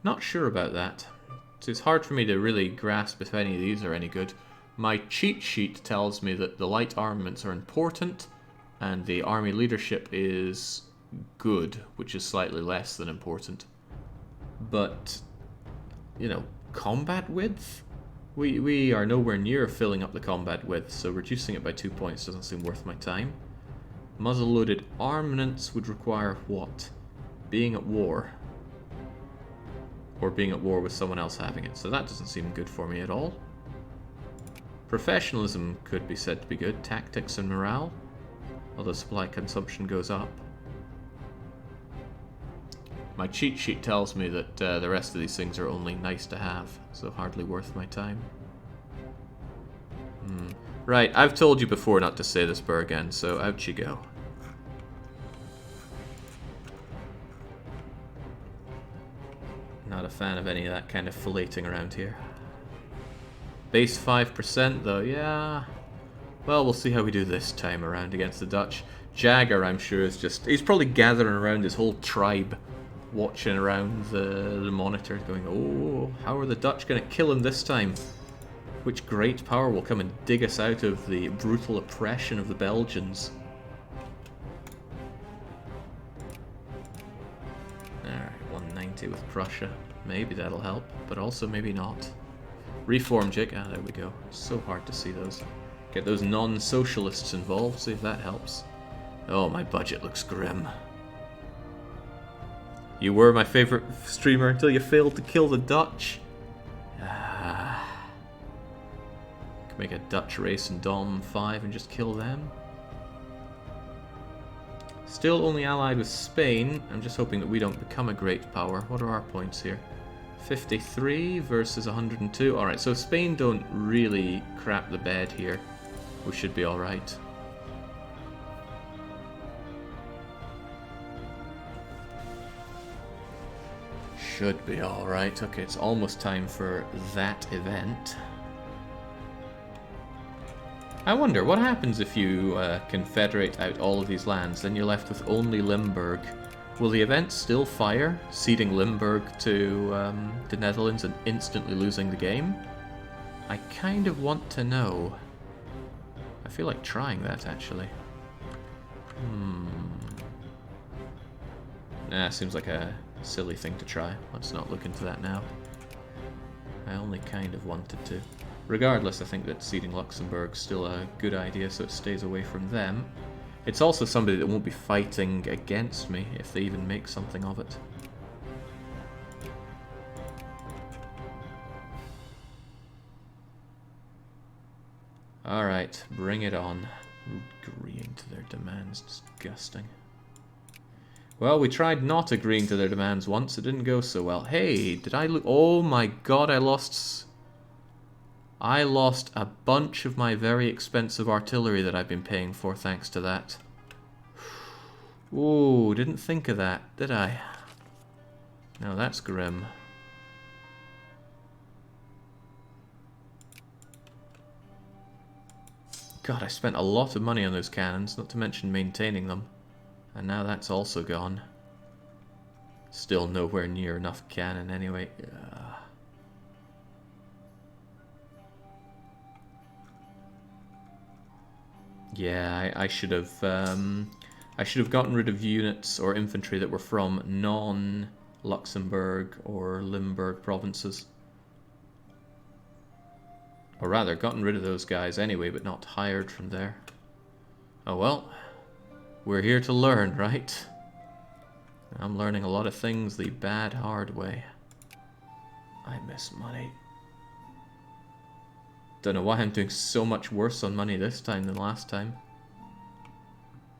Not sure about that. So it's hard for me to really grasp if any of these are any good. My cheat sheet tells me that the light armaments are important and the army leadership is good, which is slightly less than important. But, you know, combat width? We are nowhere near filling up the combat width, so reducing it by 2 points doesn't seem worth my time. Muzzle-loaded armaments would require what? Being at war. Or being at war with someone else having it, so that doesn't seem good for me at all. Professionalism could be said to be good. Tactics and morale, although supply consumption goes up. My cheat sheet tells me that the rest of these things are only nice to have, so hardly worth my time. Right, I've told you before not to say this, Bergen, so out you go. Not a fan of any of that kind of filleting around here. Base 5% though, yeah. Well, we'll see how we do this time around against the Dutch. Jagger, I'm sure, is just... he's probably gathering around his whole tribe, watching around the monitor, going, oh, how are the Dutch going to kill him this time? Which great power will come and dig us out of the brutal oppression of the Belgians? Alright, 190 with Prussia. Maybe that'll help, but also maybe not. Reform jig. Ah, there we go. So hard to see those. Get those non-socialists involved, see if that helps. Oh, my budget looks grim. You were my favorite streamer until you failed to kill the Dutch. Ah. Could make a Dutch race in Dom 5 and just kill them. Still only allied with Spain. I'm just hoping that we don't become a great power. What are our points here? 53 versus 102. Alright, so if Spain don't really crap the bed here, we should be alright. Should be alright. Okay, it's almost time for that event. I wonder, what happens if you confederate out all of these lands, then you're left with only Limburg? Will the event still fire, ceding Limburg to the Netherlands and instantly losing the game? I kind of want to know. I feel like trying that, actually. Nah, seems like a silly thing to try. Let's not look into that now. I only kind of wanted to. Regardless, I think that ceding Luxembourg's still a good idea, so it stays away from them. It's also somebody that won't be fighting against me if they even make something of it. Alright, bring it on. Agreeing to their demands, disgusting. Well, we tried not agreeing to their demands once, it didn't go so well. Hey, did I lose? Oh my god, I lost a bunch of my very expensive artillery that I've been paying for thanks to that. Ooh, didn't think of that, did I? No, that's grim. God, I spent a lot of money on those cannons, not to mention maintaining them. And now that's also gone. Still nowhere near enough cannon anyway. Yeah, I should have gotten rid of units or infantry that were from non-Luxembourg or Limburg provinces. Or rather, gotten rid of those guys anyway, but not hired from there. Oh well. We're here to learn, right? I'm learning a lot of things the bad, hard way. I miss money. Don't know why I'm doing so much worse on money this time than last time.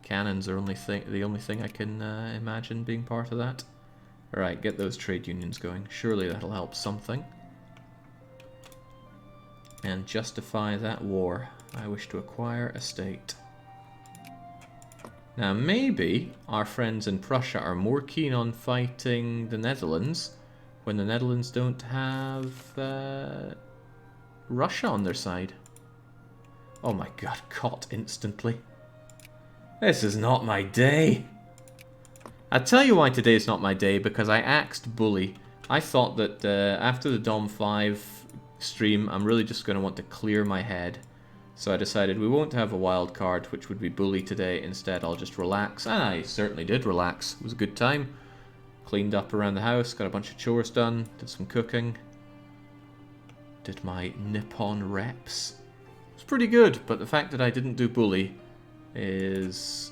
Cannons are the only thing I can imagine being part of that. Alright, get those trade unions going. Surely that'll help something. And justify that war. I wish to acquire a state. Now maybe our friends in Prussia are more keen on fighting the Netherlands when the Netherlands don't have Russia on their side. Oh my god, caught instantly. This is not my day. I'll tell you why today is not my day, because I axed Bully. I thought that after the Dom 5 stream, I'm really just going to want to clear my head. So I decided we won't have a wild card, which would be Bully today. Instead, I'll just relax. And I certainly did relax. It was a good time. Cleaned up around the house, got a bunch of chores done, did some cooking. Did my Nippon reps. It was pretty good, but the fact that I didn't do Bully is...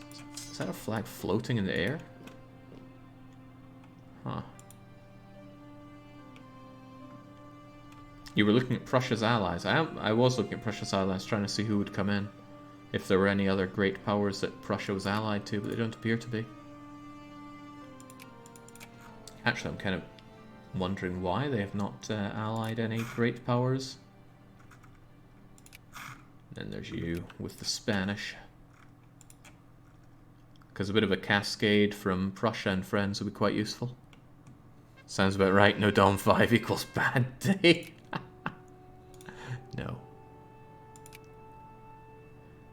Is that a flag floating in the air? Huh. You were looking at Prussia's allies. I was looking at Prussia's allies, trying to see who would come in. If there were any other great powers that Prussia was allied to, but they don't appear to be. Actually, I'm kind of wondering why they have not allied any great powers. Then there's you with the Spanish. Because a bit of a cascade from Prussia and friends would be quite useful. Sounds about right. No Dom 5 equals bad day. No.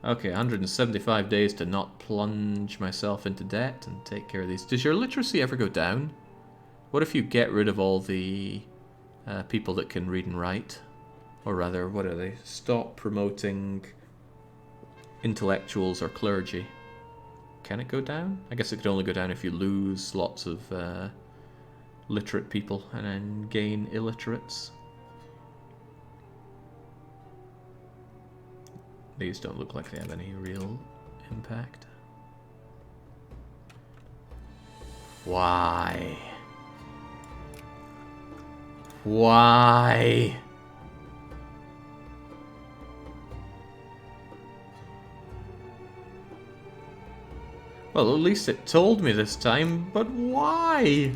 Okay, 175 days to not plunge myself into debt and take care of these. Does your literacy ever go down? What if you get rid of all the people that can read and write? Or rather, what are they? Stop promoting intellectuals or clergy. Can it go down? I guess it could only go down if you lose lots of literate people and then gain illiterates. These don't look like they have any real impact. Why? Why? Well, at least it told me this time, but why?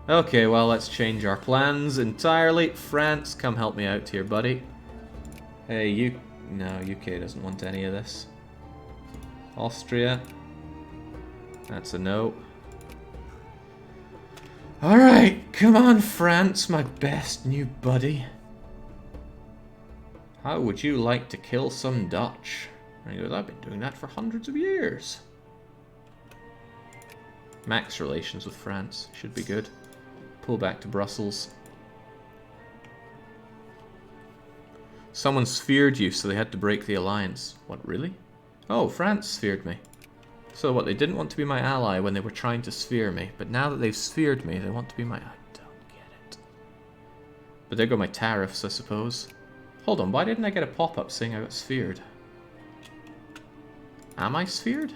Okay, well, let's change our plans entirely. France, come help me out here, buddy. Hey, no, UK doesn't want any of this. Austria. That's a no. Alright, come on, France, my best new buddy. How would you like to kill some Dutch? And he goes, I've been doing that for hundreds of years. Max relations with France. Should be good. Pull back to Brussels. Someone sphered you, so they had to break the alliance. What, really? Oh, France sphered me. So what, they didn't want to be my ally when they were trying to sphere me, but now that they've sphered me, they want to be my... I don't get it. But there go my tariffs, I suppose. Hold on, why didn't I get a pop-up saying I got sphered? Am I sphered?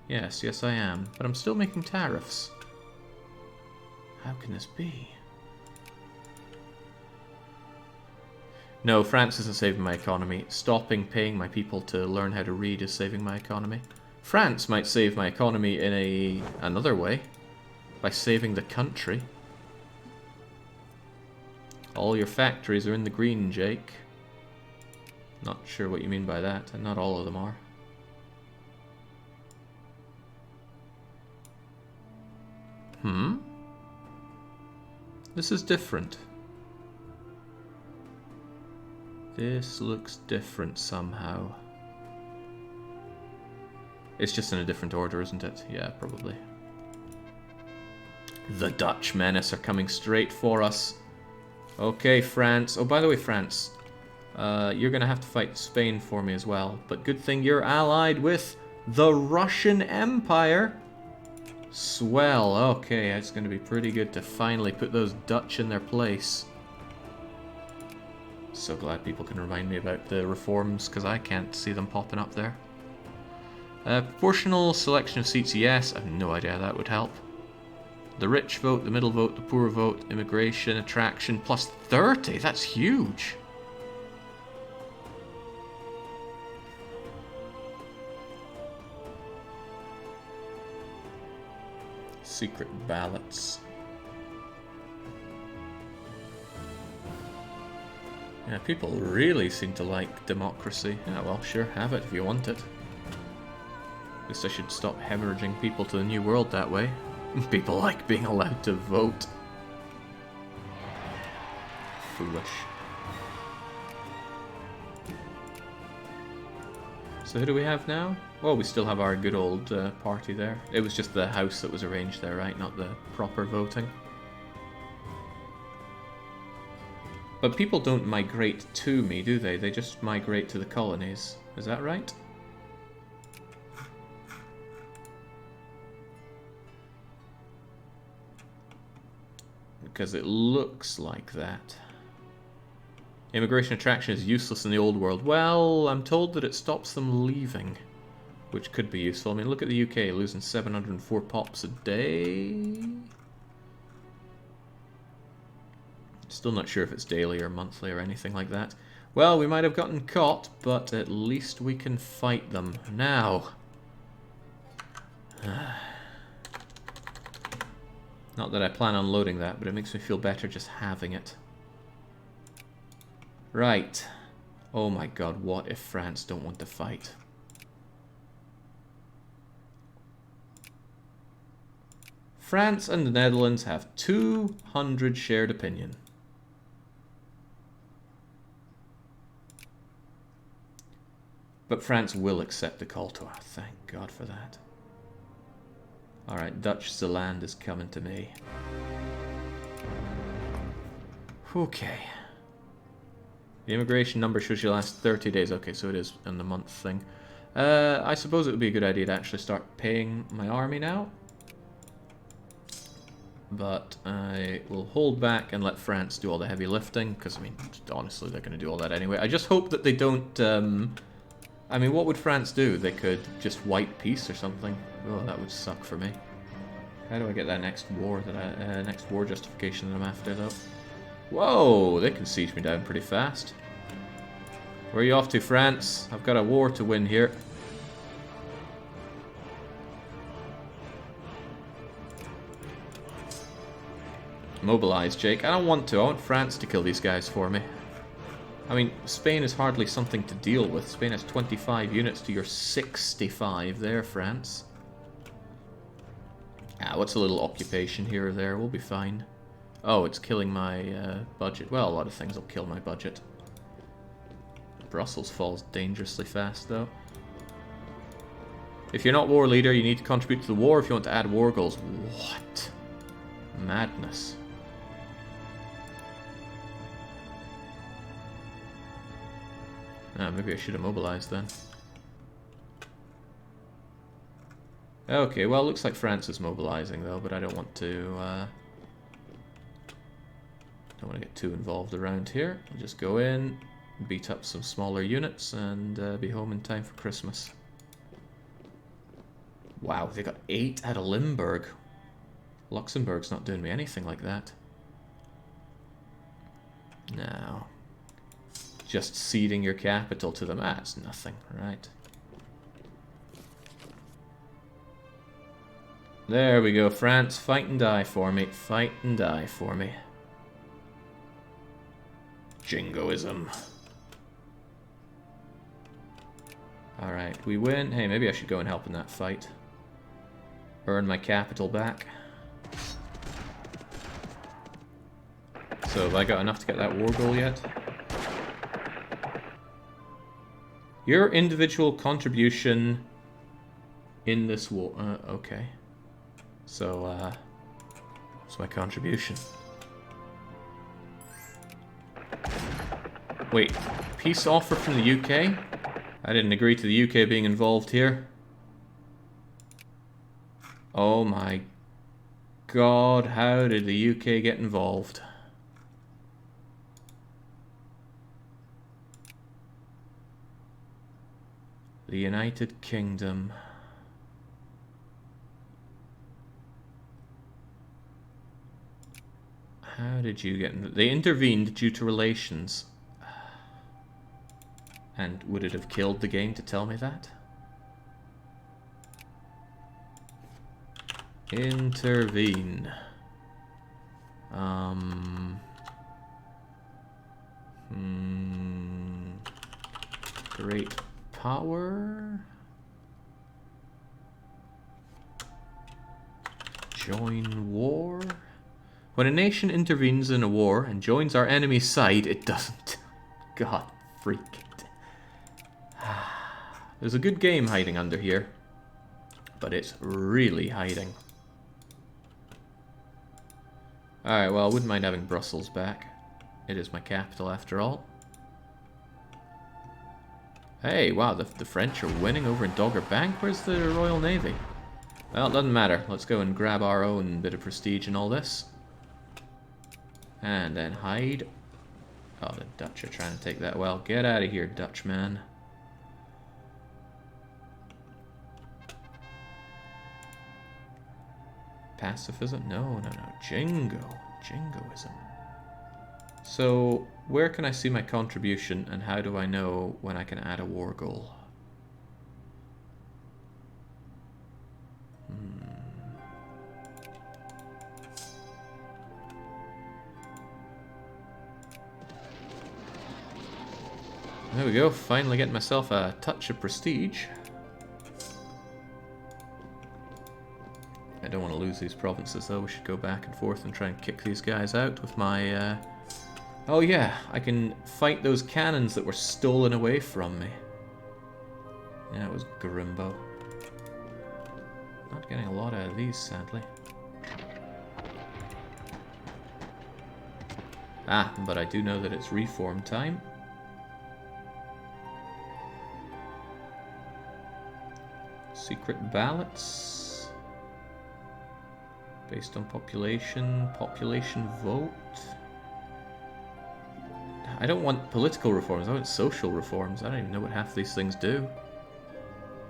Yes, yes I am. But I'm still making tariffs. How can this be? No, France isn't saving my economy. Stopping paying my people to learn how to read is saving my economy. France might save my economy in another way. By saving the country. All your factories are in the green, Jake. Not sure what you mean by that, and not all of them are. This is different. This looks different somehow. It's just in a different order, isn't it? Yeah, probably. The Dutch Menace are coming straight for us. Okay, France. Oh, by the way, France. You're going to have to fight Spain for me as well. But good thing you're allied with the Russian Empire. Swell. Okay, it's going to be pretty good to finally put those Dutch in their place. So glad people can remind me about the reforms, because I can't see them popping up there. Proportional selection of seats, yes. I have no idea how that would help. The rich vote, the middle vote, the poor vote, immigration, attraction, plus 30. That's huge. Secret ballots. Yeah, people really seem to like democracy. Yeah, well, sure, have it if you want it. Guess I should stop hemorrhaging people to the New World that way. People like being allowed to vote. Foolish. So who do we have now? Well, we still have our good old party there. It was just the house that was arranged there, right? Not the proper voting. But people don't migrate to me, do they? They just migrate to the colonies. Is that right? Because it looks like that. Immigration attraction is useless in the old world. Well, I'm told that it stops them leaving, which could be useful. I mean, look at the UK, losing 704 pops a day. Still not sure if it's daily or monthly or anything like that. Well, we might have gotten caught, but at least we can fight them now. Not that I plan on loading that, but it makes me feel better just having it. Right. Oh my god, what if France don't want to fight? France and the Netherlands have 200 shared opinion. But France will accept the call to us. Thank God for that. Alright, Dutch Zeeland is coming to me. Okay. The immigration number shows you last 30 days. Okay, so it is in the month thing. I suppose it would be a good idea to actually start paying my army now. But I will hold back and let France do all the heavy lifting, because, I mean, honestly, they're going to do all that anyway. I just hope that they don't... I mean, what would France do? They could just wipe peace or something. Oh, that would suck for me. How do I get that next war next war justification that I'm after, though? Whoa, they can siege me down pretty fast. Where are you off to, France? I've got a war to win here. Mobilize, Jake. I don't want to. I want France to kill these guys for me. I mean, Spain is hardly something to deal with. Spain has 25 units to your 65 there, France. Ah, what's a little occupation here or there? We'll be fine. Oh, it's killing my budget. Well, a lot of things will kill my budget. Brussels falls dangerously fast, though. If you're not war leader, you need to contribute to the war if you want to add war goals. What? Madness. Ah, maybe I should have mobilized then. Okay, well, it looks like France is mobilizing, though, but I don't want to... don't want to get too involved around here. I'll just go in, beat up some smaller units, and be home in time for Christmas. Wow, they got 8 out of Limburg. Luxembourg's not doing me anything like that. No. Just ceding your capital to them. That's nothing, right? There we go, France. Fight and die for me. Fight and die for me. Jingoism. Alright, we win. Hey, maybe I should go and help in that fight. Earn my capital back. So, have I got enough to get that war goal yet? Your individual contribution in this war... okay. So, what's my contribution? Wait, peace offer from the UK? I didn't agree to the UK being involved here. Oh my god, how did the UK get involved? The United Kingdom. How did you get in? They intervened due to relations. And would it have killed the game to tell me that? Intervene. Great power. Join war. When a nation intervenes in a war and joins our enemy's side, it doesn't. God freak it. There's a good game hiding under here, but it's really hiding. Alright, well, I wouldn't mind having Brussels back. It is my capital after all. Hey, wow, the French are winning over in Dogger Bank. Where's the Royal Navy? Well, it doesn't matter. Let's go and grab our own bit of prestige in all this. And then hide. Oh, the Dutch are trying to take that well. Get out of here, Dutchman. Pacifism? No. Jingoism. So, where can I see my contribution, and how do I know when I can add a war goal? There we go, finally getting myself a touch of prestige. I don't want to lose these provinces though, we should go back and forth and try and kick these guys out with my... Oh yeah, I can fight those cannons that were stolen away from me. Yeah, it was Grimbo. Not getting a lot out of these, sadly. Ah, but I do know that it's reform time. Secret ballots. Based on population vote. I don't want political reforms, I want social reforms. I don't even know what half these things do.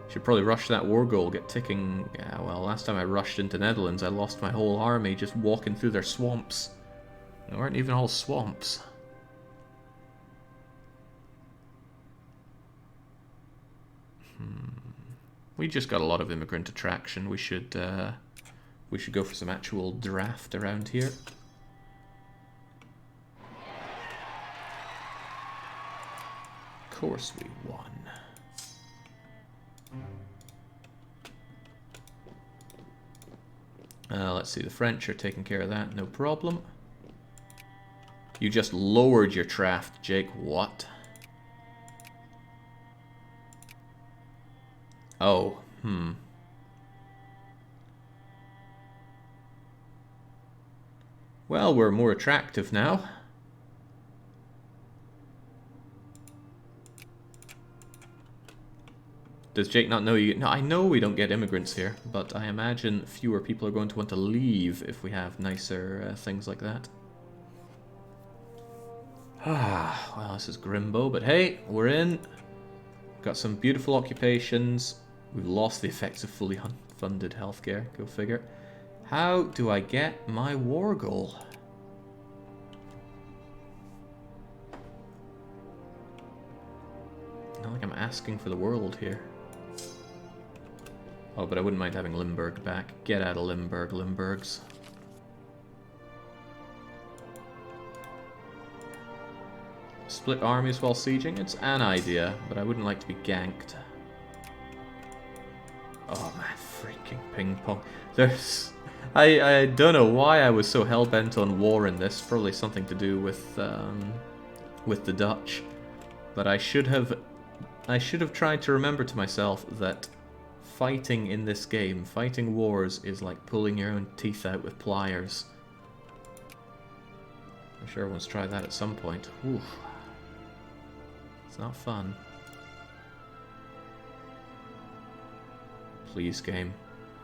Should probably rush that war goal, get ticking. Yeah, well, last time I rushed into Netherlands, I lost my whole army just walking through their swamps. They weren't even all swamps. We just got a lot of immigrant attraction. We should go for some actual draft around here. Of course we won. Let's see, the French are taking care of that, no problem. You just lowered your draft, Jake. What? Oh, Well, we're more attractive now. Does Jake not know you... No, I know we don't get immigrants here, but I imagine fewer people are going to want to leave if we have nicer things like that. Ah, well, this is Grimbo, but hey, we're in. Got some beautiful occupations. We've lost the effects of fully funded healthcare, go figure. How do I get my war goal? Not like I'm asking for the world here. Oh, but I wouldn't mind having Limburg back. Get out of Limburg, Limburgs. Split armies while sieging? It's an idea, but I wouldn't like to be ganked. Oh my freaking ping pong. There's... I don't know why I was so hell-bent on war in this. Probably something to do with the Dutch. But I should have tried to remember to myself that fighting in this game, fighting wars, is like pulling your own teeth out with pliers. I'm sure everyone's tried that at some point. Oof. It's not fun. Please, game.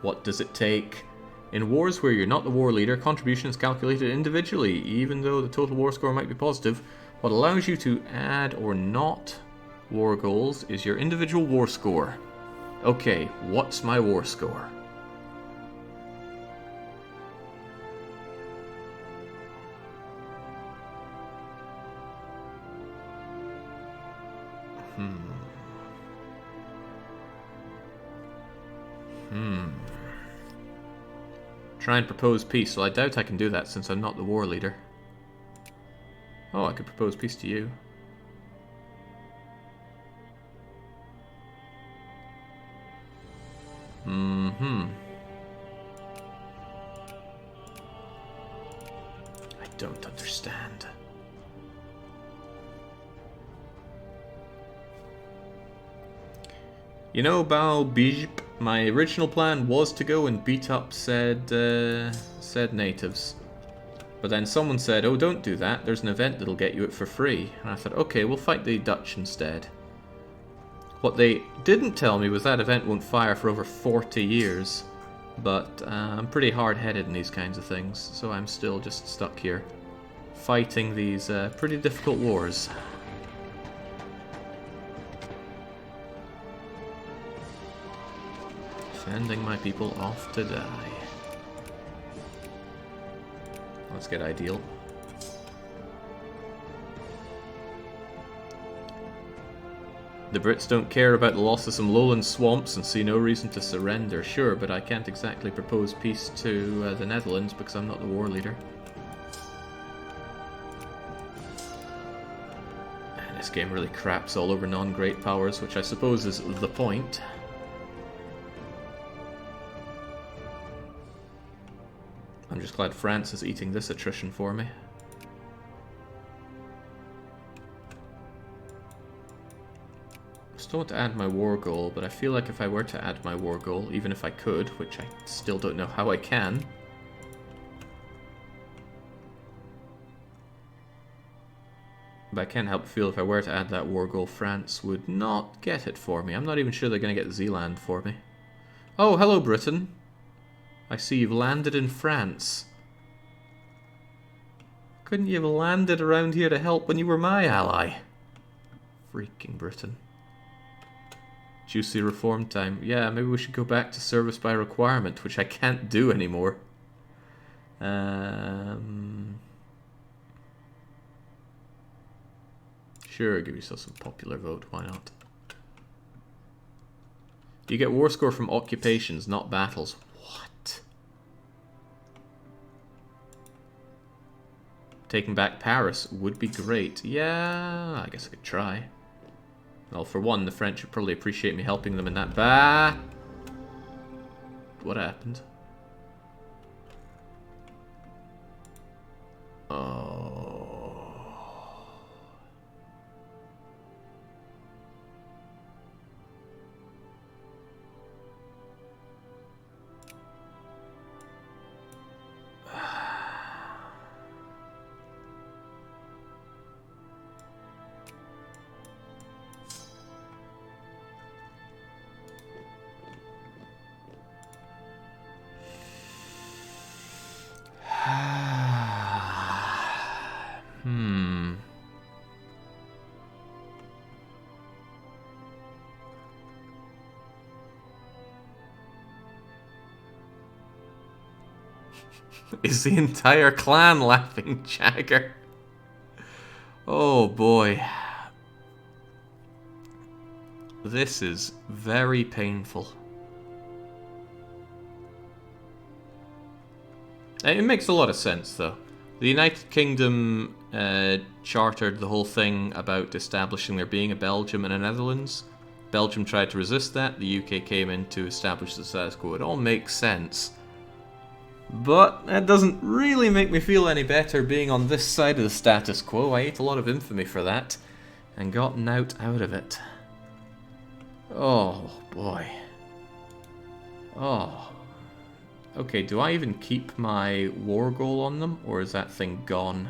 What does it take? In wars where you're not the war leader, contribution is calculated individually, even though the total war score might be positive. What allows you to add or not war goals is your individual war score. Okay, what's my war score? Try and propose peace. Well, I doubt I can do that since I'm not the war leader. Oh, I could propose peace to you. Mm-hmm. I don't understand. You know, Belgium, my original plan was to go and beat up said natives. But then someone said, oh, don't do that, there's an event that'll get you it for free. And I thought, okay, we'll fight the Dutch instead. What they didn't tell me was that event won't fire for over 40 years. But I'm pretty hard-headed in these kinds of things, so I'm still just stuck here, fighting these pretty difficult wars. Sending my people off to die. Let's get ideal. The Brits don't care about the loss of some lowland swamps and see no reason to surrender, sure, but I can't exactly propose peace to the Netherlands because I'm not the war leader. And this game really craps all over non-great powers, which I suppose is the point. I'm just glad France is eating this attrition for me. I still want to add my war goal, but I feel like if I were to add my war goal, even if I could, which I still don't know how I can, but I can't help but feel if I were to add that war goal, France would not get it for me. I'm not even sure they're going to get Zeeland for me. Oh, hello Britain. I see you've landed in France. Couldn't you have landed around here to help when you were my ally? Freaking Britain. Juicy reform time. Yeah, maybe we should go back to service by requirement, which I can't do anymore. Sure, give yourself some popular vote, why not? You get war score from occupations, not battles. What? Taking back Paris would be great. Yeah, I guess I could try. Well, for one, the French would probably appreciate me helping them in that What happened? Oh. Is the entire clan laughing, Jagger? Oh boy. This is very painful. It makes a lot of sense, though. The United Kingdom chartered the whole thing about establishing there being a Belgium and a Netherlands. Belgium tried to resist that. The UK came in to establish the status quo. It all makes sense. But that doesn't really make me feel any better being on this side of the status quo. I ate a lot of infamy for that and got out of it. Oh boy. Oh. Okay, do I even keep my war goal on them, or is that thing gone?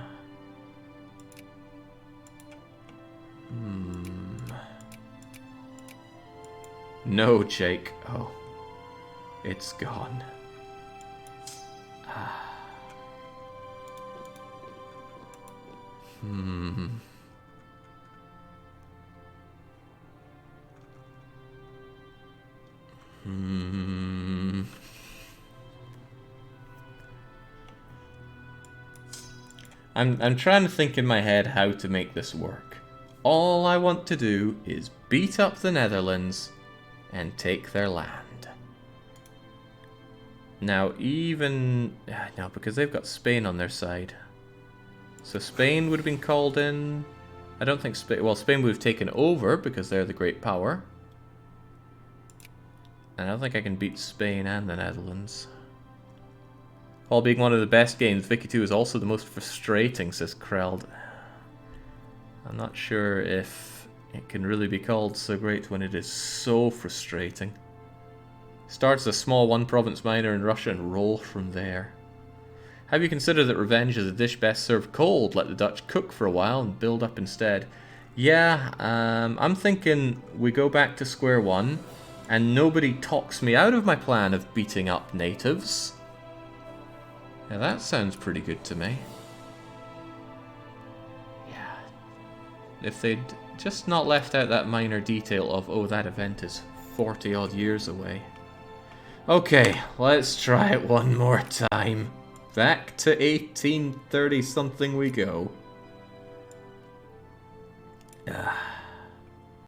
No, Jake. Oh. It's gone. I'm trying to think in my head how to make this work. All I want to do is beat up the Netherlands and take their land. Now, even... No, because they've got Spain on their side. So Spain would have been called in. I don't think Spain... Well, Spain would have taken over because they're the great power. And I don't think I can beat Spain and the Netherlands. All being one of the best games, Vicky 2 is also the most frustrating, says Kreld. I'm not sure if it can really be called so great when it is so frustrating. Starts a small one-province minor in Russia and roll from there. Have you considered that revenge is a dish best served cold? Let the Dutch cook for a while and build up instead. Yeah, I'm thinking we go back to square one and nobody talks me out of my plan of beating up natives. Yeah, that sounds pretty good to me. Yeah. If they'd just not left out that minor detail of, oh, that event is 40 odd years away. Okay, let's try it one more time. Back to 1830 something we go.